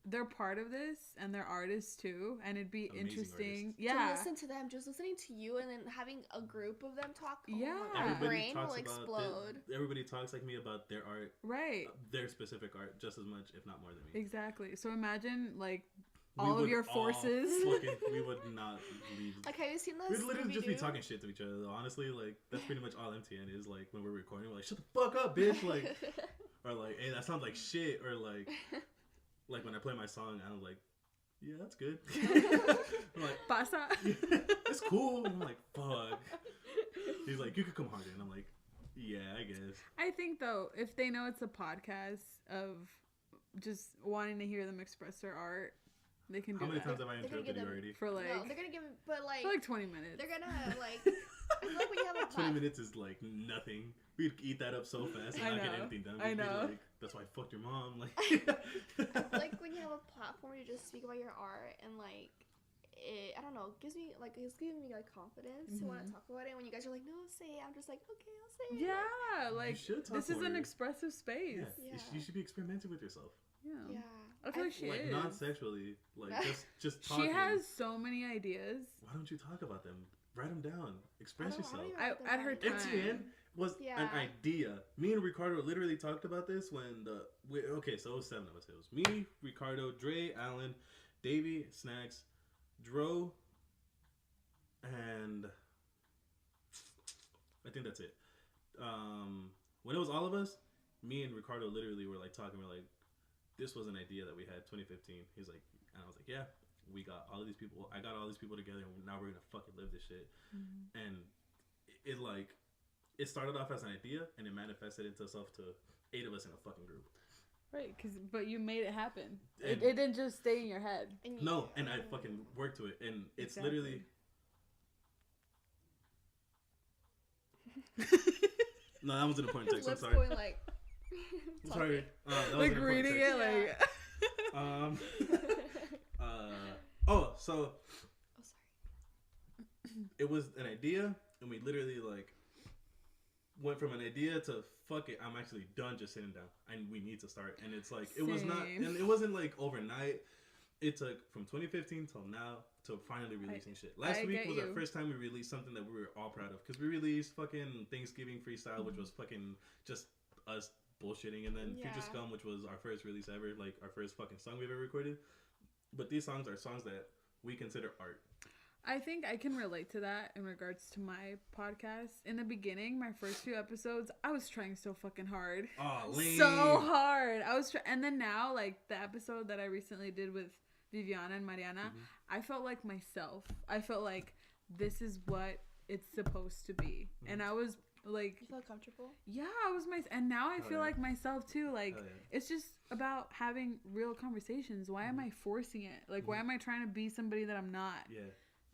[SPEAKER 1] they're part of this and they're artists too, and it'd be
[SPEAKER 3] amazing
[SPEAKER 1] interesting.
[SPEAKER 3] Artists.
[SPEAKER 1] Yeah.
[SPEAKER 2] To listen to them, just listening to you, and then having a group of them talk.
[SPEAKER 1] Yeah.
[SPEAKER 2] My brain will explode.
[SPEAKER 3] Everybody talks like me about their art.
[SPEAKER 1] Right.
[SPEAKER 3] Their specific art just as much, if not more than me.
[SPEAKER 1] Exactly. So imagine like all of your forces.
[SPEAKER 3] We would not leave.
[SPEAKER 2] Like, have you seen those?
[SPEAKER 3] We'd literally just be talking shit to each other. Honestly, like that's pretty much all MTN is. Like when we're recording, we're like, "Shut the fuck up, bitch!" Like, or like, "Hey, that sounds like shit," or like when I play my song, I'm like, "Yeah, that's good." I'm like,
[SPEAKER 1] "Pasa."
[SPEAKER 3] Yeah, it's cool. I'm like, "Fuck." He's like, "You could come harder," and I'm like, "Yeah, I guess."
[SPEAKER 1] I think though, if they know it's a podcast of just wanting to hear them express their art. They can do
[SPEAKER 3] How many
[SPEAKER 1] that.
[SPEAKER 3] times have I interrupted you already?
[SPEAKER 1] For like,
[SPEAKER 2] no, they're gonna give, but like,
[SPEAKER 1] for like 20 minutes.
[SPEAKER 2] They're gonna like. I feel like when you have a
[SPEAKER 3] 20 minutes is like nothing. We'd eat that up so fast and not get anything done.
[SPEAKER 1] I know.
[SPEAKER 3] Like, that's why I fucked your mom. Like,
[SPEAKER 2] like when you have a platform to just speak about your art and like, I don't know, it's giving me like confidence to want to talk about it. When you guys are like, no, say it. I'm just like, okay, I'll say it.
[SPEAKER 1] Yeah, like this is an expressive space.
[SPEAKER 3] Yeah. You should be experimenting with yourself.
[SPEAKER 1] Yeah. I feel like she
[SPEAKER 3] is. Non-sexually, like just talking.
[SPEAKER 1] She has so many ideas.
[SPEAKER 3] Why don't you talk about them? Write them down. Express yourself.
[SPEAKER 1] At her time.
[SPEAKER 3] MTN was an idea. Me and Ricardo literally talked about this when so it was 7 of us. It was me, Ricardo, Dre, Alan, Davey, Snacks, Dro, and I think that's it. When it was all of us, me and Ricardo literally were like talking. We're like, this was an idea that we had 2015. He's like, and I was like, yeah, we got all of these people. I got all these people together, and now we're gonna fucking live this shit. Mm-hmm. And it started off as an idea, and it manifested itself to 8 of us in a fucking group.
[SPEAKER 1] Right, but you made it happen. It didn't just stay in your head.
[SPEAKER 3] No, and I fucking worked to it, and it's literally. No, that was an important text. I'm sorry.
[SPEAKER 2] Going like,
[SPEAKER 3] sorry. That
[SPEAKER 1] like reading it, like.
[SPEAKER 3] Oh, so.
[SPEAKER 2] Oh, sorry.
[SPEAKER 3] It was an idea, and we literally like went from an idea to fuck it. I'm actually done just sitting down, and we need to start. And it's like it was not, and it wasn't like overnight. It took from 2015 till now to finally releasing shit. Last week was our first time we released something that we were all proud of, because we released fucking Thanksgiving freestyle, which was fucking just us bullshitting, and then Future Scum, which was our first release ever, like our first fucking song we've ever recorded. But these songs are songs that we consider art.
[SPEAKER 1] I think I can relate to that in regards to my podcast. In the beginning, my first few episodes, I was trying so fucking hard.
[SPEAKER 3] Oh, lame.
[SPEAKER 1] So hard. And then now, like the episode that I recently did with Viviana and Mariana, I felt like myself. I felt like this is what it's supposed to be. And I was like,
[SPEAKER 2] you felt comfortable?
[SPEAKER 1] Yeah, I was and now I feel like myself too. Like it's just about having real conversations. Why am I forcing it? Like why am I trying to be somebody that I'm not?
[SPEAKER 3] Yeah.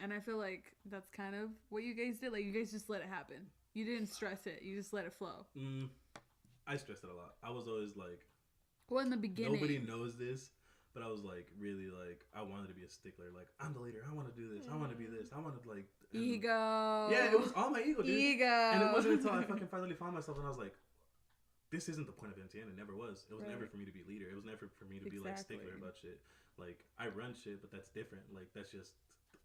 [SPEAKER 1] And I feel like that's kind of what you guys did. Like, you guys just let it happen. You didn't stress it. You just let it flow.
[SPEAKER 3] I stressed it a lot. I was always like...
[SPEAKER 1] Well, in the beginning...
[SPEAKER 3] Nobody knows this, but I was like, really like, I wanted to be a stickler. Like, I'm the leader. I want to do this. I want to be this. I want to like...
[SPEAKER 1] Ego.
[SPEAKER 3] Yeah, it was all my ego, dude.
[SPEAKER 1] Ego.
[SPEAKER 3] And it wasn't until I fucking finally found myself and I was like, this isn't the point of MTN. It never was. It was never for me to be leader. It was never for me to be like stickler about shit. Like, I run shit, but that's different. Like, that's just...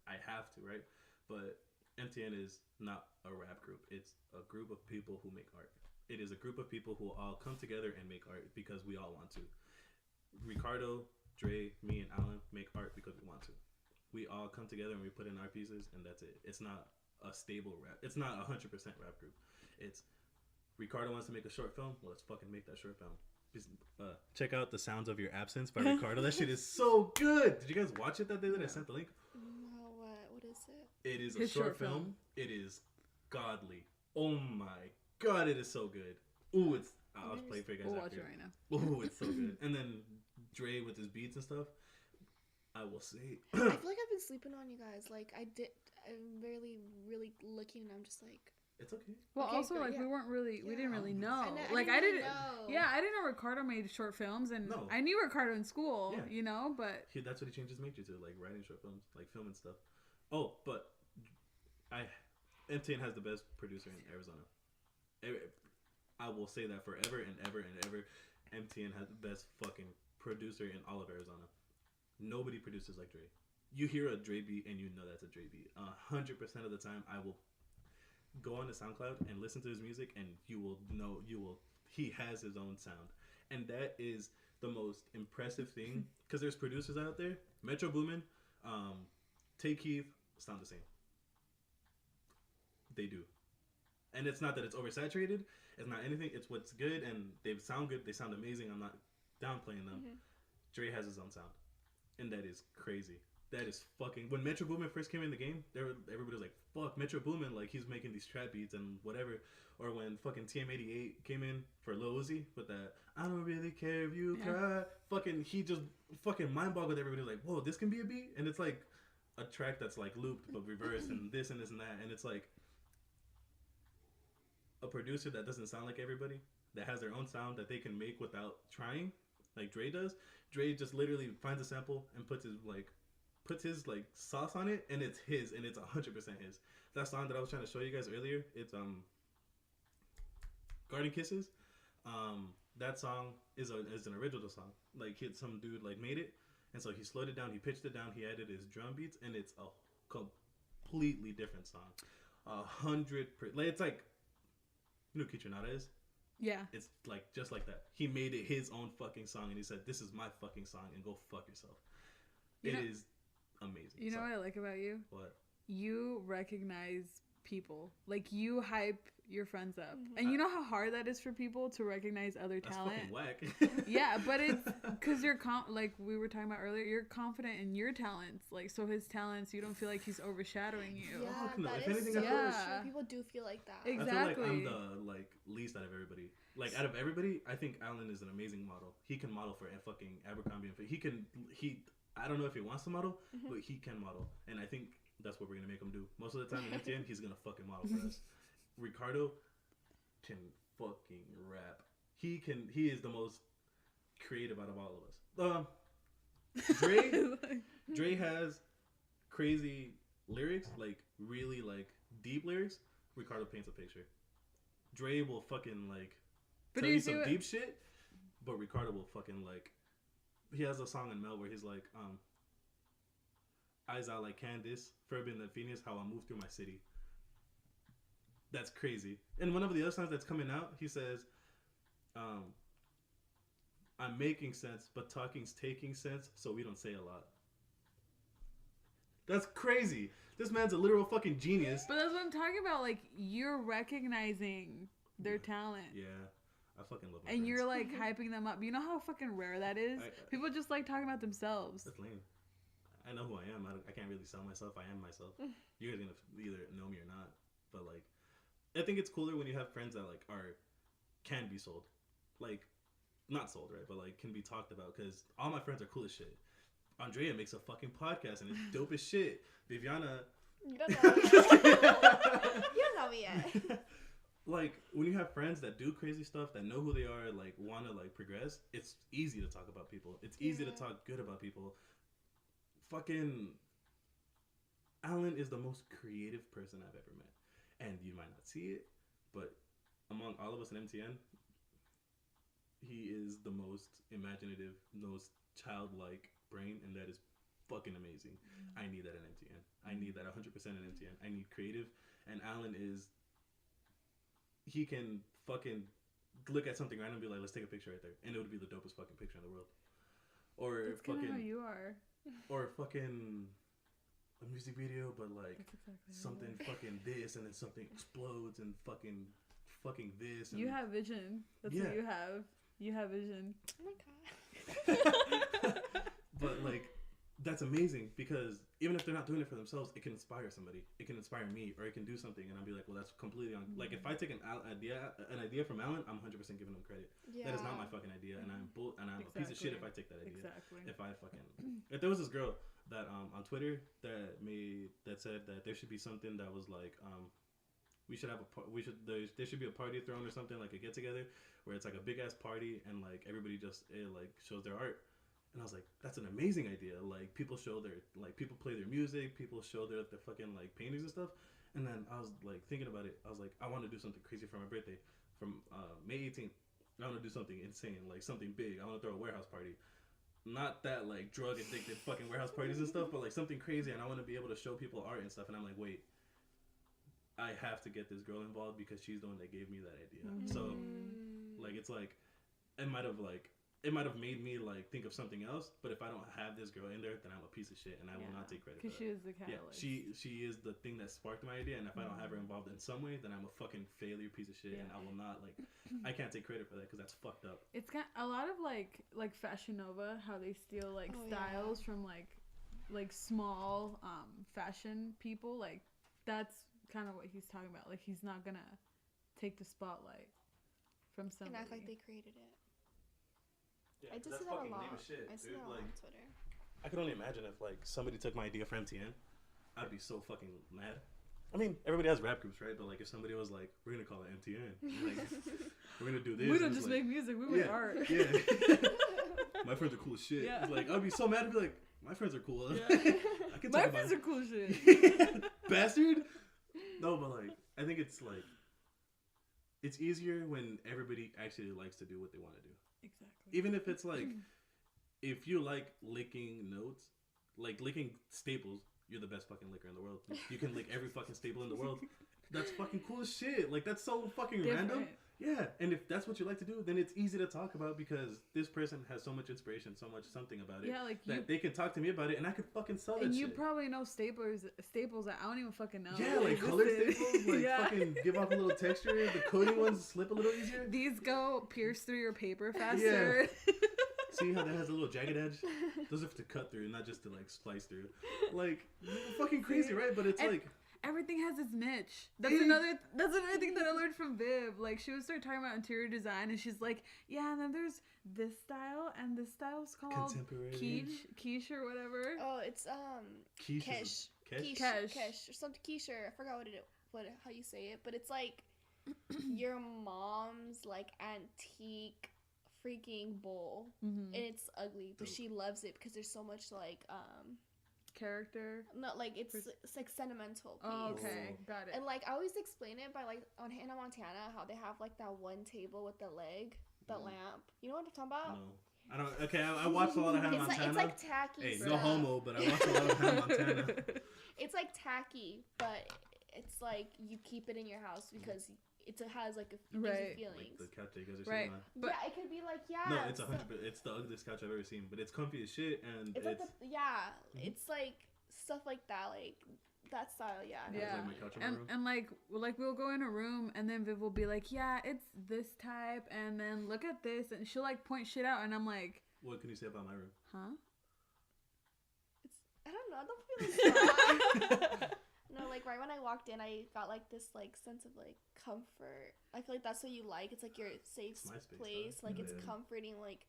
[SPEAKER 3] I have to, right? But MTN is not a rap group. It's a group of people who make art. It is a group of people who all come together and make art because we all want to. Ricardo, Dre, me, and Alan make art because we want to. We all come together and we put in our pieces, and that's it. It's not a stable rap. It's not a 100% rap group. It's Ricardo wants to make a short film. Well, let's fucking make that short film. Check out The Sounds of Your Absence by Ricardo. That shit is so good. Did you guys watch it that day that I sent the link?
[SPEAKER 2] What is it?
[SPEAKER 3] It is a short film. It is godly. Oh my god, it is so good. Ooh, it's... I'll play for you guys.
[SPEAKER 1] We'll watch it right now.
[SPEAKER 3] Ooh, it's so good. And then Dre with his beats and stuff. I will say...
[SPEAKER 2] I feel like I've been sleeping on you guys. Like, I'm barely really looking, and I'm just like...
[SPEAKER 3] It's okay.
[SPEAKER 1] Well,
[SPEAKER 2] okay,
[SPEAKER 1] also, like, we didn't really know.
[SPEAKER 2] I didn't know.
[SPEAKER 1] Yeah, I didn't know Ricardo made short films, and I knew Ricardo in school, you know, but...
[SPEAKER 3] That's what he changed his major to, like, writing short films, like, filming stuff. Oh, but MTN has the best producer in Arizona. I will say that forever and ever and ever. MTN has the best fucking producer in all of Arizona. Nobody produces like Dre. You hear a Dre beat and you know that's a Dre beat. 100% of the time, I will go on to SoundCloud and listen to his music, and you will know he has his own sound, and that is the most impressive thing, because there's producers out there. Metro Boomin, Tay Keith sound the same. They do, and it's not that it's oversaturated. It's not anything. It's what's good, and they sound good. They sound amazing. I'm not downplaying them. Dre has his own sound, and that is crazy. That is fucking... When Metro Boomin first came in the game, everybody was like, fuck, Metro Boomin, like, he's making these trap beats and whatever. Or when fucking TM88 came in for Lil Uzi with that, I don't really care if you cry. Fucking, he just fucking mind-boggled everybody, like, whoa, this can be a beat? And it's like a track that's like looped but reversed and this and that. And it's like a producer that doesn't sound like everybody, that has their own sound that they can make without trying, like Dre does. Dre just literally finds a sample and puts his sauce on it, and it's his, and it's 100% his. That song that I was trying to show you guys earlier, it's Garden Kisses. That song is an original song. Like, some dude like made it, and so he slowed it down, he pitched it down, he added his drum beats, and it's a completely different song. 100%. It's like, you know who Kitchenada is?
[SPEAKER 1] Yeah.
[SPEAKER 3] It's like just like that. He made it his own fucking song, and he said, "This is my fucking song, and go fuck yourself." It is amazing.
[SPEAKER 1] You know what I like about you?
[SPEAKER 3] What?
[SPEAKER 1] You recognize people. Like, you hype your friends up. And you know how hard that is for people to recognize other talent?
[SPEAKER 3] That's fucking whack.
[SPEAKER 1] Yeah, but it's because you're, like we were talking about earlier, you're confident in your talents. Like, so his talents, you don't feel like he's overshadowing you.
[SPEAKER 2] Yeah,
[SPEAKER 3] no.
[SPEAKER 2] that
[SPEAKER 3] If
[SPEAKER 2] is
[SPEAKER 3] anything,
[SPEAKER 2] so
[SPEAKER 3] I feel
[SPEAKER 2] true. People do feel like that.
[SPEAKER 1] Exactly.
[SPEAKER 3] I feel like I'm the least out of everybody. Like, out of everybody, I think Alan is an amazing model. He can model for fucking Abercrombie. I don't know if he wants to model, but he can model. And I think that's what we're going to make him do. Most of the time in MTN, he's going to fucking model for us. Ricardo can fucking rap. He is the most creative out of all of us. Dre has crazy lyrics, like really like deep lyrics. Ricardo paints a picture. Dre will fucking like tell you some deep shit, but Ricardo will fucking like. He has a song in Mel where he's like, eyes out like Candace, Furbin and Phoenix, how I move through my city. That's crazy. And one of the other songs that's coming out, he says, I'm making sense, but talking's taking sense, so we don't say a lot. That's crazy. This man's a literal fucking genius.
[SPEAKER 1] But that's what I'm talking about. Like, you're recognizing their talent.
[SPEAKER 3] Yeah. I fucking love my
[SPEAKER 1] And
[SPEAKER 3] friends.
[SPEAKER 1] you're like hyping them up. You know how fucking rare that is? People just like talking about themselves.
[SPEAKER 3] That's lame. I know who I am. I can't really sell myself. I am myself. You guys are gonna either know me or not. But like, I think it's cooler when you have friends that like can be sold, like not sold, right? But like can be talked about, because all my friends are cool as shit. Andrea makes a fucking podcast and it's dope as shit. Viviana.
[SPEAKER 2] You don't know me yet. You don't know me yet.
[SPEAKER 3] Like, when you have friends that do crazy stuff, that know who they are, like, want to, like, progress, it's easy to talk about people. It's easy to talk good about people. Fucking Alan is the most creative person I've ever met. And you might not see it, but among all of us in MTN, he is the most imaginative, most childlike brain, and that is fucking amazing. I need that in MTN. I need that 100% in MTN. I need creative, and Alan is... He can fucking look at something random and be like, let's take a picture right there. And it would be the dopest fucking picture in the world. Or
[SPEAKER 1] that's
[SPEAKER 3] fucking...
[SPEAKER 1] That's kind of how you are.
[SPEAKER 3] Or fucking a music video, but like
[SPEAKER 1] exactly
[SPEAKER 3] something fucking this, and then something explodes and fucking this. And
[SPEAKER 1] you have vision. That's what you have. You have vision.
[SPEAKER 2] Oh my god.
[SPEAKER 3] But like... That's amazing, because even if they're not doing it for themselves, it can inspire somebody. It can inspire me, or it can do something, and I'll be like, well, that's completely on. Like, if I take an idea from Alan, I'm 100% giving him credit. Yeah. That is not my fucking idea, and I'm a piece of shit if I take that idea.
[SPEAKER 1] Exactly.
[SPEAKER 3] If there was this girl that on Twitter that said that there should be something that was like there should be a party thrown or something, like a get together where it's like a big ass party and like everybody just like shows their art. And I was like, that's an amazing idea. Like, people show people play their music, people show their fucking, like, paintings and stuff. And then I was, like, thinking about it. I was like, I want to do something crazy for my birthday. From May 18th, I want to do something insane, like, something big. I want to throw a warehouse party. Not that, like, drug-addicted fucking warehouse parties and stuff, but, like, something crazy. And I want to be able to show people art and stuff. And I'm like, wait, I have to get this girl involved because she's the one that gave me that idea. So, like, it's like, it might have made me like think of something else, but if I don't have this girl in there, then I'm a piece of shit, and I will not take credit for that.
[SPEAKER 1] Because she is the catalyst.
[SPEAKER 3] Yeah, she is the thing that sparked my idea, and if I don't have her involved in some way, then I'm a fucking failure piece of shit, and I will not I can't take credit for that because that's fucked up. It's
[SPEAKER 1] got a lot of like Fashion Nova, how they steal like styles from like small fashion people. Like, that's kind of what he's talking about. Like, he's not gonna take the spotlight from somebody
[SPEAKER 2] and act like they created it.
[SPEAKER 3] Yeah,
[SPEAKER 2] I just see that a lot. I see that a lot on Twitter.
[SPEAKER 3] I could only imagine if like somebody took my idea for MTN, I'd be so fucking mad. I mean, everybody has rap groups, right? But like, if somebody was like, "We're gonna call it MTN, like, we're gonna do this,"
[SPEAKER 1] we don't just make music, we make art.
[SPEAKER 3] Yeah, my friends are cool as shit. Yeah. Like, I'd be so mad. I'd be like, "My friends are cool."
[SPEAKER 1] Yeah.
[SPEAKER 3] I can talk
[SPEAKER 1] my friends are cool shit.
[SPEAKER 3] Bastard. No, but like, I think it's like, it's easier when everybody actually likes to do what they want to do.
[SPEAKER 1] Exactly.
[SPEAKER 3] Even if it's like, if you like licking notes, like licking staples, you're the best fucking licker in the world. You can lick every fucking staple in the world. That's fucking cool as shit. Like, that's so fucking random. Yeah, and if that's what you like to do, then it's easy to talk about because this person has so much inspiration, so much something about it.
[SPEAKER 1] Yeah, like
[SPEAKER 3] that they can talk to me about it, and I could fucking sell it.
[SPEAKER 1] And
[SPEAKER 3] shit.
[SPEAKER 1] you probably know staples that I don't even fucking know.
[SPEAKER 3] Yeah, like color staples, like fucking give off a little texture. The coating ones slip a little easier.
[SPEAKER 1] These go pierce through your paper faster.
[SPEAKER 3] Yeah. See how that has a little jagged edge? Those are to cut through, not just to like splice through. Like fucking crazy, right? But it's like.
[SPEAKER 1] Everything has its niche. That's another thing that I learned from Viv. Like she would start talking about interior design, and she's like, "Yeah, and then there's this style, and this style's called
[SPEAKER 3] contemporary
[SPEAKER 1] quiche or whatever."
[SPEAKER 2] Oh, it's quiche or something quiche. I forgot how you say it, but it's like your mom's like antique freaking bowl, and it's ugly, but she loves it because there's so much like
[SPEAKER 1] character.
[SPEAKER 2] Not like it's like sentimental piece.
[SPEAKER 1] Oh, okay, got it.
[SPEAKER 2] And like I always explain it by like on Hannah Montana how they have like that one table with the leg, the lamp. You know what I'm talking about?
[SPEAKER 3] No, I don't. Okay, I watched a lot of Hannah Montana.
[SPEAKER 2] It's like tacky.
[SPEAKER 3] Hey,
[SPEAKER 2] stuff.
[SPEAKER 3] no homo, but I watched a lot of Hannah Montana.
[SPEAKER 2] It's like tacky, but it's like you keep it in your house because it has like a feelings.
[SPEAKER 3] Like the couch that you guys are
[SPEAKER 2] right.
[SPEAKER 3] sitting on.
[SPEAKER 2] But yeah, it could be like
[SPEAKER 3] No, it's 100%. It's the ugliest couch I've ever seen, but it's comfy as shit, and
[SPEAKER 2] it's like it's like stuff like that, like that style, yeah.
[SPEAKER 1] Yeah.
[SPEAKER 3] Like my couch in my room.
[SPEAKER 1] And like we'll go in a room, and then Viv will be like, "Yeah, it's this type," and then look at this, and she'll like point shit out, and I'm like,
[SPEAKER 3] "What can you say about my room?"
[SPEAKER 1] Huh?
[SPEAKER 2] I don't know. I don't feel like No, like right when I walked in, I got like this like sense of like comfort. I feel like that's what you like. It's like your safe place. Like it's comforting. Like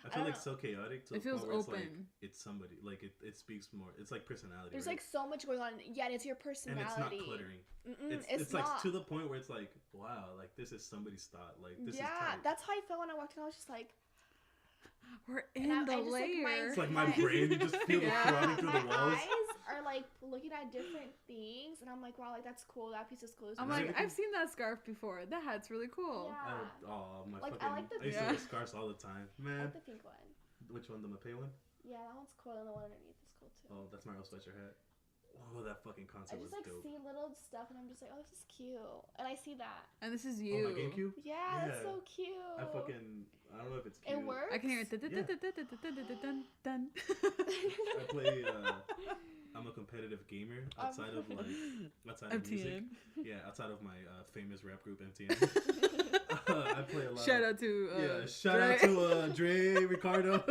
[SPEAKER 3] I feel like so chaotic. To
[SPEAKER 1] it feels
[SPEAKER 3] open.
[SPEAKER 1] Like
[SPEAKER 3] it's somebody. Like it speaks more. It's like personality.
[SPEAKER 2] There's
[SPEAKER 3] right?
[SPEAKER 2] like so much going on. Yeah, and it's your personality.
[SPEAKER 3] And it's not cluttering. It's like to the point where it's like, wow, like this is somebody's thought. Like this is tight.
[SPEAKER 2] That's how I felt when I walked in. I was just like,
[SPEAKER 1] we're in the layer.
[SPEAKER 3] It's like my brain. You just feel the throbbing through the walls.
[SPEAKER 2] My eyes are like looking at different things, and I'm like, wow, like that's cool. That piece is cool.
[SPEAKER 1] I'm like, I've seen that scarf before. That hat's really cool.
[SPEAKER 2] Yeah.
[SPEAKER 3] I used to wear scarves all the time, man.
[SPEAKER 2] I like the pink one.
[SPEAKER 3] Which one? The Mapei one?
[SPEAKER 2] Yeah, that one's cool, and the one underneath is cool too.
[SPEAKER 3] Oh, that's my real sweatshirt hat. Oh, that fucking concept was dope. I just
[SPEAKER 2] see little stuff, and I'm just like, oh, this is cute, and I see that.
[SPEAKER 1] And this is you.
[SPEAKER 3] Oh, my GameCube?
[SPEAKER 2] Yeah, that's so cute.
[SPEAKER 3] I don't know if it's cute.
[SPEAKER 2] It works.
[SPEAKER 1] I can hear it.
[SPEAKER 3] I play. I'm a competitive gamer outside of music. Yeah, outside of my famous rap group MTN. I play a lot.
[SPEAKER 1] Shout out to
[SPEAKER 3] out to Dre, Ricardo.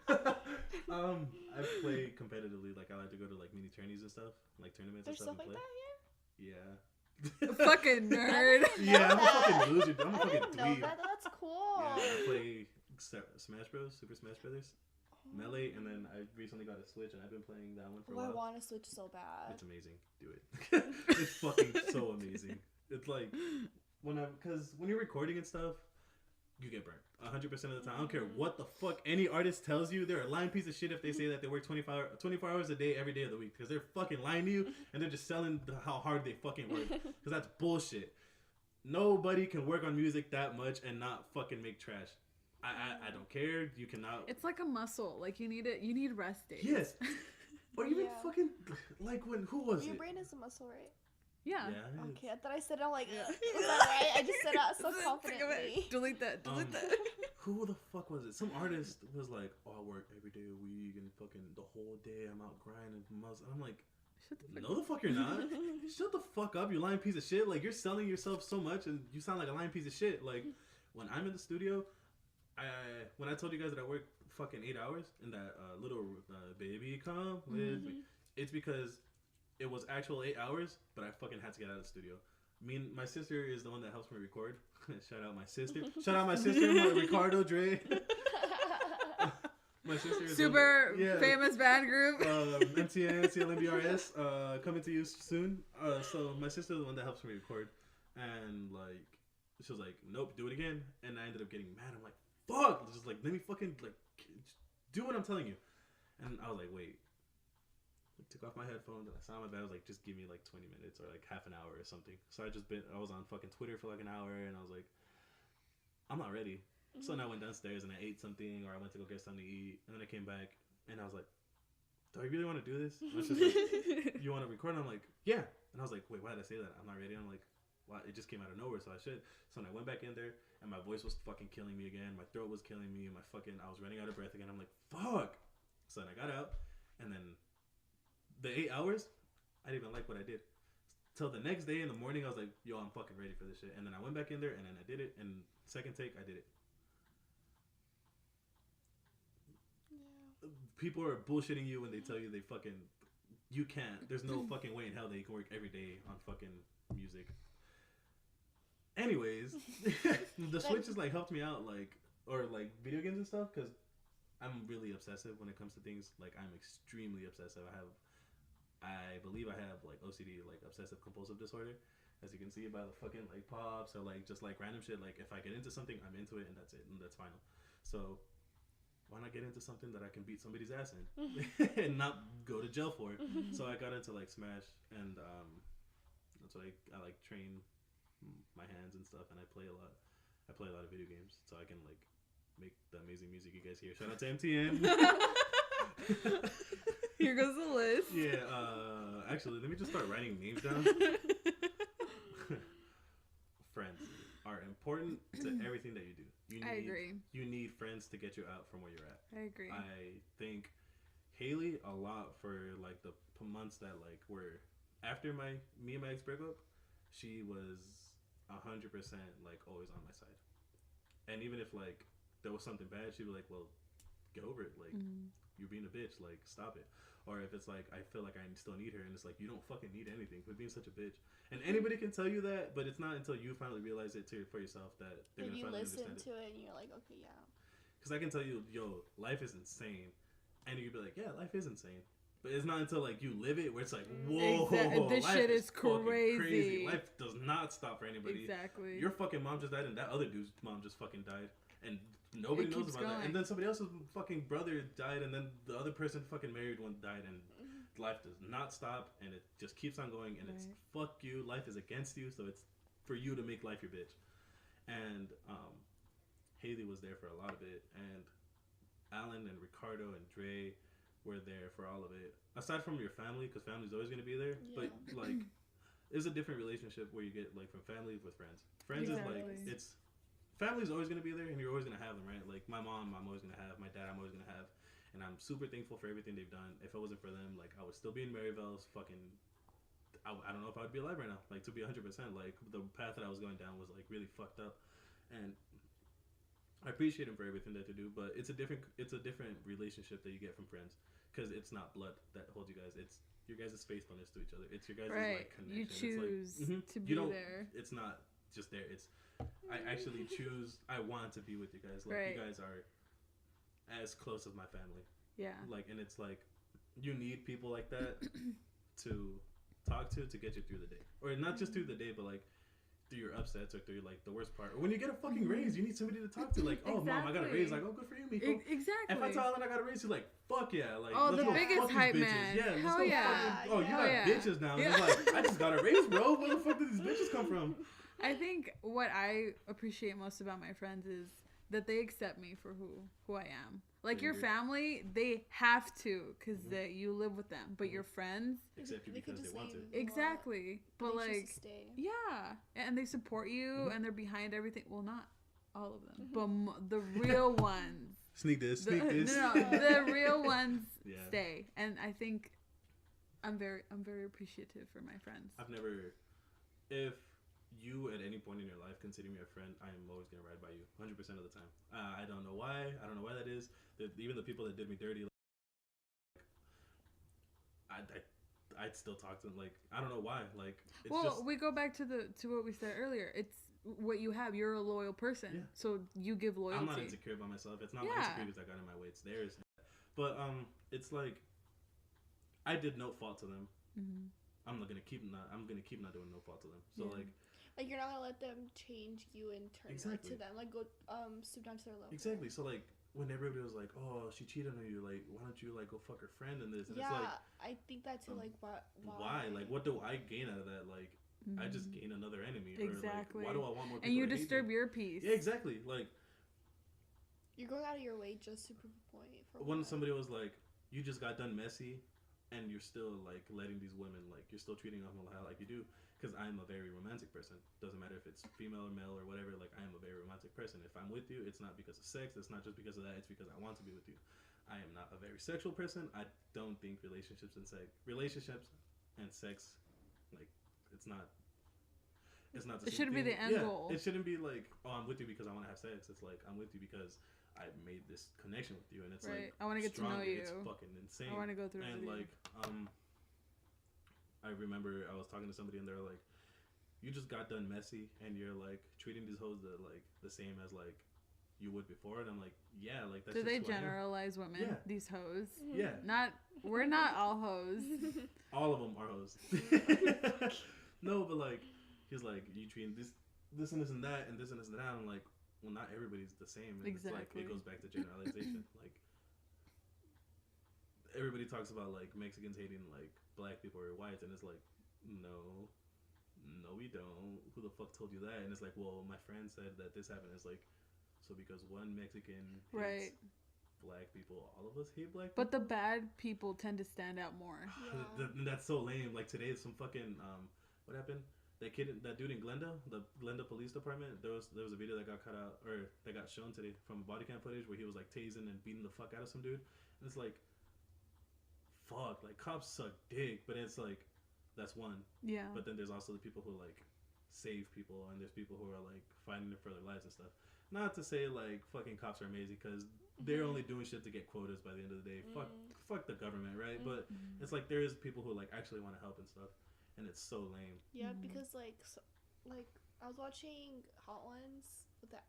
[SPEAKER 3] I play competitively. Like I like to go to like mini tourneys and stuff, like tournaments and stuff.
[SPEAKER 2] There's stuff like that here.
[SPEAKER 3] Yeah.
[SPEAKER 1] Fucking nerd.
[SPEAKER 3] Yeah, I'm a fucking loser. I'm a fucking dweeb.
[SPEAKER 2] That's cool.
[SPEAKER 3] Yeah, I play Smash Bros, Super Smash Brothers, Melee, and then I recently got a Switch, and I've been playing that one for a while.
[SPEAKER 2] I want a Switch so bad.
[SPEAKER 3] It's amazing. Do it. It's fucking so amazing. It's like because when you're recording and stuff, you get burnt 100% of the time. I don't care what the fuck any artist tells you. They're a lying piece of shit if they say that they work 24 hours a day every day of the week, because they're fucking lying to you, and they're just selling how hard they fucking work, because that's bullshit. Nobody can work on music that much and not fucking make trash. I don't care. You cannot.
[SPEAKER 1] It's like a muscle. Like you need it. You need rest days.
[SPEAKER 3] Yes. Or even fucking like who was it?
[SPEAKER 2] Your brain is a muscle, right?
[SPEAKER 1] Yeah.
[SPEAKER 2] Okay, I thought I said it. I'm like, is that right? I just said it so confidently.
[SPEAKER 1] Delete that.
[SPEAKER 3] Who the fuck was it? Some artist was like, oh, I work every day a week and fucking the whole day I'm out grinding. And I'm like, no, the fuck you're not. Shut the fuck up, you lying piece of shit. Like, you're selling yourself so much and you sound like a lying piece of shit. Like, when I'm in the studio, when I told you guys that I work fucking 8 hours in that little baby come with me, it's because it was actual 8 hours, but I fucking had to get out of the studio. My sister is the one that helps me record. Shout out my sister. Ricardo, Dre. My sister is
[SPEAKER 1] super famous band group.
[SPEAKER 3] MTN CLMBRS coming to you soon. So my sister is the one that helps me record, and like she was like, nope, do it again, and I ended up getting mad. I'm like, fuck, just like let me fucking like do what I'm telling you, and I was like, wait. Took off my headphones and I sat on my bed. I was like, just give me like 20 minutes or like half an hour or something. So I was on fucking Twitter for like an hour, and I was like, I'm not ready. So then I went downstairs and I ate something, or I went to go get something to eat, and then I came back and I was like, do I really want to do this? And I was just like, you want to record? And I'm like, yeah. And I was like, wait, why did I say that? I'm not ready. I'm like, wow, it just came out of nowhere. So when I went back in there, and my voice was fucking killing me again. My throat was killing me. And I was running out of breath again. I'm like, fuck. So then I got out, and then the 8 hours, I didn't even like what I did. Till the next day in the morning, I was like, yo, I'm fucking ready for this shit. And then I went back in there, and then I did it. And second take, I did it. Yeah. People are bullshitting you when they tell you you can't. There's no fucking way in hell that you can work every day on fucking music. Anyways, the Switch has helped me out, or video games and stuff, because I'm really obsessive when it comes to things. I'm extremely obsessive. I believe I have OCD, obsessive compulsive disorder, as you can see by the fucking pops or just random shit. If I get into something, I'm into it, and that's it, and that's final. So why not get into something that I can beat somebody's ass in and not go to jail for? So I got into Smash, and that's what I train my hands and stuff, and I play a lot. I play a lot of video games, so I can make the amazing music you guys hear. Shout out to MTN.
[SPEAKER 1] Here goes the list.
[SPEAKER 3] Yeah, actually, let me just start writing names down. Friends are important to everything that you do. I agree. You need friends to get you out from where you're at.
[SPEAKER 1] I agree.
[SPEAKER 3] I think Haley a lot for the months that were after me and my ex breakup. She was 100% always on my side, and even if there was something bad, she'd be like, "Well, get over it. You're being a bitch. Stop it." Or if it's I feel I still need her, and it's you don't fucking need anything. Quit being such a bitch. And anybody can tell you that, but it's not until you finally realize it for yourself that they're gonna finally understand it.
[SPEAKER 2] You listen to it, and you're like, okay, yeah.
[SPEAKER 3] Because I can tell you, yo, life is insane, and you can be like, yeah, life is insane. But it's not until you live it where it's whoa,
[SPEAKER 1] this
[SPEAKER 3] life
[SPEAKER 1] shit is crazy.
[SPEAKER 3] Life does not stop for anybody.
[SPEAKER 1] Exactly.
[SPEAKER 3] Your fucking mom just died, and that other dude's mom just fucking died, and nobody knows about that. And then somebody else's fucking brother died, and then the other person fucking married one died, and life does not stop, and it just keeps on going, and it's fuck you. Life is against you, so it's for you to make life your bitch. And Haley was there for a lot of it, and Alan and Ricardo and Dre were there for all of it. Aside from your family, because family's always going to be there, but it's a different relationship where you get from family with friends. Friends is it's family's always going to be there, and you're always going to have them, right? My mom, I'm always going to have. My dad, I'm always going to have. And I'm super thankful for everything they've done. If it wasn't for them, I would still be in Maryville's fucking... I don't know if I would be alive right now. To be 100%. The path that I was going down was, really fucked up. And I appreciate them for everything that they do, but it's a different relationship that you get from friends. Because it's not blood that holds you guys. It's your guys' faithfulness to each other. It's your guys' connection.
[SPEAKER 1] You choose to be there.
[SPEAKER 3] It's not just there. It's... I actually choose... I want to be with you guys. You guys are... as close as my family.
[SPEAKER 1] Yeah.
[SPEAKER 3] And it's you need people like that to talk to get you through the day. Or not just through the day, but through your upsets or through the worst part. Or when you get a fucking raise, you need somebody to talk to. Oh, exactly. Mom, I got a raise. Oh, good for you, Miko.
[SPEAKER 1] Exactly.
[SPEAKER 3] If I tell Alan I got a raise, you're fuck yeah.
[SPEAKER 1] The biggest hype man.
[SPEAKER 3] Yeah,
[SPEAKER 1] hell yeah.
[SPEAKER 3] You got bitches now. Yeah. I just got a raise, bro. Where the fuck did these bitches come from?
[SPEAKER 1] I think what I appreciate most about my friends is that they accept me for who I am. Your family, they have to, because you live with them. But your friends... accept you because they want to. Exactly. But yeah. And they support you, and they're behind everything. Well, not all of them. But the real ones...
[SPEAKER 3] Sneak this.
[SPEAKER 1] No, the real ones stay. And I think I'm very appreciative for my friends.
[SPEAKER 3] I've never... If... you at any point in your life consider me a friend, I am always gonna ride by you 100% of the time. I don't know why that is. Even the people that did me dirty, I'd still talk to them. I don't know why.
[SPEAKER 1] We go back to what we said earlier. It's what you have. You're a loyal person, so you give loyalty.
[SPEAKER 3] I'm not insecure about myself. It's not my insecurities that got in my way. It's theirs. But it's I did no fault to them. I'm gonna keep not doing no fault to them. So
[SPEAKER 2] you're not gonna let them change you in turn to them. Go stoop down to their level.
[SPEAKER 3] Exactly. So when everybody was oh, she cheated on you, why don't you go fuck her friend and this? And it's
[SPEAKER 2] I think that too.
[SPEAKER 3] Why? What do I gain out of that? I just gain another enemy.
[SPEAKER 1] Exactly.
[SPEAKER 3] Or why do I want more people?
[SPEAKER 1] And you disturb your peace.
[SPEAKER 3] Yeah, exactly.
[SPEAKER 2] You're going out of your way just to prove a point.
[SPEAKER 3] When somebody was you just got done messy, and you're still like letting these women, like, you're still treating them like you do. Because I'm a very romantic person. Doesn't matter if it's female or male or whatever. Like, I am a very romantic person. If I'm with you, it's not because of sex. It's not just because of that. It's because I want to be with you. I am not a very sexual person. I don't think relationships and sex, like, it's not the same
[SPEAKER 1] It shouldn't be the end goal.
[SPEAKER 3] It shouldn't be like, oh, I'm with you because I want to have sex. It's like, I'm with you because I made this connection with you, and it's like,
[SPEAKER 1] I want to get to know you.
[SPEAKER 3] It's fucking insane.
[SPEAKER 1] I want to go through
[SPEAKER 3] and
[SPEAKER 1] it with
[SPEAKER 3] like I remember I was talking to somebody and they're like, you just got done messy and you're like treating these hoes the same as like you would before. And I'm like, yeah, like that's.
[SPEAKER 1] Do they generalize women?
[SPEAKER 3] Yeah.
[SPEAKER 1] These hoes?
[SPEAKER 3] Yeah.
[SPEAKER 1] We're not all hoes.
[SPEAKER 3] All of them are hoes. No, but like, he's like, you treating this and this and that and this and this and that. I'm like, well, not everybody's the same. And
[SPEAKER 1] exactly.
[SPEAKER 3] It's like, it goes back to generalization. Like, everybody talks about like Mexicans hating like black people or whites, and it's like, no, we don't. Who the fuck told you that? And it's like, well, my friend said that this happened. It's like, so because one Mexican hates black people, all of us hate black people?
[SPEAKER 1] But the bad people tend to stand out more.
[SPEAKER 2] Yeah.
[SPEAKER 3] That's so lame. Like, today, some fucking what happened? That dude in Glendale, the Glendale Police Department. There was a video that got cut out, or that got shown today from body cam footage where he was like tasing and beating the fuck out of some dude. And it's like, fuck, like, cops suck dick, but it's like, that's one.
[SPEAKER 1] Yeah.
[SPEAKER 3] But then there's also the people who like save people, and there's people who are like fighting for their lives and stuff. Not to say like fucking cops are amazing, because they're only doing shit to get quotas by the end of the day. Fuck the government, right? But it's like, there is people who like actually want to help and stuff, and it's so lame.
[SPEAKER 2] Yeah, because like I was watching Hot Ones with that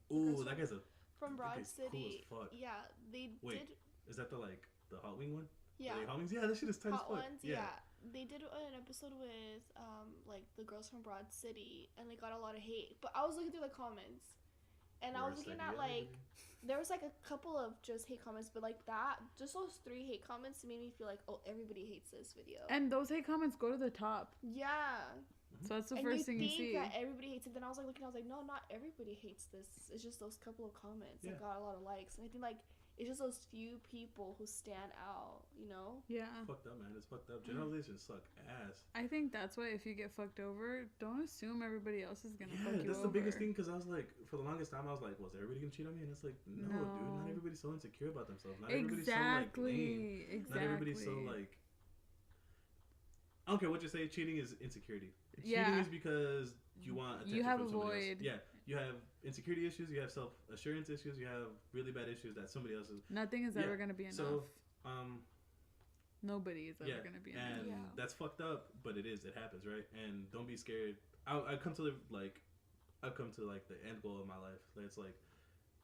[SPEAKER 3] Ooh, that guy's
[SPEAKER 2] from Broad City.
[SPEAKER 3] Cool as fuck.
[SPEAKER 2] Yeah, they did.
[SPEAKER 3] Is that the Hot Wing one?
[SPEAKER 2] Yeah.
[SPEAKER 3] Hot Wings? Yeah, that shit is tight as fuck.
[SPEAKER 2] Ones, yeah. They did an episode with like the girls from Broad City, and they got a lot of hate. But I was looking through the comments, and I was looking at like, there was like a couple of just hate comments, but like that, just those 3 hate comments made me feel like, oh, everybody hates this video.
[SPEAKER 1] And those hate comments go to the top.
[SPEAKER 2] Yeah.
[SPEAKER 1] So that's the first thing you see.
[SPEAKER 2] And you think that everybody hates it. Then I was like looking, I was like, no, not everybody hates this. It's just those couple of comments that got a lot of likes. And I think like, it's just those few people who stand out, you know?
[SPEAKER 1] Yeah.
[SPEAKER 3] Fucked up, man. It's fucked up. Generalizations suck ass.
[SPEAKER 1] I think that's why if you get fucked over, don't assume everybody else is gonna fuck you over.
[SPEAKER 3] Yeah, that's the biggest thing, because I was like, for the longest time, I was like, was everybody gonna cheat on me? And it's like, no. Dude, not everybody's so insecure about themselves. Not everybody's so like lame.
[SPEAKER 1] Exactly.
[SPEAKER 3] Not everybody's so like, I don't care what you say, cheating is insecurity. Cheating is because you want attention from somebody else. Yeah. You have insecurity issues, you have self-assurance issues, you have really bad issues that somebody else is.
[SPEAKER 1] Nothing is ever going to be enough.
[SPEAKER 3] So,
[SPEAKER 1] nobody is ever going to be enough.
[SPEAKER 3] And that's fucked up, but it happens, right? And don't be scared. I come to the end goal of my life. It's like,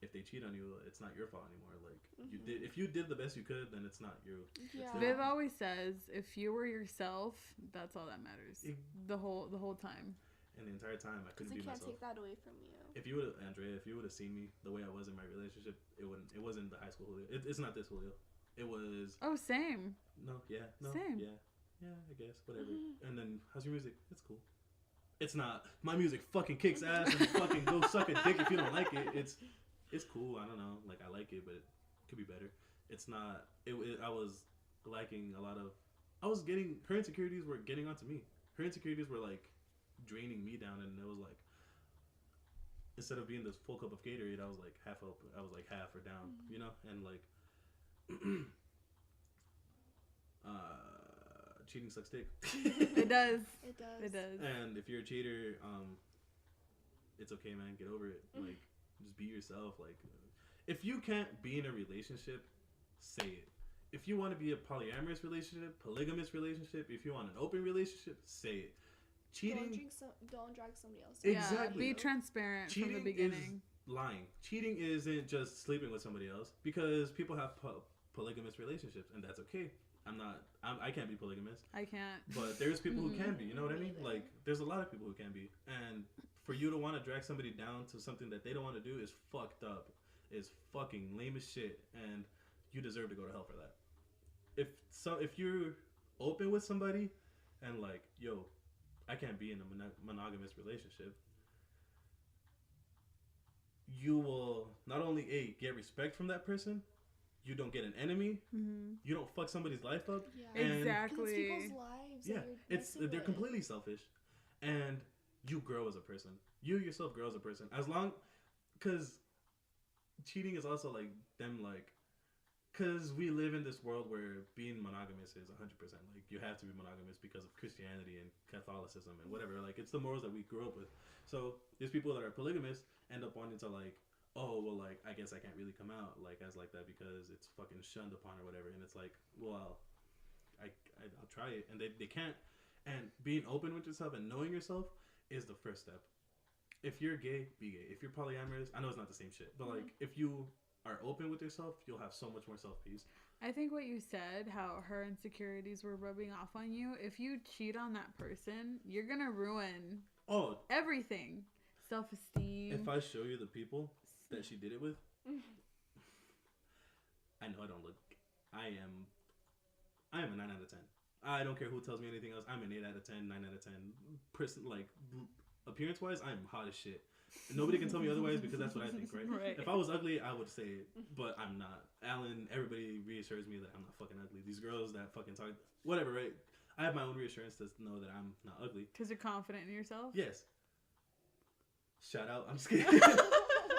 [SPEAKER 3] if they cheat on you, it's not your fault anymore. Like, if you did the best you could, then it's not you.
[SPEAKER 2] Yeah.
[SPEAKER 1] Viv always says, if you were yourself, that's all that matters. The whole time.
[SPEAKER 3] And the entire time, I couldn't be myself.
[SPEAKER 2] Because you can't take that away from you.
[SPEAKER 3] If you would have seen me the way I was in my relationship, it wasn't the high school Julio. It's not this Julio. It was.
[SPEAKER 1] Oh, same.
[SPEAKER 3] No, yeah, no,
[SPEAKER 1] same.
[SPEAKER 3] Yeah, I guess, whatever. And then, how's your music? It's cool. It's not. My music fucking kicks ass, and fucking go suck a dick if you don't like it. It's cool. I don't know. Like, I like it, but it could be better. It's not. I was liking a lot of. Her insecurities were getting onto me. Her insecurities were like draining me down, and it was like, instead of being this full cup of Gatorade, I was like half up. I was like half or down, you know, and like, cheating sucks dick.
[SPEAKER 1] It does.
[SPEAKER 2] It does.
[SPEAKER 3] And if you're a cheater, it's okay, man. Get over it. Like, just be yourself. Like, if you can't be in a relationship, say it. If you want to be a polyamorous relationship, polygamous relationship, if you want an open relationship, say it. Cheating.
[SPEAKER 2] Don't drag somebody else.
[SPEAKER 3] Exactly.
[SPEAKER 1] Yeah, be transparent from the beginning.
[SPEAKER 3] Lying. Cheating isn't just sleeping with somebody else, because people have polygamous relationships, and that's okay. I can't be polygamous.
[SPEAKER 1] I can't.
[SPEAKER 3] But there's people who can be. You know what I mean? Like, there's a lot of people who can be, and for you to want to drag somebody down to something that they don't want to do is fucked up. Is fucking lame as shit, and you deserve to go to hell for that. If you're open with somebody, and like, yo, I can't be in a monogamous relationship, you will not only get respect from that person, you don't get an enemy, you don't fuck somebody's life up.
[SPEAKER 2] Yeah.
[SPEAKER 3] And
[SPEAKER 1] Exactly.
[SPEAKER 2] It's people's lives.
[SPEAKER 3] yeah, they're
[SPEAKER 2] with.
[SPEAKER 3] completely selfish, and you grow as a person. You yourself grow as a person. As long, because cheating is also like them like, because we live in this world where being monogamous is 100%. Like you have to be monogamous because of Christianity and Catholicism and whatever. Like it's the morals that we grew up with. So there's people that are polygamous end up wanting to like, oh well, like I guess I can't really come out like as like that because it's fucking shunned upon or whatever. And it's like, well, I'll try it, and they can't. And being open with yourself and knowing yourself is the first step. If you're gay, be gay. If you're polyamorous, I know it's not the same shit, but like if you are open with yourself, you'll have so much more self-peace.
[SPEAKER 1] I think what you said, how her insecurities were rubbing off on you, if you cheat on that person, you're gonna ruin everything. Self-esteem.
[SPEAKER 3] If I show you the people that she did it with, I know I don't look. I am a 9 out of 10. I don't care who tells me anything else. I'm an 8 out of 10, 9 out of 10. Person, like, appearance-wise, I'm hot as shit. Nobody can tell me otherwise because that's what I think, right?
[SPEAKER 1] Right.
[SPEAKER 3] If I was ugly, I would say it, but I'm not. Alan, everybody reassures me that I'm not fucking ugly. These girls that fucking talk, whatever, right? I have my own reassurance to know that I'm not ugly.
[SPEAKER 1] Because you're confident in yourself?
[SPEAKER 3] Yes. Shout out. I'm just kidding.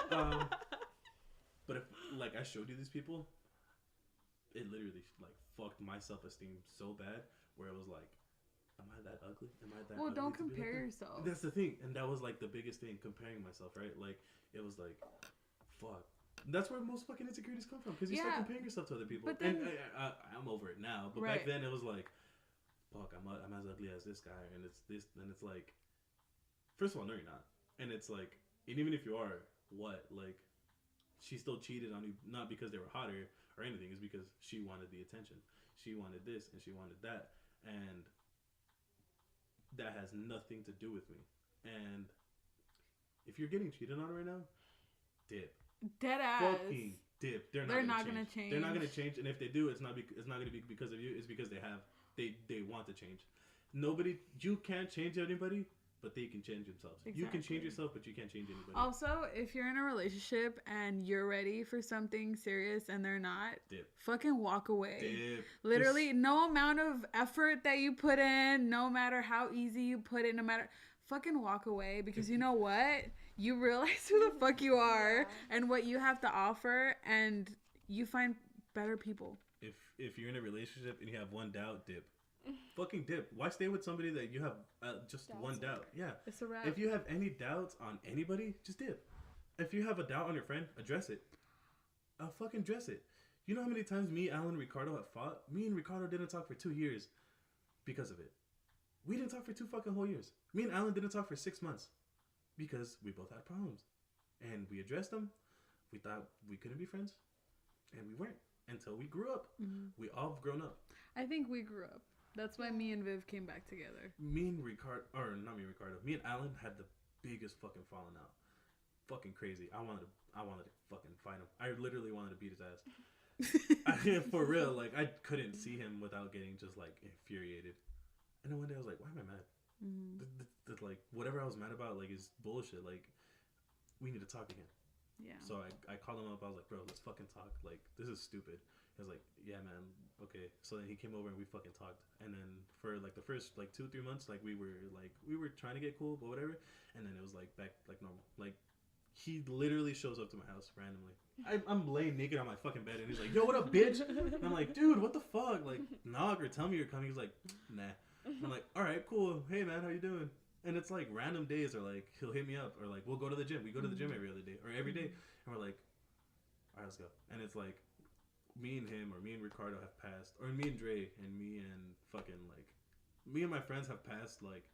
[SPEAKER 3] But if, like, I showed you these people, it literally, like, fucked my self-esteem so bad where it was like, am I that ugly? Am I that ugly?
[SPEAKER 1] Well, don't
[SPEAKER 3] to be
[SPEAKER 1] compare
[SPEAKER 3] like that?
[SPEAKER 1] yourself.
[SPEAKER 3] That's the thing. And that was, like, the biggest thing, comparing myself, right? Like, it was like, fuck. That's where most fucking insecurities come from, because you start comparing yourself to other people.
[SPEAKER 1] But then,
[SPEAKER 3] and I'm over it now, but back then it was like, fuck, I'm as ugly as this guy, and it's this, and it's like, first of all, no, you're not. And it's like, and even if you are, what? Like, she still cheated on you, not because they were hotter or anything, it's because she wanted the attention. She wanted this, and she wanted that, and that has nothing to do with me. And if you're getting cheated on right now, dip.
[SPEAKER 1] Dead ass.
[SPEAKER 3] Fucking dip. They're not gonna change. They're not gonna change, and if they do, it's not gonna be because of you. It's because they want to change. You can't change anybody, but they can change themselves. Exactly. You can change yourself, but you can't change anybody.
[SPEAKER 1] Also, if you're in a relationship and you're ready for something serious and they're not,
[SPEAKER 3] dip.
[SPEAKER 1] Fucking walk away.
[SPEAKER 3] Dip.
[SPEAKER 1] Literally, no amount of effort that you put in, no matter how easy you put it, no matter, fucking walk away, because you know what? You realize who the fuck you are and what you have to offer, and you find better people.
[SPEAKER 3] If you're in a relationship and you have one doubt, dip. Fucking dip. Why stay with somebody that you have just one doubt? Yeah.
[SPEAKER 1] It's a wrap.
[SPEAKER 3] If you have any doubts on anybody, just dip. If you have a doubt on your friend, address it. Fucking address it. You know how many times me, Alan, and Ricardo have fought? Me and Ricardo didn't talk for 2 years because of it. We didn't talk for 2 fucking whole years. Me and Alan didn't talk for 6 months because we both had problems. And we addressed them. We thought we couldn't be friends. And we weren't until we grew up. Mm-hmm. We all have grown up.
[SPEAKER 1] I think we grew up. That's why me and Viv came back together.
[SPEAKER 3] Me and Ricardo, or not me and Ricardo, me and Alan had the biggest fucking falling out. Fucking crazy. I wanted to fucking fight him. I literally wanted to beat his ass. For real, like, I couldn't see him without getting just, like, infuriated. And then one day I was like, why am I mad? Mm-hmm. Like, whatever I was mad about, like, is bullshit. Like, we need to talk again. Yeah. So I called him up. I was like, bro, let's fucking talk. Like, this is stupid. He was like, yeah, man, okay. So then he came over and we fucking talked. And then for, like, the first, like, 2-3 months, like, we were trying to get cool, but whatever. And then it was, like, back, like, normal. Like, he literally shows up to my house randomly. I'm laying naked on my fucking bed, and he's like, yo, what up, bitch? And I'm like, dude, what the fuck? Like, knock or tell me you're coming. He's like, nah. I'm like, all right, cool. Hey, man, how you doing? And it's, like, random days, or, like, he'll hit me up, or, like, we'll go to the gym. We go to the gym every other day, or every day. And we're like, all right, let's go. And it's, like, me and him, or me and Ricardo have passed, or me and Dre, and me and fucking, like, me and my friends have passed, like,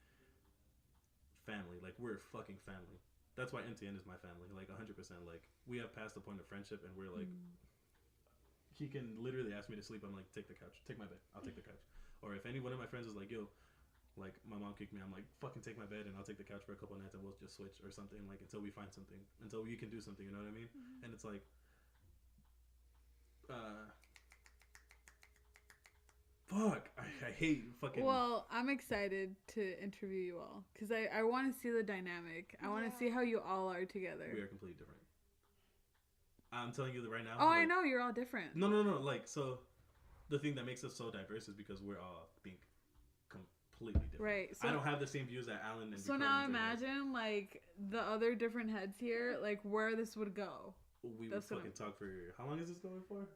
[SPEAKER 3] family. Like, we're fucking family. That's why MTN is my family, like, 100%. Like, we have passed the point of friendship, and we're, like, he can literally ask me to sleep. I'm like, take the couch. Take my bed. I'll take the couch. Or if any one of my friends is like, yo, like, my mom kicked me, I'm like, fucking take my bed, and I'll take the couch for a couple of nights, and we'll just switch or something, like, until we find something. Until you can do something, you know what I mean? Mm-hmm. And it's like, fuck, I hate fucking.
[SPEAKER 1] Well, I'm excited to interview you all because I want to see the dynamic. I want to see how you all are together.
[SPEAKER 3] We are completely different. I'm telling you that right now.
[SPEAKER 1] Oh,
[SPEAKER 3] like,
[SPEAKER 1] I know you're all different.
[SPEAKER 3] No. Like, so the thing that makes us so diverse is because we're all think completely different.
[SPEAKER 1] Right. So
[SPEAKER 3] I don't have the same views that Alan and.
[SPEAKER 1] So
[SPEAKER 3] Ricardo
[SPEAKER 1] now
[SPEAKER 3] and Dre have.
[SPEAKER 1] imagine like the other different heads here, like where this would go.
[SPEAKER 3] We would fucking talk for how long is this going for?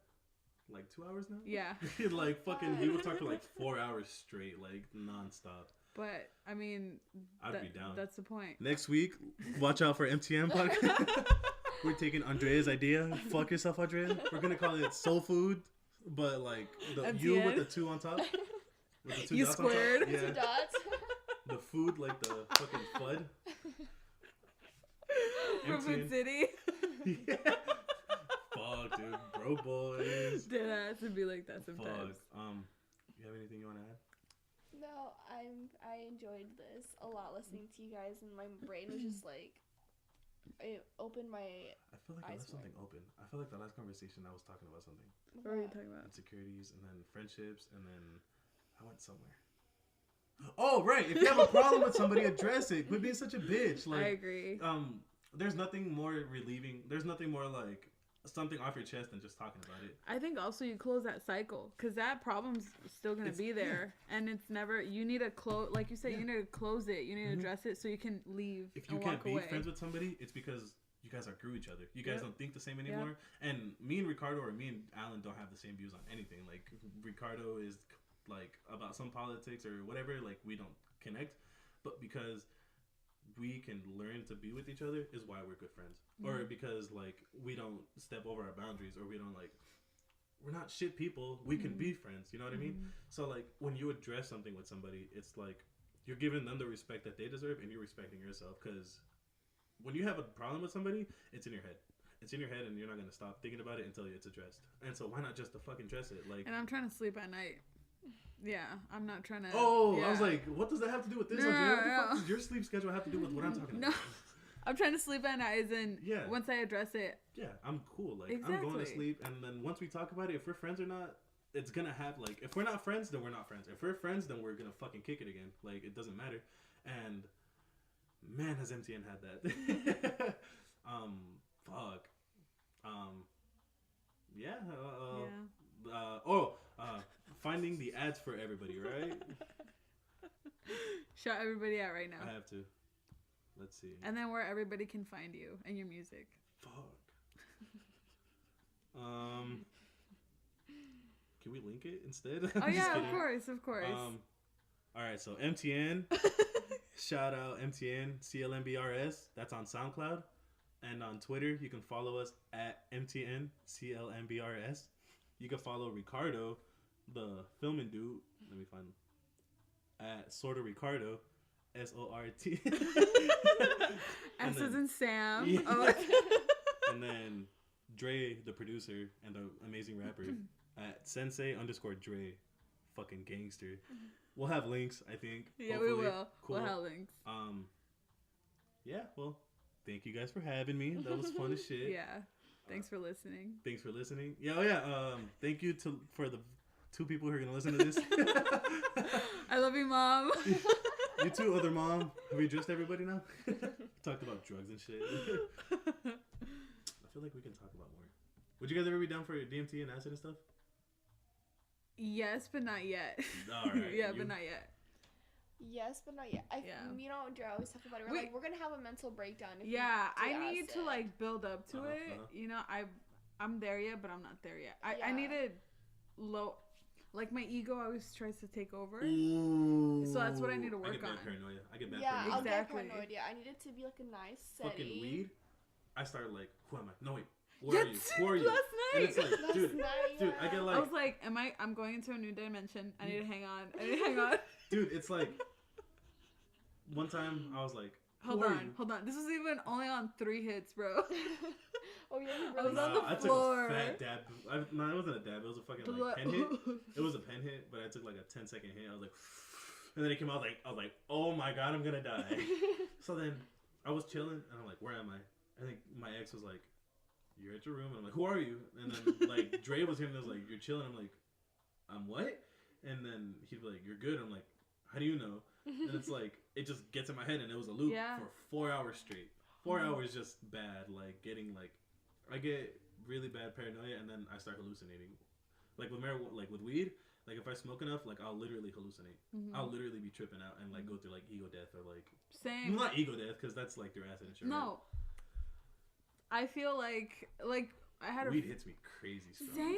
[SPEAKER 3] Like 2 hours now?
[SPEAKER 1] Yeah.
[SPEAKER 3] Like fucking, we would talk for like 4 hours straight, like nonstop.
[SPEAKER 1] But I mean,
[SPEAKER 3] I'd be down.
[SPEAKER 1] That's the point.
[SPEAKER 3] Next week, watch out for MTN podcast. We're taking Andrea's idea. Fuck yourself, Andrea. We're gonna call it soul food, but like the
[SPEAKER 1] MTN?
[SPEAKER 3] U with the 2 on top. With the 2
[SPEAKER 1] You
[SPEAKER 3] dots
[SPEAKER 1] squared.
[SPEAKER 3] on top. Yeah.
[SPEAKER 2] 2 dots.
[SPEAKER 3] The food, like the fucking FUD.
[SPEAKER 1] From Food City.
[SPEAKER 3] Yeah. Fuck, dude. Bro boys.
[SPEAKER 1] Deadass would be like that sometimes.
[SPEAKER 3] Fuck. You have anything you want to add?
[SPEAKER 2] No, I enjoyed this a lot listening to you guys, and my brain was just like, it opened my.
[SPEAKER 3] I feel like I left something open. I feel like the last conversation I was talking about something.
[SPEAKER 1] What were you talking about?
[SPEAKER 3] Insecurities, and then friendships, and then I went somewhere. Oh, right. If you have a problem with somebody, address it. Quit being such a bitch. Like,
[SPEAKER 1] I agree.
[SPEAKER 3] There's nothing more relieving. There's nothing more like something off your chest than just talking about it.
[SPEAKER 1] I think also you close that cycle because that problem's still gonna be there, and it's never. You need to close, like you said, you need to close it. You need to address it so you can leave.
[SPEAKER 3] If you
[SPEAKER 1] and
[SPEAKER 3] can't
[SPEAKER 1] walk
[SPEAKER 3] be
[SPEAKER 1] away.
[SPEAKER 3] friends with somebody, it's because you guys outgrew each other. You guys don't think the same anymore. And me and Ricardo or me and Alan don't have the same views on anything. Like Ricardo is like about some politics or whatever. Like we don't connect, but because we can learn to be with each other is why we're good friends. Or because like we don't step over our boundaries, or we don't like, we're not shit people. We can be friends. You know what I mean? So like when you address something with somebody, it's like you're giving them the respect that they deserve, and you're respecting yourself. Because when you have a problem with somebody, it's in your head. It's in your head, and you're not gonna stop thinking about it until it's addressed. And so why not just to fucking address it? Like,
[SPEAKER 1] And I'm trying to sleep at night. Yeah, I'm not trying to.
[SPEAKER 3] oh, I was like, what does that have to do with this?
[SPEAKER 1] No,
[SPEAKER 3] Andrea? What the
[SPEAKER 1] no.
[SPEAKER 3] fuck does your sleep schedule have to do with what I'm talking
[SPEAKER 1] No.
[SPEAKER 3] about?
[SPEAKER 1] I'm trying to sleep at night, and
[SPEAKER 3] Yeah.
[SPEAKER 1] once I address it,
[SPEAKER 3] Yeah, I'm cool. Like, I'm going to
[SPEAKER 1] Exactly.
[SPEAKER 3] sleep, and then once we talk about it, if we're friends or not, it's gonna have, like, if we're not friends, then we're not friends. If we're friends, then we're gonna fucking kick it again. Like, it doesn't matter. And, man, has MTN had that. Fuck. Yeah. Finding the ads for everybody, right?
[SPEAKER 1] shout everybody out right now.
[SPEAKER 3] I have to. Let's see.
[SPEAKER 1] And then where everybody can find you and your music.
[SPEAKER 3] Fuck. Can we link it instead?
[SPEAKER 1] Oh yeah, of course.
[SPEAKER 3] All right, so MTN. Shout out MTN CLMBRS. That's on SoundCloud. And on Twitter, you can follow us at MTN CLMBRS. You can follow Ricardo, the filming dude. Let me find him. At Sorta Ricardo. SORT.
[SPEAKER 1] S as in Sam.
[SPEAKER 3] Yeah.
[SPEAKER 1] Oh.
[SPEAKER 3] And then Dre, the producer and the amazing rapper, at Sensei_Dre. Fucking gangster. We'll have links, I think.
[SPEAKER 1] Yeah,
[SPEAKER 3] hopefully.
[SPEAKER 1] we will.
[SPEAKER 3] Cool.
[SPEAKER 1] We'll have links.
[SPEAKER 3] Yeah, well, thank you guys for having me. That was fun as shit.
[SPEAKER 1] Yeah. Thanks for listening.
[SPEAKER 3] Thanks for listening. Yeah. Thank you for the 2 people who are going to listen to this.
[SPEAKER 1] I love you, Mom.
[SPEAKER 3] You too, other mom. Have we addressed everybody now? Talked about drugs and shit. I feel like we can talk about more. Would you guys ever be down for DMT and acid and stuff?
[SPEAKER 1] Yes, but not yet.
[SPEAKER 3] All right.
[SPEAKER 1] Yeah, but not yet.
[SPEAKER 2] Yes, but not yet. Me and Andrea always talk about it. We're gonna have a mental breakdown. If
[SPEAKER 1] I need to like build up to it. You know, I'm there yet, but I'm not there yet. I need to like my ego always tries to take over.
[SPEAKER 3] Ooh.
[SPEAKER 1] So that's what I need to work
[SPEAKER 3] I get bad
[SPEAKER 1] on.
[SPEAKER 3] paranoia. I get bad
[SPEAKER 2] Yeah,
[SPEAKER 3] paranoia.
[SPEAKER 2] I'll get
[SPEAKER 1] Exactly.
[SPEAKER 2] paranoid. Yeah, I need it to be like a nice setting.
[SPEAKER 3] Fucking weed. I started like, who am I? No wait. Where are you?
[SPEAKER 1] Yes,
[SPEAKER 3] Who are you?
[SPEAKER 1] last
[SPEAKER 3] And
[SPEAKER 1] night.
[SPEAKER 3] it's like, dude, I get like,
[SPEAKER 1] I was like, I'm going into a new dimension. I need to hang on.
[SPEAKER 3] Dude, it's like, one time I was like,
[SPEAKER 1] Hold on. This was even only on 3 hits, bro.
[SPEAKER 2] Oh yeah,
[SPEAKER 1] I was on the
[SPEAKER 3] I took
[SPEAKER 1] floor.
[SPEAKER 3] a fat dab. No, it wasn't a dab. It was a fucking like pen hit. It was a pen hit, but I took like a 10-second hit. I was like, and then it came out I was like, oh my god, I'm gonna die. So then I was chilling, and I'm like, where am I? I think my ex was like, you're at your room, and I'm like, who are you? And then like Dre was him, and was like, you're chilling. I'm like, I'm what? And then he'd be like, you're good. I'm like, how do you know? And it's like, it just gets in my head, and it was a loop for 4 hours straight. 4 hours just bad, like getting like, I get really bad paranoia, and then I start hallucinating. Like with marijuana, like with weed, like if I smoke enough, like I'll literally hallucinate.
[SPEAKER 1] Mm-hmm.
[SPEAKER 3] I'll literally be tripping out and like go through like ego death or like
[SPEAKER 1] same.
[SPEAKER 3] Well, not ego death because that's like through acid and shit.
[SPEAKER 1] No, right? I feel like I had
[SPEAKER 3] weed hits me crazy strong.
[SPEAKER 1] Same.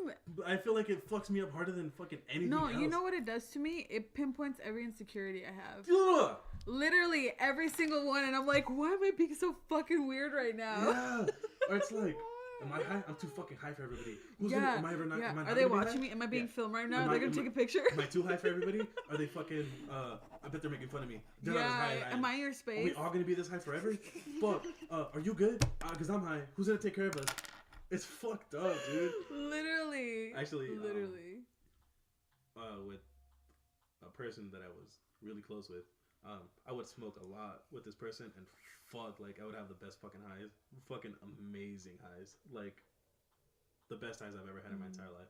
[SPEAKER 3] Like I feel like it fucks me up harder than fucking anything
[SPEAKER 1] No,
[SPEAKER 3] else.
[SPEAKER 1] you know what it does to me? It pinpoints every insecurity I have.
[SPEAKER 3] Ugh!
[SPEAKER 1] Literally every single one, and I'm like, why am I being so fucking weird right now?
[SPEAKER 3] Yeah. Or it's like, am I high? I'm too fucking high for everybody. Am I ever not?
[SPEAKER 1] Yeah.
[SPEAKER 3] Am I not
[SPEAKER 1] Are they
[SPEAKER 3] gonna be
[SPEAKER 1] watching
[SPEAKER 3] high?
[SPEAKER 1] me? Am I being filmed right now?
[SPEAKER 3] Am
[SPEAKER 1] They're
[SPEAKER 3] I-
[SPEAKER 1] gonna take a picture.
[SPEAKER 3] Am I too high for everybody? Are they fucking? I bet they're making fun of me. They're not as high as I
[SPEAKER 1] am I in your
[SPEAKER 3] Are
[SPEAKER 1] space?
[SPEAKER 3] we all gonna be this high forever? Fuck. Are you good? Cause I'm high. Who's gonna take care of us? It's fucked up, dude.
[SPEAKER 1] Literally.
[SPEAKER 3] Actually,
[SPEAKER 1] literally.
[SPEAKER 3] With a person that I was really close with, I would smoke a lot with this person, and fuck, like I would have the best fucking highs, fucking amazing highs, like the best highs I've ever had in my entire life.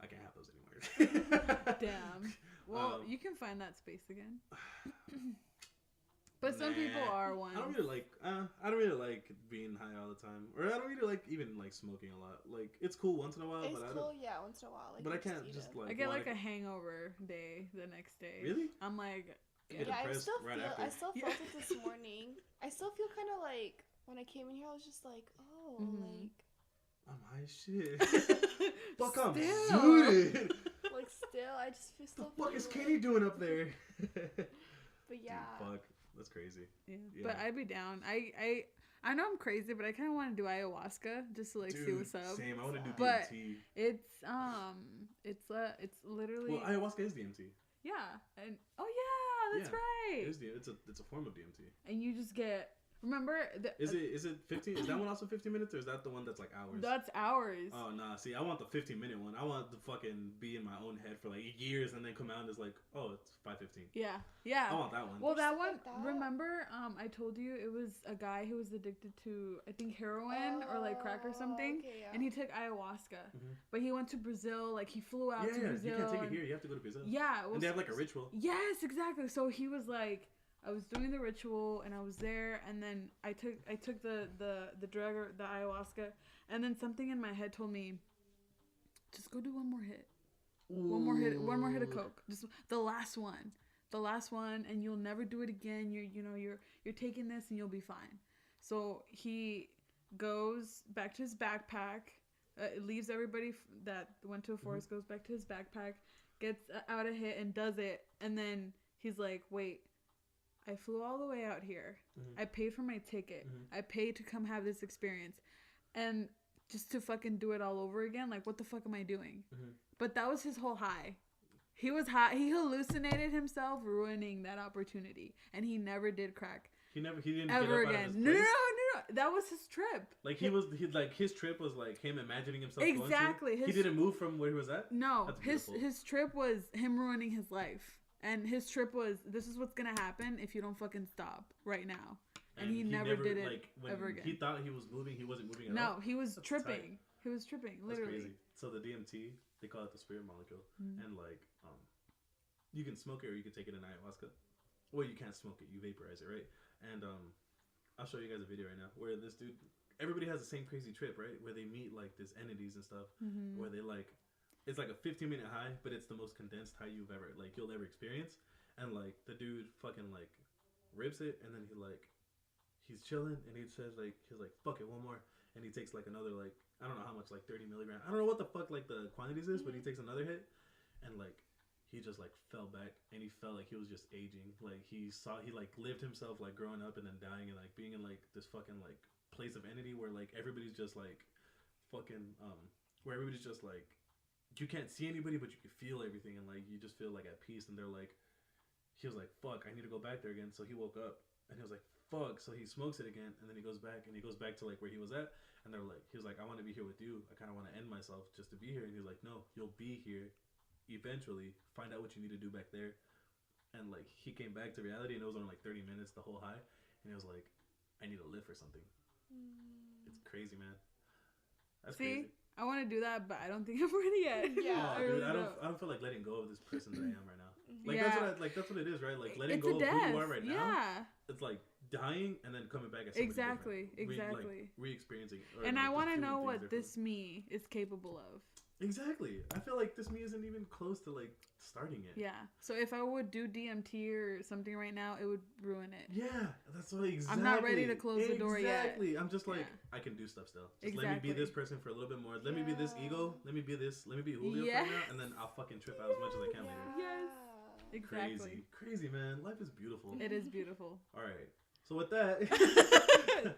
[SPEAKER 3] I can't have those anymore.
[SPEAKER 1] Damn. Well, you can find that space again. But some people are ones.
[SPEAKER 3] I don't really like being high all the time, or I don't really like even like smoking a lot. Like it's cool once in a while,
[SPEAKER 2] It's
[SPEAKER 3] but
[SPEAKER 2] cool, yeah, once in a while. Like,
[SPEAKER 3] but I
[SPEAKER 2] you
[SPEAKER 3] can't
[SPEAKER 2] need
[SPEAKER 3] just
[SPEAKER 2] to-
[SPEAKER 3] like.
[SPEAKER 1] I get like a hangover day the next day.
[SPEAKER 3] Really?
[SPEAKER 1] I'm like,
[SPEAKER 3] I get
[SPEAKER 2] Yeah, I
[SPEAKER 3] depressed
[SPEAKER 2] still
[SPEAKER 3] right
[SPEAKER 2] feel.
[SPEAKER 3] after.
[SPEAKER 2] I still felt it this morning. I still feel kind of like when I came in here, I was just like, oh, like.
[SPEAKER 3] I'm high as shit. Fuck, I'm
[SPEAKER 1] Still.
[SPEAKER 3] zooted.
[SPEAKER 2] Like still, I just feel still.
[SPEAKER 3] The fuck is
[SPEAKER 2] feel
[SPEAKER 3] Kenny doing up there?
[SPEAKER 2] But yeah.
[SPEAKER 3] Dude, fuck, that's crazy.
[SPEAKER 1] yeah.
[SPEAKER 3] Yeah.
[SPEAKER 1] But I'd be down. I know I'm crazy, but I kind of want to do ayahuasca just to like see what's up.
[SPEAKER 3] Same. I want to do
[SPEAKER 1] But
[SPEAKER 3] DMT.
[SPEAKER 1] It's literally
[SPEAKER 3] Well, ayahuasca is DMT.
[SPEAKER 1] yeah, and oh yeah, that's right.
[SPEAKER 3] It's a form of DMT.
[SPEAKER 1] And you just get remember
[SPEAKER 3] Is it 15? Is that one also 15 minutes, or is that the one that's like hours?
[SPEAKER 1] that's ours.
[SPEAKER 3] Oh nah, see, I want the 15-minute one. I want to fucking be in my own head for like years and then come out and it's like, oh, it's 5:15.
[SPEAKER 1] Yeah.
[SPEAKER 3] I want that one.
[SPEAKER 1] Well, that
[SPEAKER 2] stuff
[SPEAKER 1] one.
[SPEAKER 2] like that.
[SPEAKER 1] Remember, I told you it was a guy who was addicted to, I think, heroin or like crack or something,
[SPEAKER 2] Okay, yeah.
[SPEAKER 1] and he took ayahuasca. But he went to Brazil. Like he flew out to
[SPEAKER 3] yeah,
[SPEAKER 1] Brazil.
[SPEAKER 3] you can't take it
[SPEAKER 1] and-
[SPEAKER 3] here. You have to go to Brazil.
[SPEAKER 1] Yeah, well,
[SPEAKER 3] And they have like a ritual.
[SPEAKER 1] Yes, exactly. So he was like, I was doing the ritual and I was there, and then I took the drug or the ayahuasca, and then something in my head told me, just go do one more hit. One more hit of coke. Just the last one, and you'll never do it again. You're taking this and you'll be fine. So he goes back to his backpack, leaves everybody that went to a forest, goes back to his backpack, gets out a hit and does it, and then he's like, wait, I flew all the way out here. I paid for my ticket. I paid to come have this experience, and just to fucking do it all over again, like, what the fuck am I doing? But that was his whole high. He was high. He hallucinated himself ruining that opportunity, and he never did crack.
[SPEAKER 3] He didn't
[SPEAKER 1] ever
[SPEAKER 3] get up
[SPEAKER 1] again.
[SPEAKER 3] out of his
[SPEAKER 1] No,
[SPEAKER 3] place.
[SPEAKER 1] that was his trip.
[SPEAKER 3] Like his trip was like him imagining himself
[SPEAKER 1] Exactly.
[SPEAKER 3] going to. He didn't move from where he was at.
[SPEAKER 1] No,
[SPEAKER 3] That's
[SPEAKER 1] his trip was him ruining his life, and his trip was, this is what's gonna happen if you don't fucking stop right now. And he never did it
[SPEAKER 3] like, when
[SPEAKER 1] ever again.
[SPEAKER 3] He thought he was moving. He wasn't moving at all.
[SPEAKER 1] No, he was
[SPEAKER 3] That's
[SPEAKER 1] tripping.
[SPEAKER 3] tight.
[SPEAKER 1] He was tripping,
[SPEAKER 3] That's
[SPEAKER 1] literally.
[SPEAKER 3] crazy. So the DMT, they call it the spirit molecule, and like you can smoke it or you can take it in ayahuasca. Well, you can't smoke it. You vaporize it, right? And I'll show you guys a video right now where this dude, everybody has the same crazy trip, right? Where they meet like these entities and stuff, where they like, it's like a 15-minute high, but it's the most condensed high you'll ever experience. And like the dude fucking like rips it, and then he's chilling, and he's like fuck it, one more, and he takes like another like, I don't know how much, like 30 milligrams. I don't know what the fuck like the quantities is, but he takes another hit, and like he just like fell back, and he felt like he was just aging. Like he like lived himself like growing up and then dying and like being in like this fucking like place of entity where like everybody's just like fucking where everybody's just like, you can't see anybody but you can feel everything, and like you just feel like at peace. And they're like, he was like, fuck, I need to go back there again. So he woke up and he was like, fuck. So he smokes it again, and then he goes back to like where he was at, and they're like, he was like, I want to be here with you. I kind of want to end myself just to be here. And he was like, no, you'll be here eventually. Find out what you need to do back there. And like he came back to reality, and it was only like 30 minutes the whole high, and he was like, I need to live for something. It's crazy, man. That's crazy.
[SPEAKER 1] I want to do that, but I don't think I'm ready yet.
[SPEAKER 2] Yeah.
[SPEAKER 3] Oh,
[SPEAKER 1] really
[SPEAKER 3] dude, I don't feel like letting go of this person that I am right now. Like
[SPEAKER 1] Yeah.
[SPEAKER 3] That's what it is, right? Like letting
[SPEAKER 1] It's
[SPEAKER 3] go
[SPEAKER 1] a
[SPEAKER 3] of who
[SPEAKER 1] death.
[SPEAKER 3] you are right now.
[SPEAKER 1] Yeah.
[SPEAKER 3] It's like dying and then coming back as somebody
[SPEAKER 1] Exactly.
[SPEAKER 3] different. Re-experiencing.
[SPEAKER 1] And I want to
[SPEAKER 3] feeling
[SPEAKER 1] know
[SPEAKER 3] things
[SPEAKER 1] what
[SPEAKER 3] differently.
[SPEAKER 1] this me is capable of.
[SPEAKER 3] Exactly. I feel like this me isn't even close to like starting it.
[SPEAKER 1] Yeah. So if I would do DMT or something right now, it would ruin it.
[SPEAKER 3] Yeah, that's what exactly.
[SPEAKER 1] I'm not ready to close the door yet.
[SPEAKER 3] Exactly. I'm just like,
[SPEAKER 1] Yeah.
[SPEAKER 3] I can do stuff still. Just
[SPEAKER 1] Exactly.
[SPEAKER 3] let me be this person for a little bit more. Let me be this ego. Let me be this. Let me be Julio
[SPEAKER 1] Yes.
[SPEAKER 3] for now, and then I'll fucking trip out as much as I can later.
[SPEAKER 1] Yes. Exactly.
[SPEAKER 3] Crazy, man. Life is beautiful.
[SPEAKER 1] It is beautiful.
[SPEAKER 3] All right. So with that,